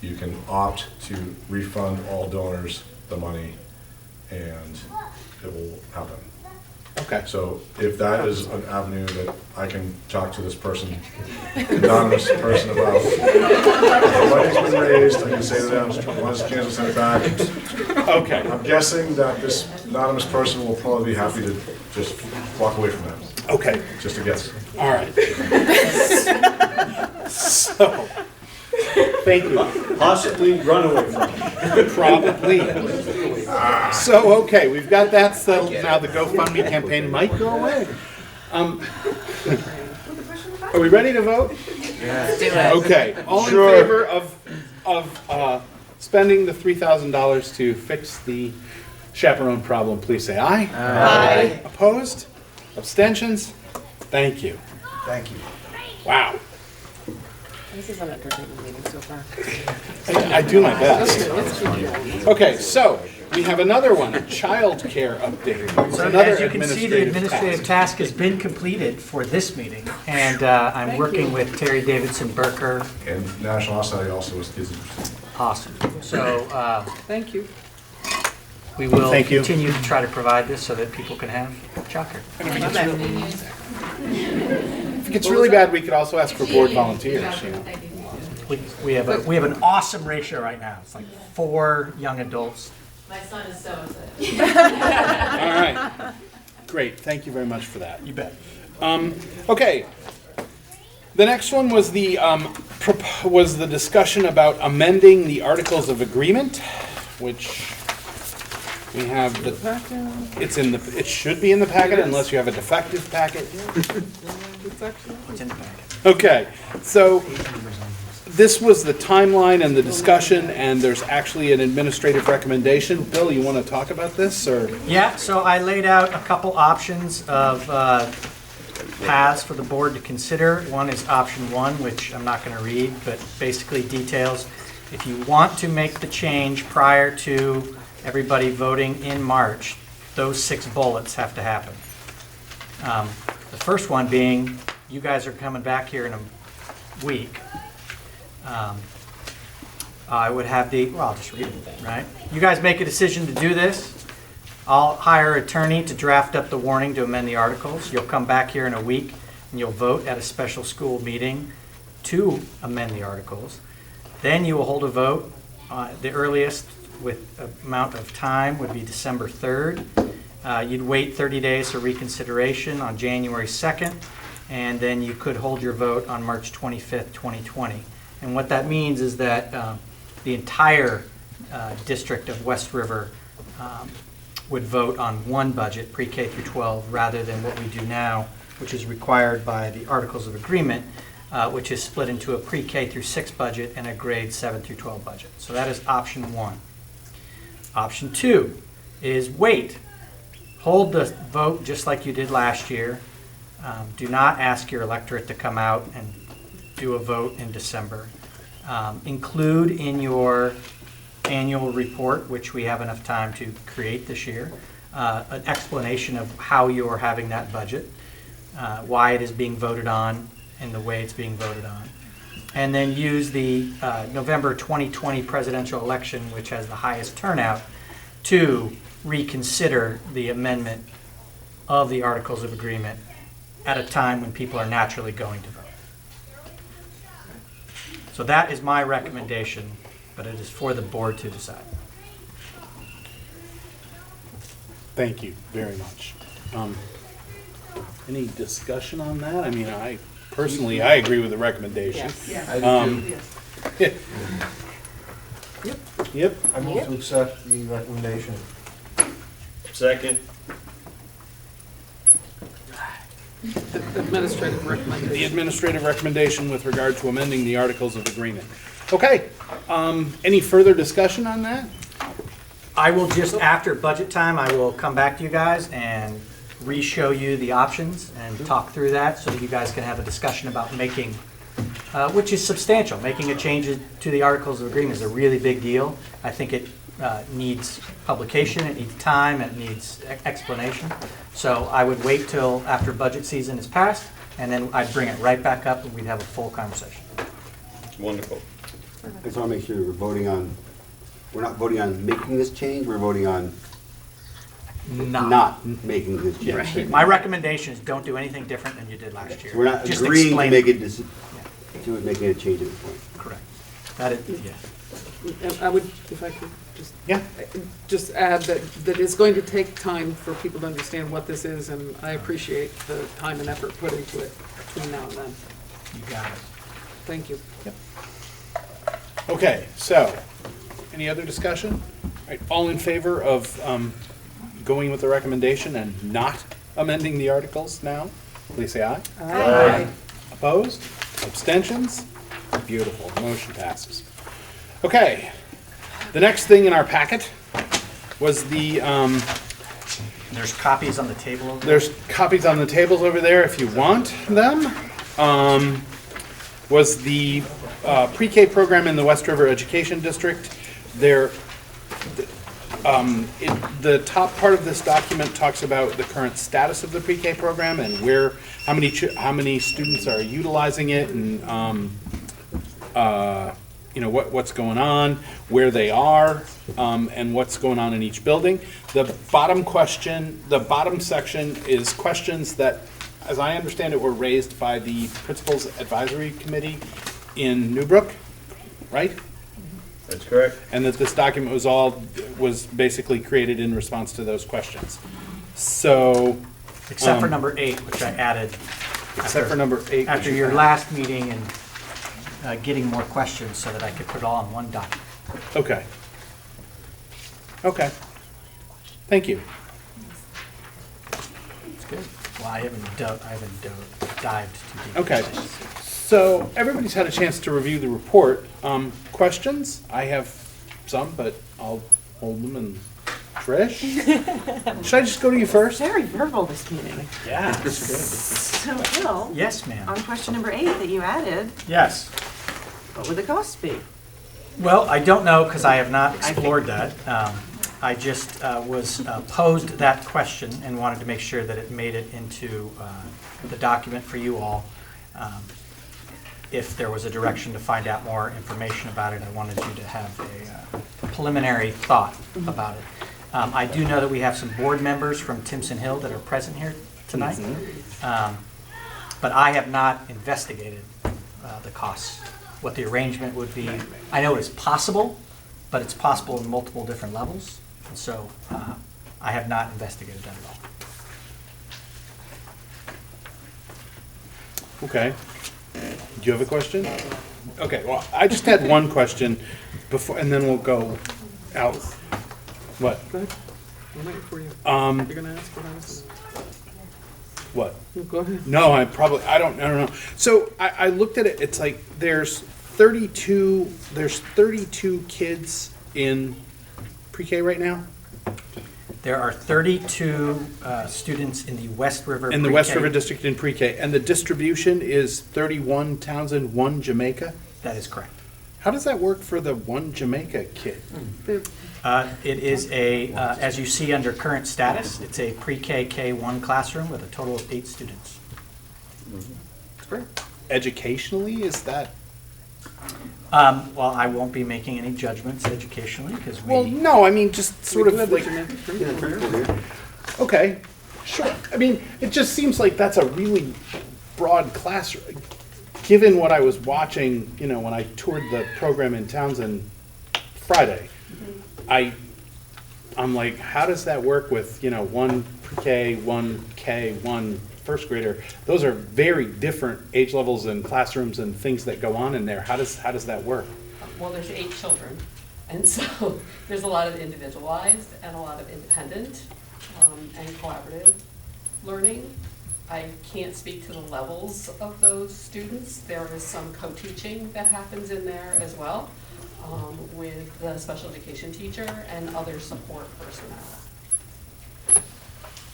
S6: you can opt to refund all donors the money, and it will happen.
S1: Okay.
S6: So if that is an avenue that I can talk to this person, anonymous person about, the money's been raised, I can say to them, why does Kansas send it back?
S1: Okay.
S6: I'm guessing that this anonymous person will probably be happy to just walk away from that.
S1: Okay.
S6: Just a guess.
S1: All right. So, thank you.
S4: Possibly run away from it.
S1: Probably. So, okay, we've got that settled. Now the GoFundMe campaign might go away. Are we ready to vote?
S7: Let's do it.
S1: Okay, all in favor of spending the $3,000 to fix the chaperone problem, please say aye.
S3: Aye.
S1: Opposed? Abstentions? Thank you.
S14: Thank you.
S1: Wow.
S2: This is an entertaining meeting so far.
S1: I do my best. Okay, so we have another one, a child care update. It's
S5: So
S1: another
S5: as you can see, the administrative task has been completed for this meeting, and I'm
S2: Thank
S5: working
S2: you.
S5: with Terry Davidson Burker.
S6: And National Honor also was kids interested.
S5: Awesome. So
S2: Thank you.
S5: we will
S1: Thank you.
S5: continue to try to provide this so that people can have childcare.
S1: If it gets really bad, we could also ask for board volunteers, you know.
S5: We have an awesome ratio right now. It's like 4 young adults.
S11: My son is so excited.
S1: All right. Great, thank you very much for that.
S5: You bet.
S1: Okay. The next one was the discussion about amending the Articles of Agreement, which we have it should be in the packet unless you have a defective packet.
S5: What's in the packet?
S1: Okay, so this was the timeline and the discussion, and there's actually an administrative recommendation. Bill, you want to talk about this, or?
S5: Yeah, so I laid out a couple options of paths for the board to consider. One is option 1, which I'm not going to read, but basically details if you want to make the change prior to everybody voting in March, those 6 bullets have to happen. The first one being, you guys are coming back here in a week. I would have I'll just read it, right? You guys make a decision to do this. I'll hire an attorney to draft up the warning to amend the articles. You'll come back here in a week and you'll vote at a special school meeting to amend the articles. Then you will hold a vote. The earliest with amount of time would be December 3rd. You'd wait 30 days for reconsideration on January 2nd, and then you could hold your vote on March 25th, 2020. And what that means is that the entire district of West River would vote on one budget, pre-K through 12, rather than what we do now, which is required by the Articles of Agreement, which is split into a pre-K through 6 budget and a grade 7 through 12 budget. So that is option 1. Option 2 is wait. Hold the vote just like you did last year. Do not ask your electorate to come out and do a vote in December. Include in your annual report, which we have enough time to create this year, an explanation of how you are having that budget, why it is being voted on, and the way it's being voted on. And then use the November 2020 presidential election, which has the highest turnout, to reconsider the amendment of the Articles of Agreement at a time when people are naturally going to vote. So that is my recommendation, but it is for the board to decide.
S1: Thank you very much. Any discussion on that? I mean, I agree with the recommendation.
S2: Yes.
S12: I do too.
S1: Yep.
S8: I move to accept the recommendation.
S4: Second.
S2: Administrative recommendation.
S1: The administrative recommendation with regard to amending the Articles of Agreement. Okay, any further discussion on that?
S5: I will just, after budget time, I will come back to you guys and re-show you the options and talk through that so that you guys can have a discussion about making, which is substantial. Making a change to the Articles of Agreement is a really big deal. I think it needs publication, it needs time, it needs explanation. So I would wait till after budget season is passed, and then I'd bring it right back up and we'd have a full conversation.
S4: Wonderful.
S19: I just want to make sure we're not voting on making this change, we're voting on not making this change.
S5: Right. My recommendation is don't do anything different than you did last year.
S19: So we're not
S5: Just
S19: agreeing to
S5: explain
S19: make
S5: it.
S19: to making a change at this point.
S5: Correct. That is, yeah.
S2: And I would, if I could just add that it's going to take time for people to understand what this is, and I appreciate the time and effort put into it between now and then.
S5: You got it.
S2: Thank you.
S1: Yep. Okay, so, any other discussion? All right, all in favor of going with the recommendation and not amending the articles now, please say aye.
S2: Aye.
S1: Opposed? Abstentions? Beautiful, motion passes. Okay, the next thing in our packet was the,
S5: There's copies on the table over there.
S1: there's copies on the tables over there if you want them, was the pre-K program in the West River Education District. The top part of this document talks about the current status of the pre-K program and how many students are utilizing it, and what's going on, where they are, and what's going on in each building. The bottom section is questions that, as I understand it, were raised by the Principals Advisory Committee in Newbrook, right?
S4: That's correct.
S1: And that this document was basically created in response to those questions. So,
S5: Except for number 8, which I added.
S1: Except for number 8.
S5: After your last meeting and getting more questions so that I could put it all in one document.
S1: Okay. Okay. Thank you.
S5: That's good. Well, I haven't dived too deep.
S1: Okay. So everybody's had a chance to review the report. Questions? I have some, but I'll hold them. And Trish? Should I just go to you first?
S7: Very verbal this meeting.
S1: Yeah, that's
S7: So, Bill?
S5: Yes, ma'am.
S7: On question number 8 that you added,
S5: Yes.
S7: what would the cost be?
S5: Well, I don't know because I have not explored that. I just was posed that question and wanted to make sure that it made it into the document for you all. If there was a direction to find out more information about it, I wanted you to have a preliminary thought about it. I do know that we have some board members from Timpson Hill that are present here tonight, but I have not investigated the costs, what the arrangement would be. I know it's possible, but it's possible in multiple different levels, and so I have not investigated that at all.
S1: Okay. Do you have a question? Okay, well, I just had one question before, and then we'll go out. What?
S2: Go ahead. I'm waiting for you.
S1: You're
S2: gonna ask what I was.
S1: What?
S2: Go ahead.
S1: No, I don't know. So I looked at it, it's like there's 32 kids in pre-K right now?
S5: There are 32 students in the West River
S1: In the
S5: pre-K.
S1: West River District in pre-K, and the distribution is 31 Townsend, 1 Jamaica?
S5: That is correct.
S1: How does that work for the 1 Jamaica kid?
S5: It is as you see under current status, it's a pre-K K1 classroom with a total of 8 students.
S1: That's great. Educationally, is that?
S5: Well, I won't be making any judgments educationally because
S1: Well, no, I mean, just sort of like,
S2: Jamaica.
S1: okay, sure. I mean, it just seems like that's a really broad classroom. Given what I was watching, when I toured the program in Townsend Friday, I'm like, how does that work with, 1 pre-K, 1 K, 1 first grader? Those are very different age levels and classrooms and things that go on in there. How does that work?
S10: Well, there's 8 children, and so there's a lot of individualized and a lot of independent and collaborative learning. I can't speak to the levels of those students. There is some co-teaching that happens in there as well with the special education teacher and other support personnel.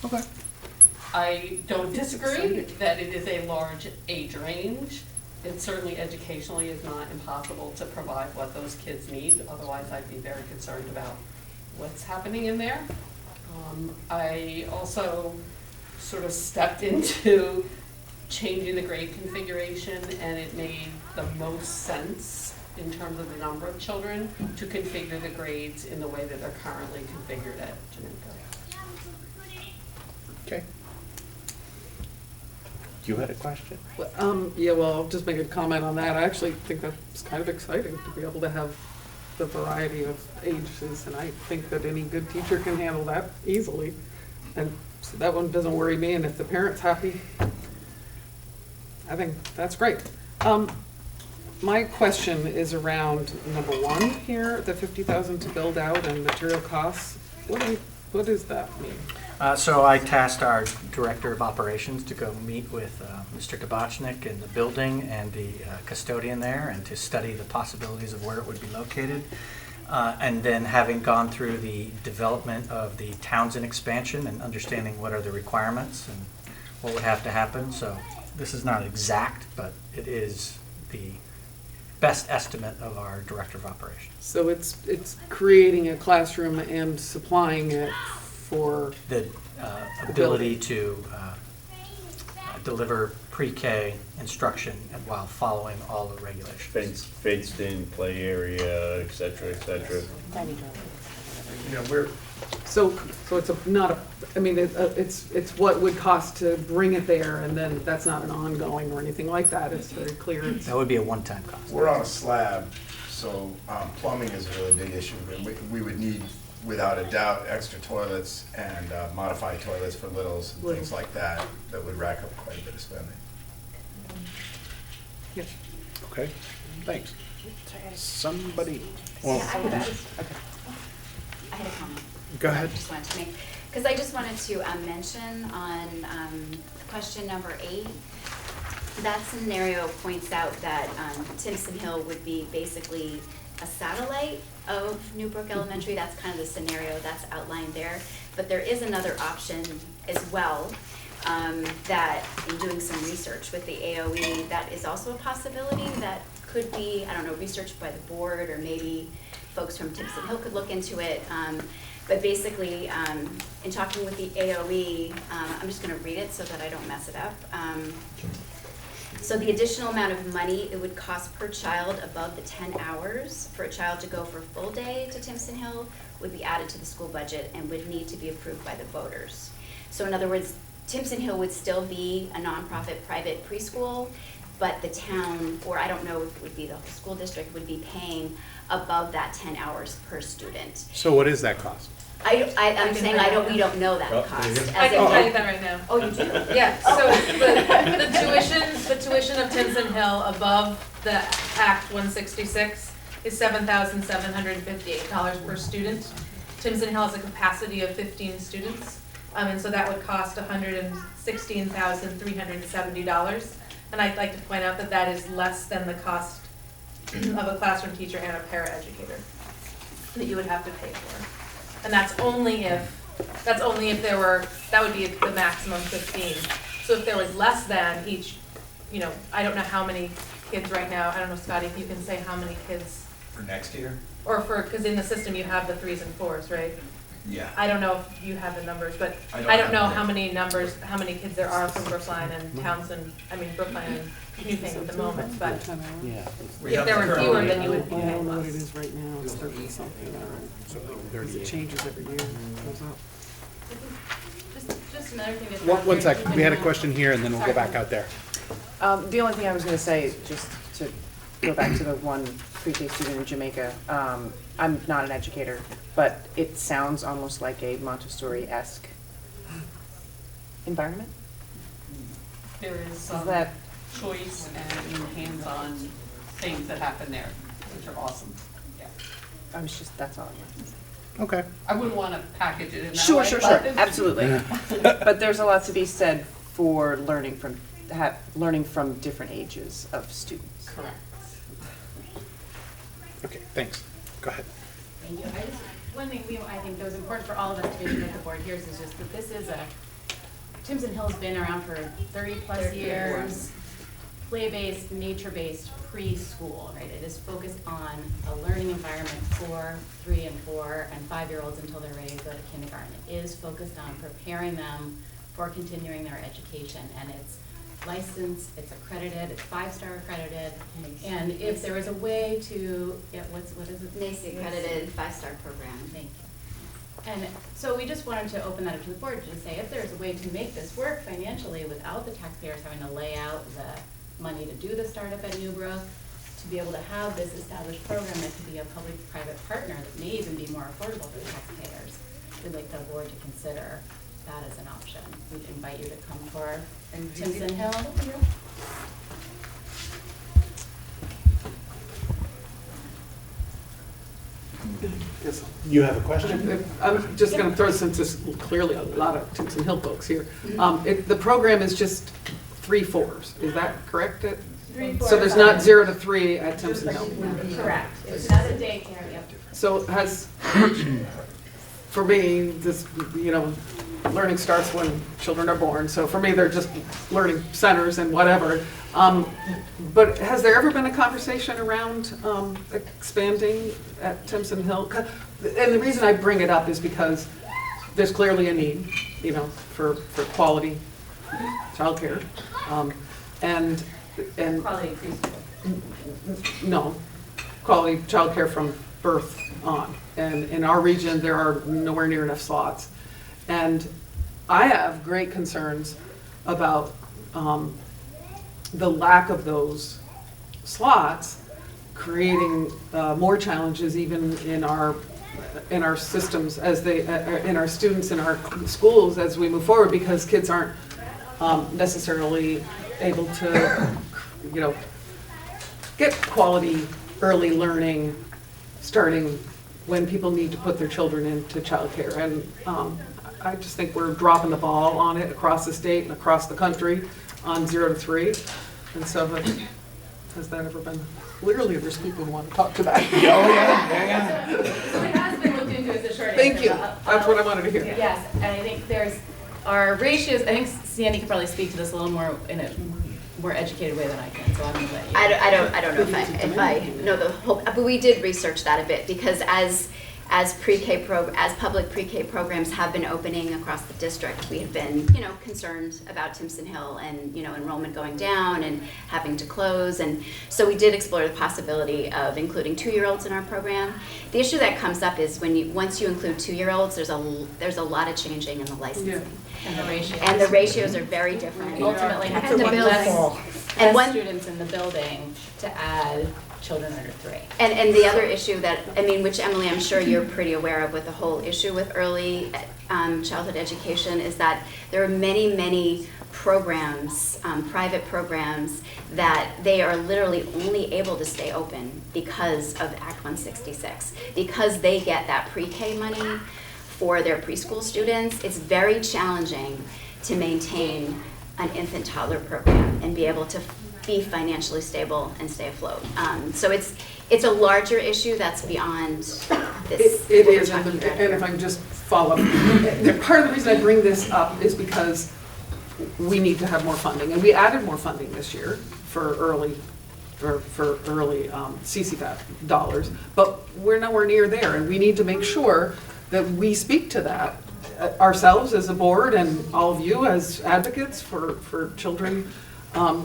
S1: Okay.
S10: I don't disagree that it is a large age range. It certainly educationally is not impossible to provide what those kids need. Otherwise, I'd be very concerned about what's happening in there. I also sort of stepped into changing the grade configuration, and it made the most sense in terms of the number of children to configure the grades in the way that they're currently configured at Jamaica.
S1: Okay. You had a question?
S2: Yeah, well, I'll just make a comment on that. I actually think that's kind of exciting to be able to have the variety of ages, and I think that any good teacher can handle that easily. And so that one doesn't worry me, and if the parent's happy, I think that's great. My question is around number 1 here, the $50,000 to build out and material costs. What does that mean?
S5: So I tasked our Director of Operations to go meet with Mr. Kabachnik in the building and the custodian there and to study the possibilities of where it would be located. And then having gone through the development of the Townsend expansion and understanding what are the requirements and what would have to happen. So this is not exact, but it is the best estimate of our director of operations.
S2: So it's creating a classroom and supplying it for
S5: The ability to deliver pre-K instruction while following all the regulations.
S4: Fenced in play area, et cetera, et cetera.
S14: You know, we're,
S2: So it's it's what would cost to bring it there, and then that's not an ongoing or anything like that. It's very clear.
S5: That would be a one-time cost.
S14: we're on a slab, so plumbing is a really big issue. We would need, without a doubt, extra toilets and modified toilets for littles and things like that, that would rack up quite a bit of spending.
S2: Yes.
S1: Okay, thanks. Somebody,
S16: Yeah,
S1: well,
S16: I had a comment.
S1: Go ahead.
S16: I just wanted to make, because I just wanted to mention on question number 8, that scenario points out that Timpson Hill would be basically a satellite of Newbrook Elementary. That's kind of the scenario that's outlined there. But there is another option as well, that in doing some research with the AOE, that is also a possibility that could be, I don't know, researched by the board, or maybe folks from Timpson Hill could look into it. But basically, in talking with the AOE, I'm just gonna read it so that I don't mess it up. So the additional amount of money it would cost per child above the 10 hours for a child to go for a full day to Timpson Hill would be added to the school budget and would need to be approved by the voters. So in other words, Timpson Hill would still be a nonprofit private preschool, but the town, or I don't know if it would be the whole school district, would be paying above that 10 hours per student.
S1: so what is that cost?
S16: I'm saying we don't know that cost.
S22: I can tell you that right now.
S16: Oh, you do?
S22: Yeah, so the tuition of Timpson Hill above the Act 166 is $7,758 per student. Timpson Hill has a capacity of 15 students, and so that would cost $116,370. And I'd like to point out that that is less than the cost of a classroom teacher and a paraeducator that you would have to pay for. And that's only if there were, that would be the maximum 15. So if there was less than each, I don't know how many kids right now, I don't know, Scotty, if you can say how many kids.
S14: For next year?
S22: Or because in the system you have the 3s and 4s, right?
S14: Yeah.
S22: I don't know if you have the numbers, but
S14: I don't
S22: know
S14: have
S22: how many kids there are from Brookline and Townsend, Brookline and Newfane at the moment, but if there were fewer, then you would
S2: I
S22: pay
S2: don't know what it
S22: less.
S2: is right now. It's 30 something. Because it changes every year. It goes up.
S11: Just another thing.
S1: One second, we had a question here, and then we'll go back out there.
S7: The only thing I was gonna say, just to go back to the one pre-K student in Jamaica, I'm not an educator, but it sounds almost like a Montessori-esque environment.
S10: There is
S7: Is
S10: some
S7: that,
S10: choice and hands-on things that happen there, which are awesome. Yeah.
S7: that's all I wanted to say.
S1: Okay.
S10: I wouldn't want to package it in that way.
S7: Sure,
S10: but-
S7: absolutely. But there's a lot to be said for learning from different ages of students.
S10: Correct.
S1: Okay, thanks. Go ahead.
S11: Thank you. One thing I think that was important for all of us to be at the board here is just that this is Timpson Hill's been around for 30+ years, play-based, nature-based preschool, right? It is focused on a learning environment for 3 and 4 and 5-year-olds until they're ready to go to kindergarten. It is focused on preparing them for continuing their education, and it's licensed, it's accredited, it's 5-star accredited, and if there is a way to, what is it?
S16: NACE accredited 5-star program.
S11: Thank you. And so we just wanted to open that up to the board to say if there's a way to make this work financially without the taxpayers having to lay out the money to do the startup at Newbrook, to be able to have this established program that could be a public-private partner that may even be more affordable for the taxpayers, we'd like the board to consider that as an option. We'd invite you to come for Timpson Hill.
S1: You have a question?
S2: I'm just going to throw, since there's clearly a lot of Timpson Hill folks here. The program is just 3 4s, is that correct?
S11: 3, 4,
S2: So there's not 0 to 3 at Timpson Hill?
S11: Correct. It's not a daycare, yep.
S2: So for me, this, learning starts when children are born, so for me, they're just learning centers and whatever. But has there ever been a conversation around expanding at Timpson Hill? And the reason I bring it up is because there's clearly a need, for quality childcare. And
S22: Quality increase.
S2: no, quality childcare from birth on. And in our region, there are nowhere near enough slots. And I have great concerns about the lack of those slots, creating more challenges even in our systems as in our students in our schools as we move forward, because kids aren't necessarily able to, get quality early learning starting when people need to put their children into childcare. And I just think we're dropping the ball on it across the state and across the country on 0 to 3. And so has that ever been, clearly there's people who want to talk to that.
S22: So it has been looked into as a short answer.
S2: Thank you. That's what I wanted to hear.
S22: Yes, and I think there's, our ratios, I think Sandy could probably speak to this a little more in a more educated way than I can, so I'm gonna let you.
S16: I don't know if I know the whole, but we did research that a bit, because as public pre-K programs have been opening across the district, we have been, concerned about Timpson Hill and, enrollment going down and having to close. And so we did explore the possibility of including 2-year-olds in our program. The issue that comes up is once you include 2-year-olds, there's a lot of changing in the licensing.
S22: Yeah.
S16: And the ratios are very different.
S22: Ultimately, have
S16: And
S22: to
S16: the
S22: be
S16: building.
S22: less
S16: one
S22: students in the building to add children under 3.
S16: And the other issue that, which Emily, I'm sure you're pretty aware of with the whole issue with early childhood education, is that there are many, many programs, private programs, that they are literally only able to stay open because of Act 166. Because they get that pre-K money for their preschool students, it's very challenging to maintain an infant toddler program and be able to be financially stable and stay afloat. So it's a larger issue that's beyond this.
S2: It is, and if I can just follow up, part of the reason I bring this up is because we need to have more funding, and we added more funding this year for early CCFAP dollars, but we're nowhere near there, and we need to make sure that we speak to that ourselves as a board and all of you as advocates for children.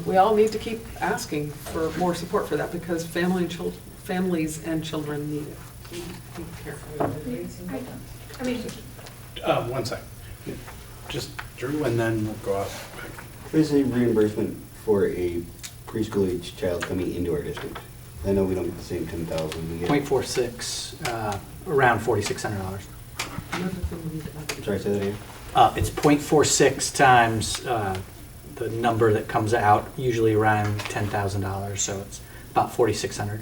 S2: We all need to keep asking for more support for that, because families and children need it.
S1: One second. Just Drew, and then we'll go off.
S19: What is a reimbursement for a preschool age child coming into our district? I know we don't get the same 10,000. We get
S5: 0.46, around $4,600.
S19: I'm sorry, say that again.
S5: It's 0.46 times the number that comes out, usually around $10,000, so it's about $4,600.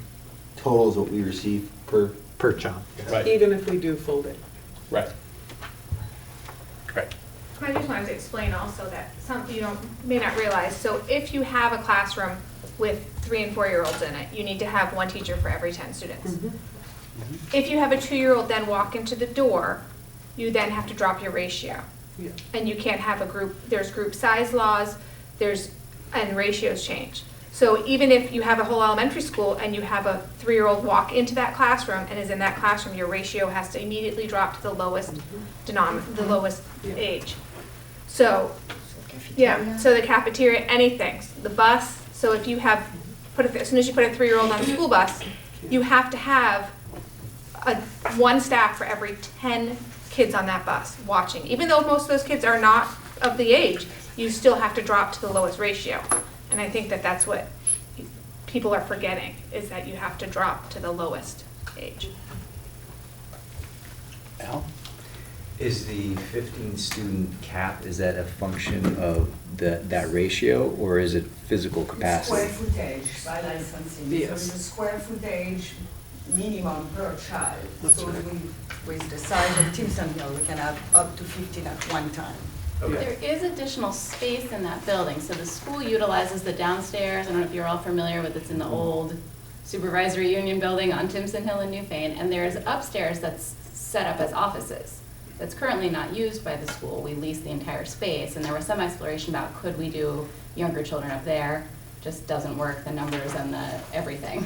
S19: Total is what we receive per
S5: child.
S1: Right.
S2: Even if we do full day.
S1: Right.
S17: I just wanted to explain also that some, may not realize, so if you have a classroom with 3 and 4-year-olds in it, you need to have 1 teacher for every 10 students. If you have a 2-year-old then walk into the door, you then have to drop your ratio.
S2: Yeah.
S17: And you can't have a group, there's group size laws, and ratios change. So even if you have a whole elementary school and you have a 3-year-old walk into that classroom and is in that classroom, your ratio has to immediately drop to the lowest the lowest age. So, so the cafeteria, anything, the bus, so if you have, as soon as you put a 3-year-old on a school bus, you have to have one staff for every 10 kids on that bus watching. Even though most of those kids are not of the age, you still have to drop to the lowest ratio. And I think that that's what people are forgetting, is that you have to drop to the lowest age.
S1: Al?
S13: Is the 15-student cap, is that a function of that ratio, or is it physical capacity?
S15: Square footage by licensing.
S2: Yes.
S15: So the square footage minimum per child. So with the size of Timpson Hill, we can have up to 15 at one time.
S11: There is additional space in that building, so the school utilizes the downstairs. I don't know if you're all familiar with, it's in the old supervisory union building on Timpson Hill in Newfane, and there's upstairs that's set up as offices.
S18: that's currently not used by the school. We lease the entire space, and there was some exploration about could we do younger children up there? Just doesn't work, the numbers and the everything.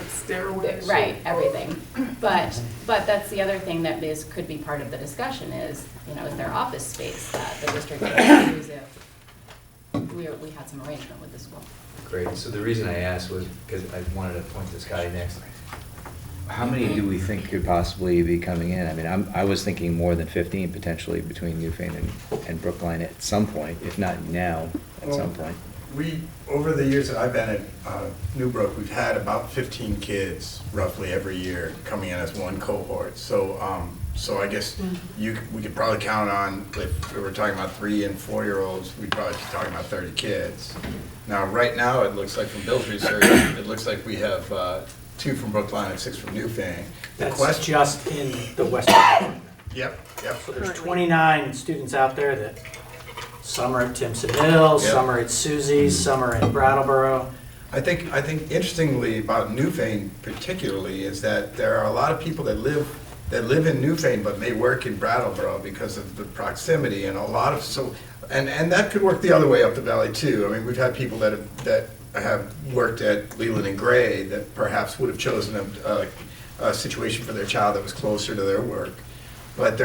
S2: Stairways.
S18: Right, everything. But that's the other thing that could be part of the discussion is, is there office space that the district could use if we had some arrangement with the school?
S13: Great, so the reason I asked was because I wanted to point to Scotty next. How many do we think could possibly be coming in? I mean, I was thinking more than 15 potentially between Newfane and Brookline at some point, if not now, at some point.
S14: Over the years that I've been at Newbrook, we've had about 15 kids roughly every year coming in as one cohort. So I guess we could probably count on, if we were talking about 3 and 4-year-olds, we'd probably be talking about 30 kids. Now, right now, it looks like from Bill's research, it looks like we have 2 from Brookline and 6 from Newfane.
S5: That's just in the western part.
S14: Yep.
S5: So there's 29 students out there that some are at Timpson Hill, some are at Susie's, some are in Brattleboro.
S14: I think interestingly about Newfane particularly is that there are a lot of people that live in Newfane but may work in Brattleboro because of the proximity, and a lot of and that could work the other way up the valley too. I mean, we've had people that have worked at Leland and Gray that perhaps would have chosen a situation for their child that was closer to their work. But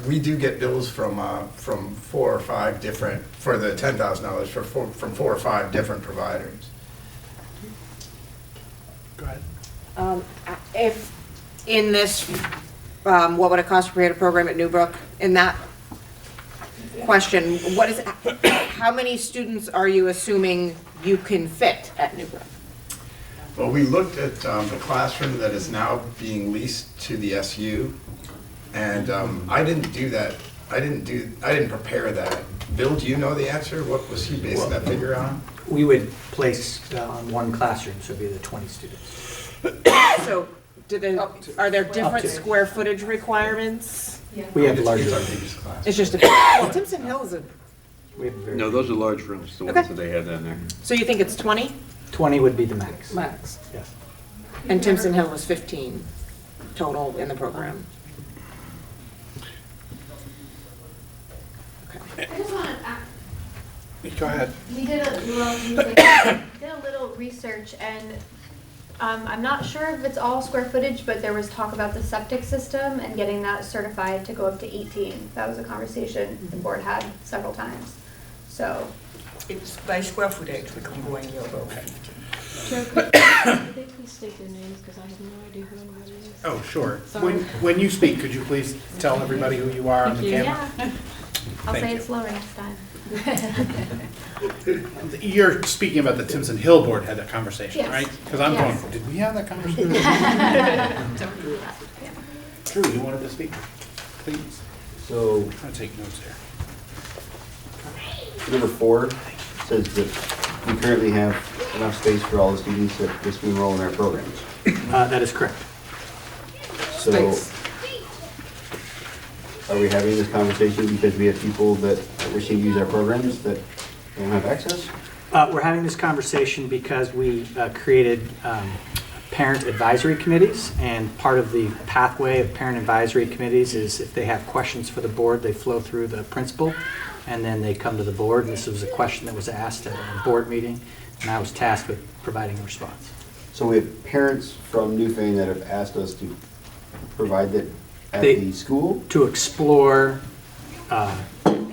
S14: we do get bills from 4 or 5 different, for the $10,000 from 4 or 5 different providers.
S1: Go ahead.
S3: If in this, what would it cost to create a program at Newbrook? In that question, how many students are you assuming you can fit at Newbrook?
S14: Well, we looked at the classroom that is now being leased to the SU, and I didn't do that. I didn't prepare that. Bill, do you know the answer? What was he basing that figure on?
S5: We would place on one classroom, so it'd be the 20 students.
S3: So, are there different square footage requirements?
S5: We have larger.
S3: It's just well, Timpson Hill is
S4: No, those are large rooms, the ones that they had down there.
S3: So you think it's 20?
S5: 20 would be the max.
S3: Max.
S5: Yes.
S3: And Timpson Hill was 15 total in the program.
S17: I just want to.
S1: Go ahead.
S17: We did a little research, and I'm not sure if it's all square footage, but there was talk about the septic system and getting that certified to go up to 18. That was a conversation the board had several times. So
S15: it's by square footage we can go any over 15.
S20: Joe, could they please state their names, because I have no idea who anybody is.
S1: Oh, sure.
S20: Sorry.
S1: When you speak, could you please tell everybody who you are on the camera?
S17: Yeah. I'll
S1: Thank
S17: say
S1: you.
S17: it slower next time.
S1: You're speaking about the Timpson Hill board had that conversation,
S17: Yes.
S1: right? Because I'm
S17: Yes.
S1: going, did we have that conversation?
S17: Don't do that. Yeah.
S1: Drew, you wanted to speak? Please.
S23: So,
S1: I'm trying to take notes here.
S23: number 4 says that we currently have enough space for all the students that wish to enroll in our programs.
S5: That is correct.
S23: So, are we having this conversation because we have people that are wishing to use our programs that don't have access?
S5: We're having this conversation because we created parent advisory committees, and part of the pathway of parent advisory committees is if they have questions for the board, they flow through the principal, and then they come to the board. And this was a question that was asked at a board meeting, and I was tasked with providing a response.
S23: So we have parents from Newfane that have asked us to provide that at the school?
S5: To explore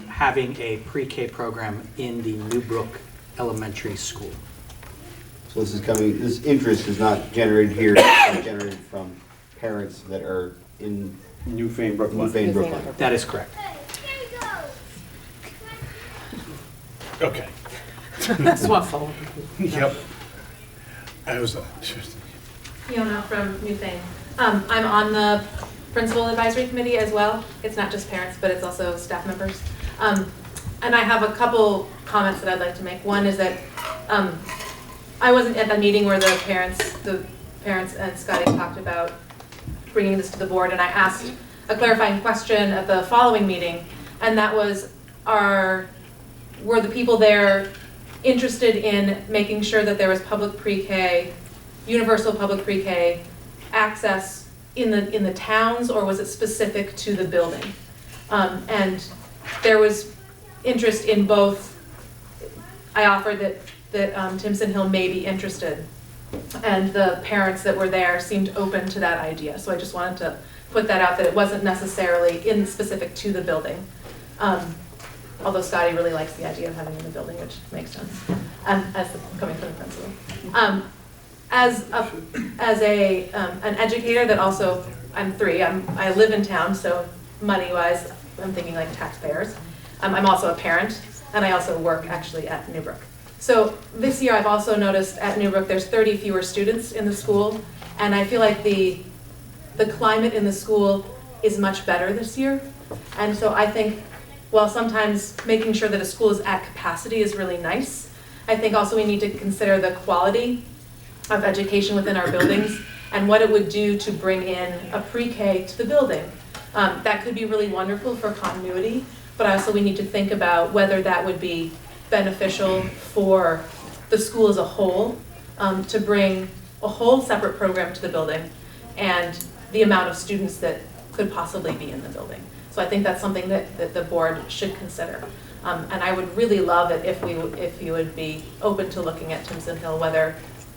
S5: having a pre-K program in the Newbrook Elementary School.
S23: So this interest is not generated here, it's generated from parents that are in
S4: Newfane, Brookline.
S5: That is correct.
S1: Okay.
S2: That's what followed.
S1: Yep. I was,
S22: Fiona from Newfane. I'm on the principal advisory committee as well. It's not just parents, but it's also staff members. And I have a couple comments that I'd like to make. One is that I wasn't at the meeting where the parents and Scotty talked about bringing this to the board, and I asked a clarifying question at the following meeting, and that was, were the people there interested in making sure that there was public pre-K, universal public pre-K access in the towns, or was it specific to the building? And there was interest in both. I offered that Timpson Hill may be interested, and the parents that were there seemed open to that idea. So I just wanted to put that out, that it wasn't necessarily in specific to the building. Although Scotty really likes the idea of having it in the building, which makes sense, coming from the principal. As an educator that also, I'm three, I live in town, so money-wise, I'm thinking like taxpayers. I'm also a parent, and I also work actually at Newbrook. So this year I've also noticed at Newbrook there's 30 fewer students in the school, and I feel like the climate in the school is much better this year. And so I think, while sometimes making sure that a school is at capacity is really nice, I think also we need to consider the quality of education within our buildings and what it would do to bring in a pre-K to the building. That could be really wonderful for continuity, but also we need to think about whether that would be beneficial for the school as a whole, to bring a whole separate program to the building and the amount of students that could possibly be in the building. So I think that's something that the board should consider. And I would really love it if you would be open to looking at Timpson Hill, whether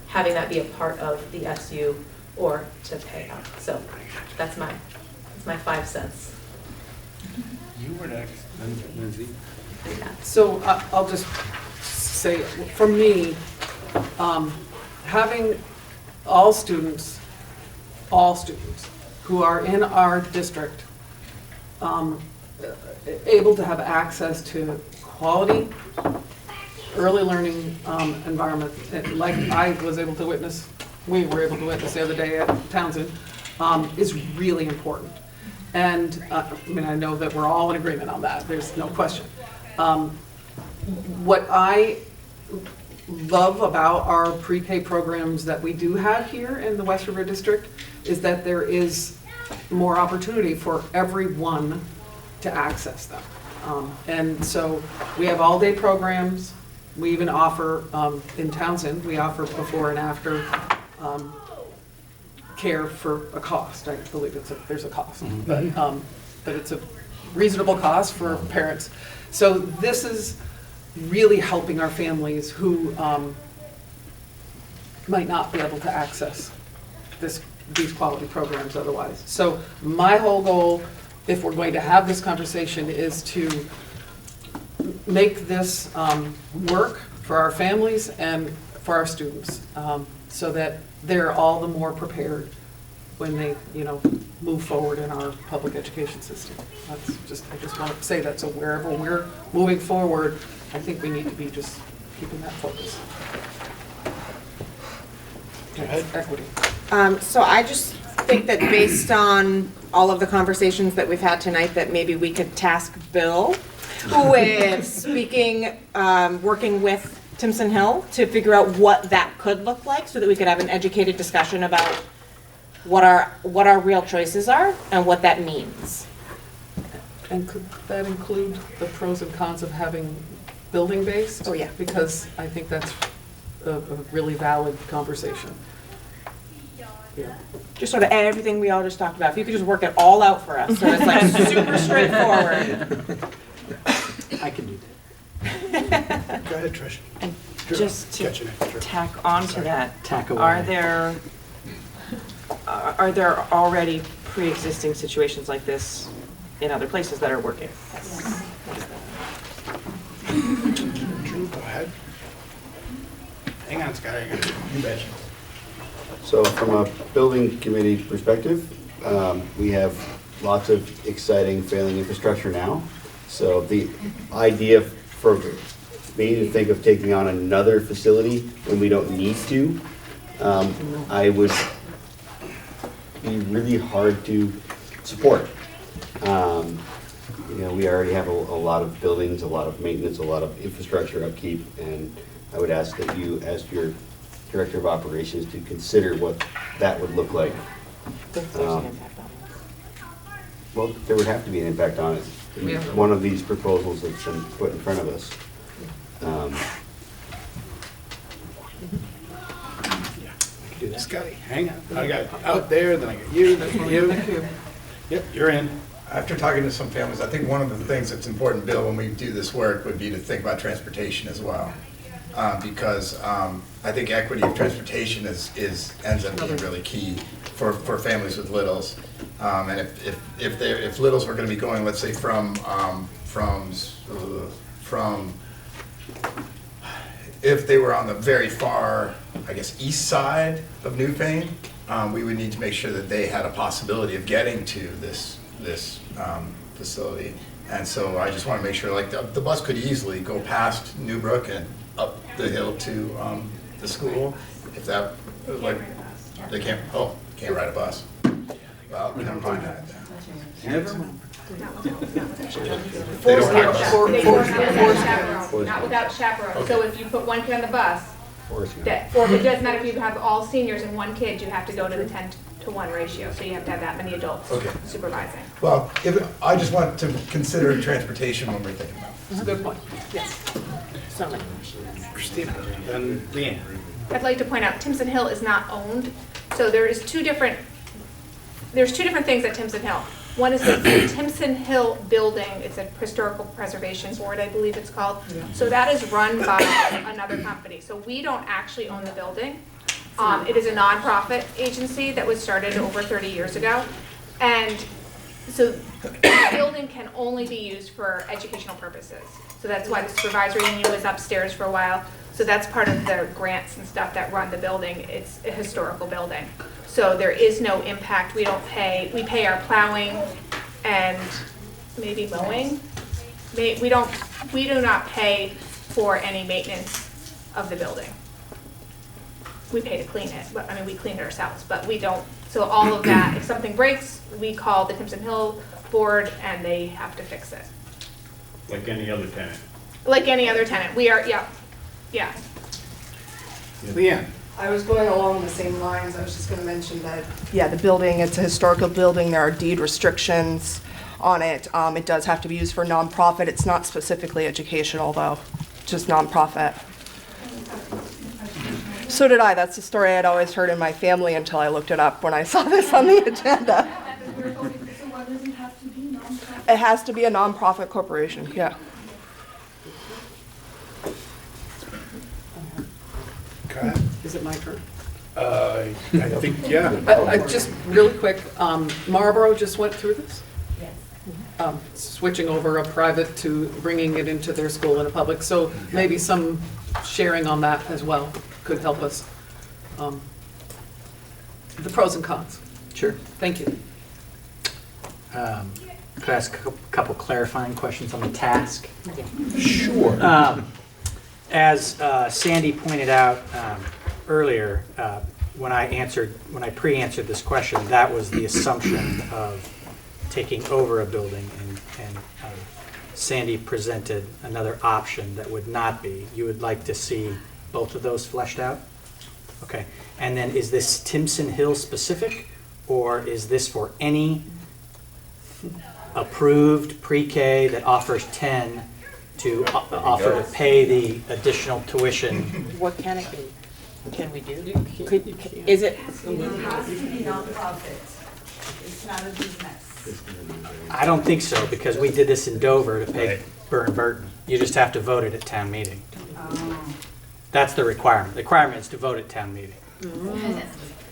S22: having that be a part of the SU or to pay up. So that's my 5 cents.
S1: You were next, then Lindsay.
S2: So I'll just say, for me, having all students who are in our district able to have access to quality early learning environment, like I was able to witness, we were able to witness the other day at Townsend, is really important. And I mean, I know that we're all in agreement on that, there's no question. What I love about our pre-K programs that we do have here in the West River District is that there is more opportunity for everyone to access them. And so we have all-day programs. We even offer, in Townsend, we offer before and after care for a cost. I believe there's a cost, but it's a reasonable cost for parents. So this is really helping our families who might not be able to access these quality programs otherwise. So my whole goal, if we're going to have this conversation, is to make this work for our families and for our students, so that they're all the more prepared when they, move forward in our public education system. I just want to say that, so wherever we're moving forward, I think we need to be just keeping that focus.
S1: Go ahead.
S2: Equity.
S3: So I just think that based on all of the conversations that we've had tonight, that maybe we could task Bill with speaking, working with Timpson Hill to figure out what that could look like, so that we could have an educated discussion about what our real choices are and what that means.
S2: And could that include the pros and cons of having building-based?
S3: Oh, yeah.
S2: Because I think that's a really valid conversation. Yeah.
S3: Just sort of everything we all just talked about. If you could just work it all out for us, so it's like super straightforward.
S5: I can do that.
S1: Go ahead, Trish.
S6: And just to
S1: Catch you next, Trish.
S6: tack onto that,
S5: Tack away.
S6: are there already pre-existing situations like this in other places that are working?
S1: Drew, go ahead. Hang on, Scott. You bet.
S23: So from a building committee perspective, we have lots of exciting failing infrastructure now. So the idea for me to think of taking on another facility when we don't need to, I would be really hard to support. We already have a lot of buildings, a lot of maintenance, a lot of infrastructure upkeep, and I would ask that you, as your Director of Operations, to consider what that would look like. Well, there would have to be an impact on it. One of these proposals that's been put in front of us.
S1: Do this, Scotty. Hang on. I got out there, then I got you, then you.
S2: Thank you.
S1: Yep, you're in.
S14: After talking to some families, I think one of the things that's important, Bill, when we do this work would be to think about transportation as well. Because I think equity of transportation ends up being really key for families with littles. And if littles were going to be going, let's say from if they were on the very far, I guess, east side of Newfane, we would need to make sure that they had a possibility of getting to this facility. And so I just want to make sure, like, the bus could easily go past Newbrook and up the hill to the school. If that, like, they can't ride a bus. Well, we never mind that.
S2: Never mind.
S14: They don't ride a bus.
S17: Not without chaperone.
S14: Okay.
S17: So if you put one kid on the bus, or if it doesn't matter if you have all seniors and one kid, you have to go to the 10-to-1 ratio. So you have to have that many adults
S14: Okay.
S17: supervising.
S14: Well, I just want to consider transportation when we're thinking about it.
S2: That's a good point, yes.
S3: So many.
S1: Christina, then Leanne.
S17: I'd like to point out, Timpson Hill is not owned, so there's two different things at Timpson Hill. One is the Timpson Hill building, it's a historical preservation board, I believe it's called. So that is run by another company, so we don't actually own the building. It is a nonprofit agency that was started over 30 years ago. And so the building can only be used for educational purposes. So that's why the supervisory union was upstairs for a while. So that's part of the grants and stuff that run the building. It's a historical building. So there is no impact. We pay our plowing and maybe mowing. We do not pay for any maintenance of the building. We pay to clean it, but I mean, we clean it ourselves, but we don't. So all of that, if something breaks, we call the Timpson Hill board and they have to fix it.
S4: Like any other tenant.
S17: Like any other tenant. We are, yeah.
S1: Leanne.
S2: I was going along the same lines. I was just going to mention that, yeah, the building, it's a historical building. There are deed restrictions on it. It does have to be used for nonprofit. It's not specifically educational, though, just nonprofit. So did I. That's the story I'd always heard in my family until I looked it up when I saw this on the agenda. It has to be a nonprofit corporation, yeah.
S1: Okay.
S2: Is it my turn?
S1: I think, yeah.
S2: Just really quick, Marlboro just went through this? Yes. Switching over a private to bringing it into their school and a public, so maybe some sharing on that as well could help us. The pros and cons. Sure. Thank you.
S5: Could I ask a couple clarifying questions on the task?
S1: Sure.
S5: As Sandy pointed out earlier, when I pre-answered this question, that was the assumption of taking over a building, and Sandy presented another option that would not be. You would like to see both of those fleshed out? Okay. And then is this Timpson Hill specific, or is this for any approved pre-K that offers 10 to offer to pay the additional tuition?
S7: What can it be? Can we do? Is it?
S15: It has to be nonprofit. It's not a business.
S5: I don't think so, because we did this in Dover to pay Burton. You just have to vote it at town meeting. That's the requirement. The requirement is to vote at town meeting.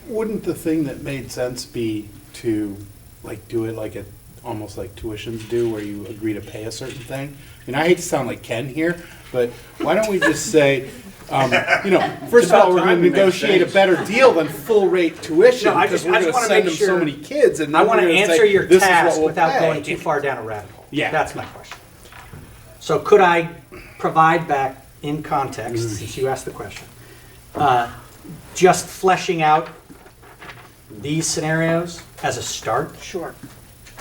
S1: Wouldn't the thing that made sense be to like do it like it almost like tuitions do, where you agree to pay a certain thing? I mean, I hate to sound like Ken here, but why don't we just say, first of all, we're going to negotiate a better deal than full rate tuition,
S5: No, I
S1: because
S5: just
S1: we're going to
S5: wanna
S1: send
S5: make
S1: them so
S5: sure-
S1: many kids, and
S5: I
S1: then
S5: want to
S1: we're gonna
S5: answer
S1: say,
S5: your
S1: "This is what
S5: task
S1: we'll
S5: without
S1: pay."
S5: going too far down a rabbit hole.
S1: Yeah.
S5: That's my question. So could I provide back in context, since you asked the question, just fleshing out these scenarios as a start?
S2: Sure.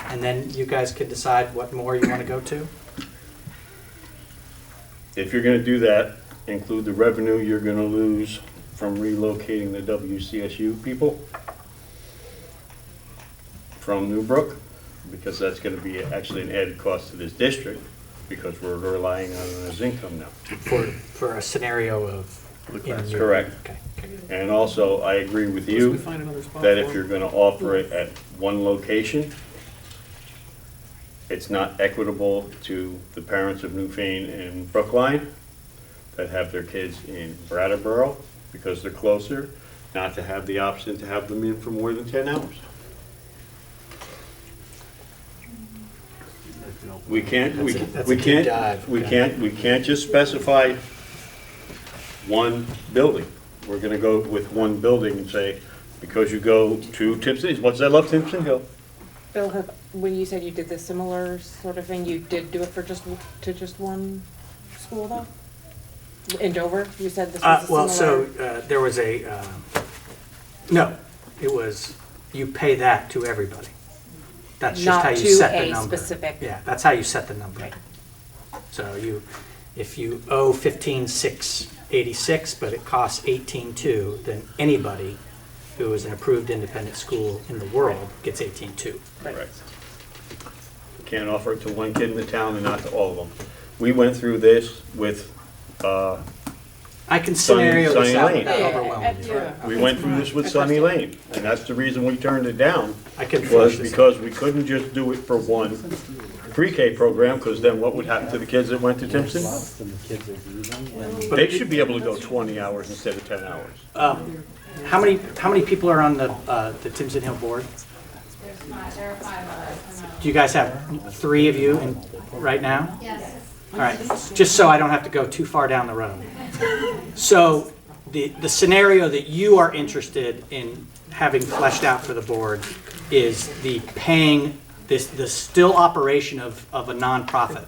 S5: And then you guys can decide what more you want to go to?
S4: If you're gonna do that, include the revenue you're gonna lose from relocating the WCSU people from Newbrook, because that's gonna be actually an added cost to this district, because we're relying on it as income now.
S5: For a scenario of...
S4: That's correct.
S5: Okay.
S4: And also, I agree with you
S2: we find another spot
S4: that
S2: for
S4: if
S2: them?
S4: you're gonna offer it at one location, it's not equitable to the parents of Newfane and Brookline that have their kids in Brattleboro because they're closer, not to have the option to have them in for more than 10 hours. We can't just specify one building. We're gonna go with one building and say, because you go to Timpson, much as I love Timpson Hill.
S6: Bill, when you said you did the similar sort of thing, you did do it for just one school though? In Dover, you said this was a
S5: Well,
S6: similar?
S5: so there was no, it was, you pay that to everybody. That's just how you set the number.
S6: Not to a specific.
S5: Yeah, that's how you set the number. So if you owe 15,686, but it costs 18,200, then anybody who is an approved independent school in the world gets 18,200.
S4: Right. You can't offer it to one kid in the town and not to all of them. We went through this with
S5: I can scenario this
S4: Sunny
S5: out
S4: Lane.
S5: without overwhelming you.
S4: We went through this with Sunny Lane, and that's the reason we turned it down.
S5: I can
S4: Was
S5: flush this.
S4: because we couldn't just do it for one pre-K program, because then what would happen to the kids that went to Timpson? They should be able to go 20 hours instead of 10 hours.
S5: How many people are on the Timpson Hill board?
S17: There are 5 of us.
S5: Do you guys have 3 of you in right now?
S17: Yes.
S5: All right, just so I don't have to go too far down the road. So the scenario that you are interested in having fleshed out for the board is the paying, the still operation of a nonprofit.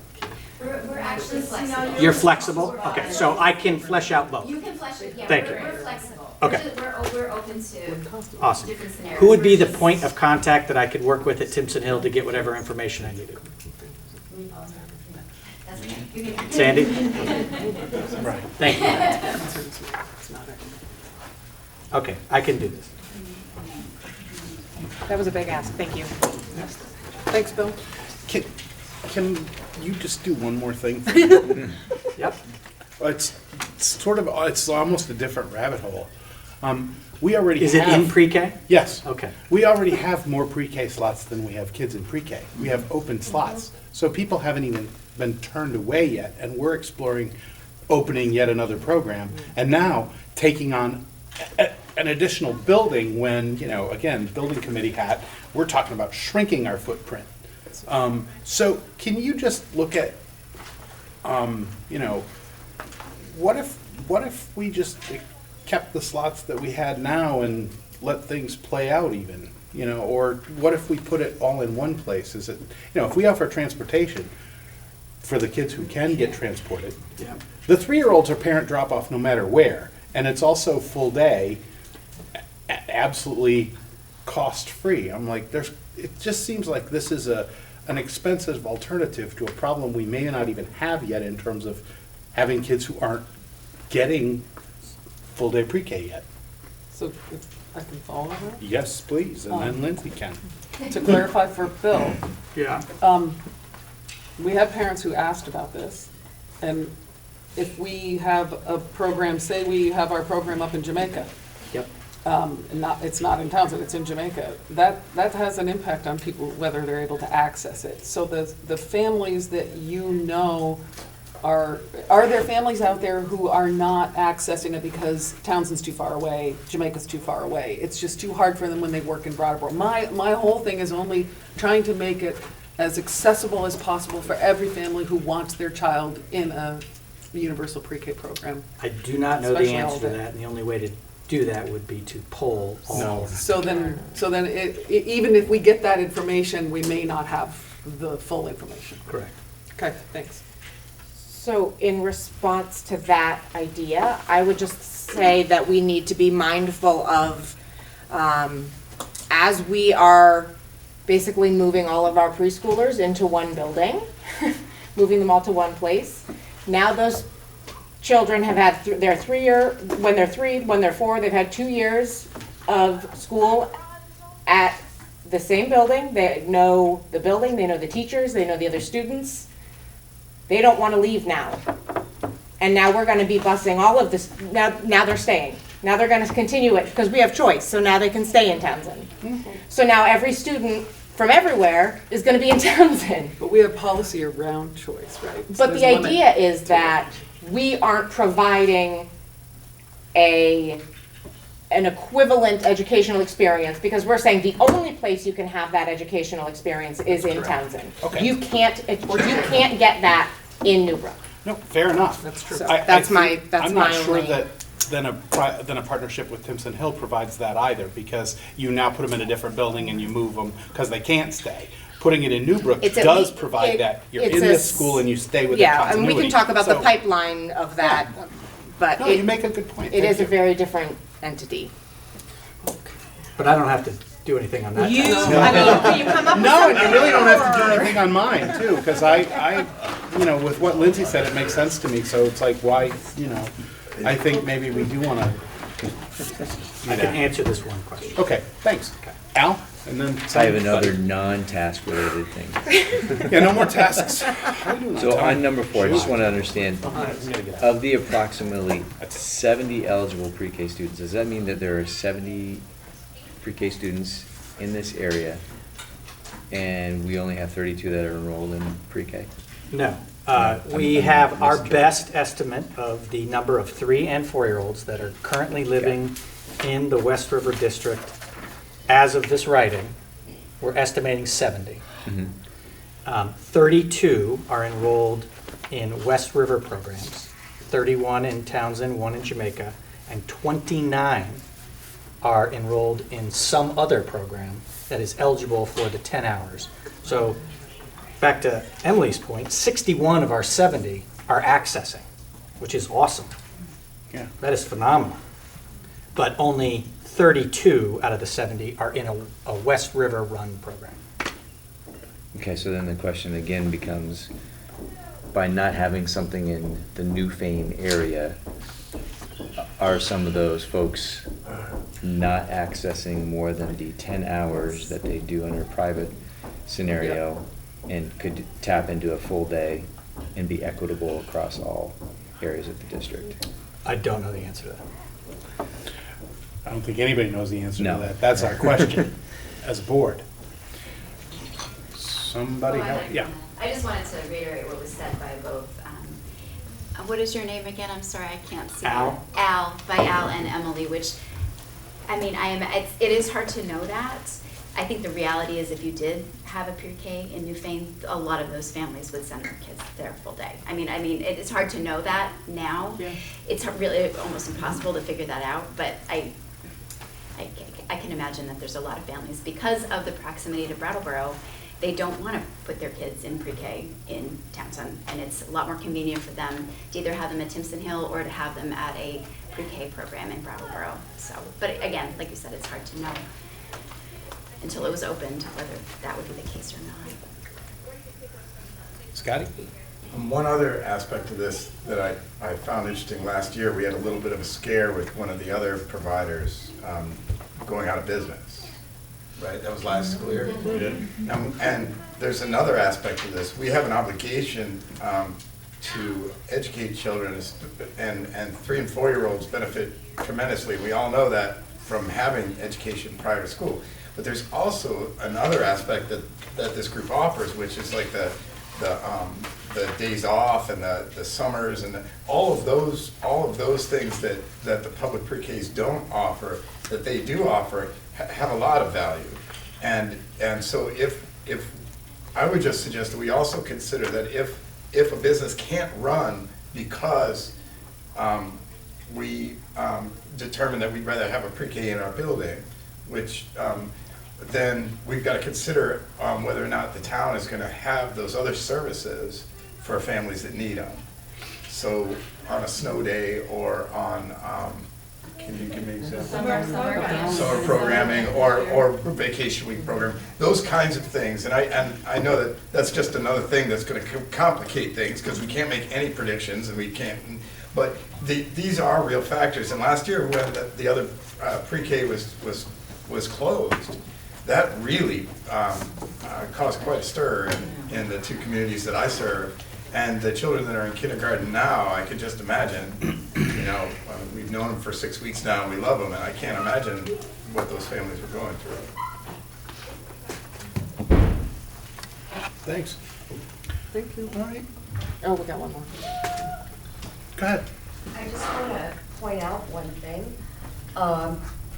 S16: We're actually flexible.
S5: You're flexible? Okay, so I can flesh out both.
S16: You can flesh it, yeah.
S5: Thank you.
S16: We're flexible.
S5: Okay.
S16: We're open to
S5: Awesome.
S16: different scenarios.
S5: Who would be the point of contact that I could work with at Timpson Hill to get whatever information I needed? Sandy? Right. Thank you. Okay, I can do this.
S6: That was a big ask, thank you.
S2: Thanks, Bill.
S1: Can you just do one more thing?
S5: Yep.
S1: It's almost a different rabbit hole. We already
S5: Is it in pre-K?
S1: Yes.
S5: Okay.
S1: We already have more pre-K slots than we have kids in pre-K. We have open slots. So people haven't even been turned away yet, and we're exploring opening yet another program, and now taking on an additional building when, again, building committee hat, we're talking about shrinking our footprint. So can you just look at, what if we just kept the slots that we had now and let things play out even, or what if we put it all in one place? Is it, if we offer transportation for the kids who can get transported,
S5: Yeah.
S1: the 3-year-olds are parent drop-off no matter where, and it's also full day, absolutely cost-free. I'm like, it just seems like this is an expensive alternative to a problem we may not even have yet in terms of having kids who aren't getting full-day pre-K yet.
S2: So if I can follow that?
S1: Yes, please, and then Lindsay can.
S2: To clarify for Bill,
S5: Yeah.
S2: we have parents who asked about this, and if we have a program, say we have our program up in Jamaica.
S5: Yep.
S2: It's not in Townsend, it's in Jamaica. That has an impact on people, whether they're able to access it. So the families that are there families out there who are not accessing it because Townsend's too far away, Jamaica's too far away? It's just too hard for them when they work in Brattleboro. My whole thing is only trying to make it as accessible as possible for every family who wants their child in a universal pre-K program.
S5: I do not know the
S2: Especially
S5: answer to
S2: all day.
S5: that, and the only way to do that would be to poll all.
S2: So then even if we get that information, we may not have the full information.
S5: Correct.
S2: Okay, thanks.
S3: So in response to that idea, I would just say that we need to be mindful of, as we are basically moving all of our preschoolers into one building, moving them all to one place. Now those children have had their 3-year, when they're 3, when they're 4, they've had 2 years of school at the same building. They know the building, they know the teachers, they know the other students. They don't want to leave now. And now we're going to be busing all of this. Now they're staying. Now they're going to continue it because we have choice. So now they can stay in Townsend. So now every student from everywhere is gonna be in Townsend.
S2: But we have policy around choice, right? So
S3: But
S2: there's
S3: the
S2: limit
S3: idea is
S2: to
S3: that we aren't providing an equivalent educational experience, because we're saying the only place you can have that educational experience is in Townsend.
S1: Okay.
S3: You can't get that in Newbrook.
S1: No, fair enough.
S2: That's true.
S3: So that's my
S1: I'm not sure
S3: only-
S1: that then a partnership with Timpson Hill provides that either, because you now put them in a different building and you move them because they can't stay. Putting it in Newbrook
S3: It's a-
S1: does provide that. You're
S3: it's
S1: in
S3: a
S1: this school and you stay with the
S3: Yeah,
S1: continuity.
S3: and we can talk about the
S1: So-
S3: pipeline of that, but
S1: No, you make a good point.
S3: it
S1: Thank
S3: is a
S1: you.
S3: very different entity.
S5: But I don't have to do anything on that.
S3: I mean,
S5: task.
S3: can you come up with
S1: No, and
S3: something?
S1: you really don't have to do
S3: or-
S1: anything on mine, too, because I, with what Lindsay said, it makes sense to me, so it's like, why, I think maybe we do want to.
S5: I can answer this one question.
S1: Okay, thanks. Al, and then.
S13: I have another non-task related thing.
S1: Yeah, no more tasks.
S13: So on number 4, I just want to understand, of the approximately 70 eligible pre-K students, does that mean that there are 70 pre-K students in this area and we only have 32 that are enrolled in pre-K?
S5: No. We have our best estimate of the number of 3- and 4-year-olds that are currently living in the West River District. As of this writing, we're estimating 70. 32 are enrolled in West River programs, 31 in Townsend, 1 in Jamaica, and 29 are enrolled in some other program that is eligible for the 10 hours. So back to Emily's point, 61 of our 70 are accessing, which is awesome.
S1: Yeah.
S5: That is phenomenal. But only 32 out of the 70 are in a West River run program.
S13: Okay, so then the question again becomes, by not having something in the Newfane area, are some of those folks not accessing more than the 10 hours that they do under a private scenario and could tap into a full day and be equitable across all areas of the district?
S5: I don't know the answer to that.
S1: I don't think anybody knows the answer to
S13: No.
S1: that. That's our question as a board. Somebody
S16: Well, I'd
S1: help,
S16: like to
S1: yeah.
S16: comment. I just wanted to reiterate what was said by both, what is your name again? I'm sorry, I can't see.
S5: Al.
S16: By Al and Emily, which, I mean, it is hard to know that. I think the reality is if you did have a pre-K in Newfane, a lot of those families would send their kids there full day. I mean, it's hard to know that now.
S2: Yeah.
S16: It's really almost impossible to figure that out, but I can imagine that there's a lot of families, because of the proximity to Brattleboro, they don't want to put their kids in pre-K in Townsend, and it's a lot more convenient for them to either have them at Timpson Hill or to have them at a pre-K program in Brattleboro. So, but again, like you said, it's hard to know until it was opened whether that would be the case or not.
S1: Scotty?
S14: One other aspect of this that I found interesting, last year we had a little bit of a scare with one of the other providers going out of business, right? That was last school year. And there's another aspect of this. We have an obligation to educate children, and 3- and 4-year-olds benefit tremendously. We all know that from having education prior to school. But there's also another aspect that this group offers, which is like the days off and the summers and all of those things that the public pre-Ks don't offer, that they do offer, have a lot of value. And so if I would just suggest that we also consider that if a business can't run because we determine that we'd rather have a pre-K in our building, which then we've got to consider whether or not the town is going to have those other services for families that need them. So on a snow day or on, can you give me an example? Summer programming or vacation week program, those kinds of things. And I know that that's just another thing that's going to complicate things because we can't make any predictions and we can't, but these are real factors. And last year when the other pre-K was closed, that really caused quite a stir in the 2 communities that I serve. And the children that are in kindergarten now, I could just imagine, we've known them for 6 weeks now and we love them, and I can't imagine what those families were going through.
S1: Thanks.
S2: Thank you.
S1: All right,
S6: Oh, we got one more.
S1: go ahead.
S9: I just want to point out one thing.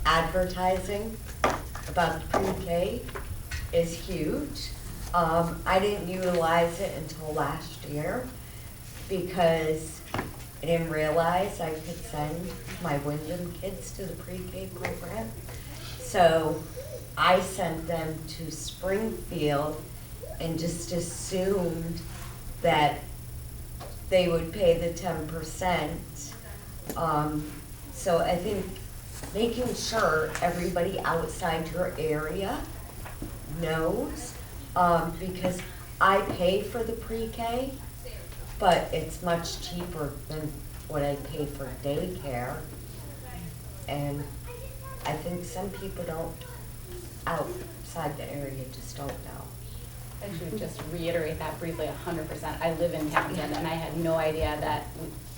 S9: Advertising about the pre-K is huge. I didn't utilize it until last year because I didn't realize I could send my Wyndham kids to the pre-K program. So I sent them to Springfield and just assumed that they would pay the 10%. So I think making sure everybody outside your area knows, because I pay for the pre-K, but it's much cheaper than what I pay for daycare. And I think some people don't, outside the area, just don't know.
S18: I should just reiterate that briefly, 100%. I live in Townsend, and I had no idea that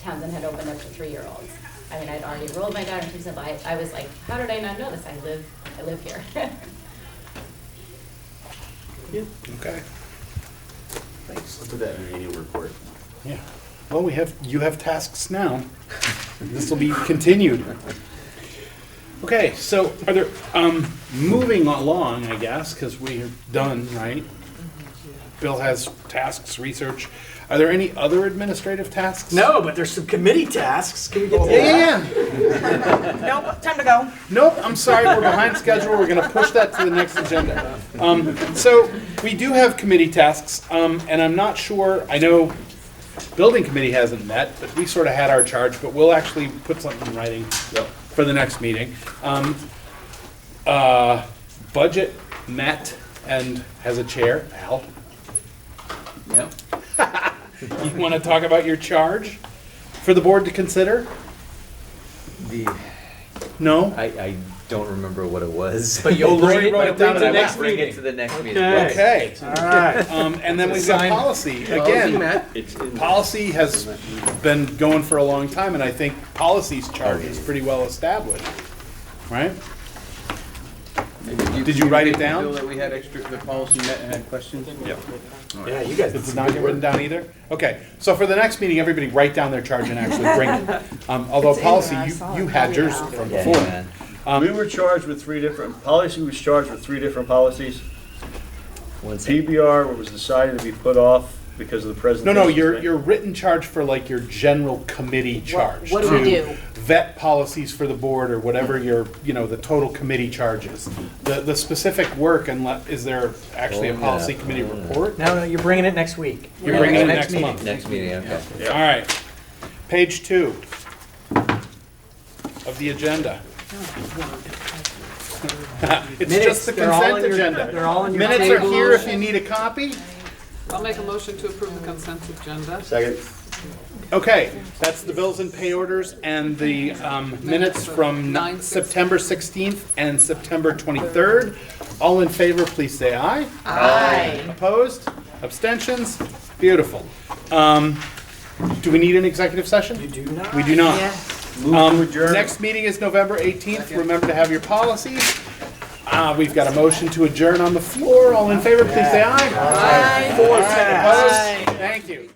S18: Townsend had opened up to 3-year-olds. I mean, I'd already enrolled my daughter in Townsend, but I was like, how did I not know this? I live here.
S1: Okay.
S19: Thanks. Let's put that in the annual report.
S1: Yeah. Well, you have tasks now. This will be continued. Okay, so are there, moving along, I guess, because we are done, right? Bill has tasks, research. Are there any other administrative tasks?
S5: No, but there's some committee tasks. Can we get to
S1: Yeah.
S7: Nope, time to go.
S1: Nope, I'm sorry, we're behind schedule. We're gonna push that to the next agenda. So we do have committee tasks, and I'm not sure, I know building committee hasn't met, but we sort of had our charge, but we'll actually put something in writing for the next meeting. Budget met and has a chair, Al.
S13: Yep.
S1: You want to talk about your charge for the board to consider? No?
S13: I don't remember what it was.
S5: But you'll bring it
S1: down
S5: to
S1: to
S5: the next
S13: Bring it
S5: meeting.
S13: to the next meeting.
S1: Okay.
S5: All right.
S1: And then we've got policy. Again, policy has been going for a long time, and I think policy's charge is pretty well established, right? Did you write it down?
S19: Bill, that we had extra, the policy met and had questions? Yep.
S5: Yeah, you guys.
S1: It's not get written down either? Okay, so for the next meeting, everybody write down their charge and actually bring it. Although
S7: It's in
S1: policy,
S7: there, I saw
S1: you
S7: it.
S1: had yours from before.
S4: We were charged with policy was charged with 3 different policies. PBR was decided to be put off because of the presentation.
S1: No, your written charge for like your general committee charge.
S6: what do we
S1: to
S6: do?
S1: Vet policies for the board or whatever your, the total committee charges. The specific work, is there actually a policy committee report?
S5: No, you're bringing it next week.
S1: You're bringing it next
S5: meeting.
S1: month.
S13: Next meeting, okay.
S1: All right. Page 2 of the agenda. It's
S5: Minutes,
S1: just the
S5: they're all
S1: consent
S5: in your-
S1: agenda.
S5: they're all in your
S1: Minutes are
S2: table.
S1: here if you need a copy.
S2: I'll make a motion to approve the consent agenda.
S23: Second.
S1: Okay, that's the bills and pay orders and the minutes from
S2: 9/16.
S1: September 16th and September 23rd. All in favor, please say aye.
S3: Aye.
S1: Opposed? Abstentions? Beautiful. Do we need an executive session?
S5: You do not.
S1: We do not.
S4: Move to adjourn.
S1: Next meeting is November 18th. Remember to have your policies. We've got a motion to adjourn on the floor. All in favor, please say aye.
S5: Aye.
S1: Opposed? Thank you.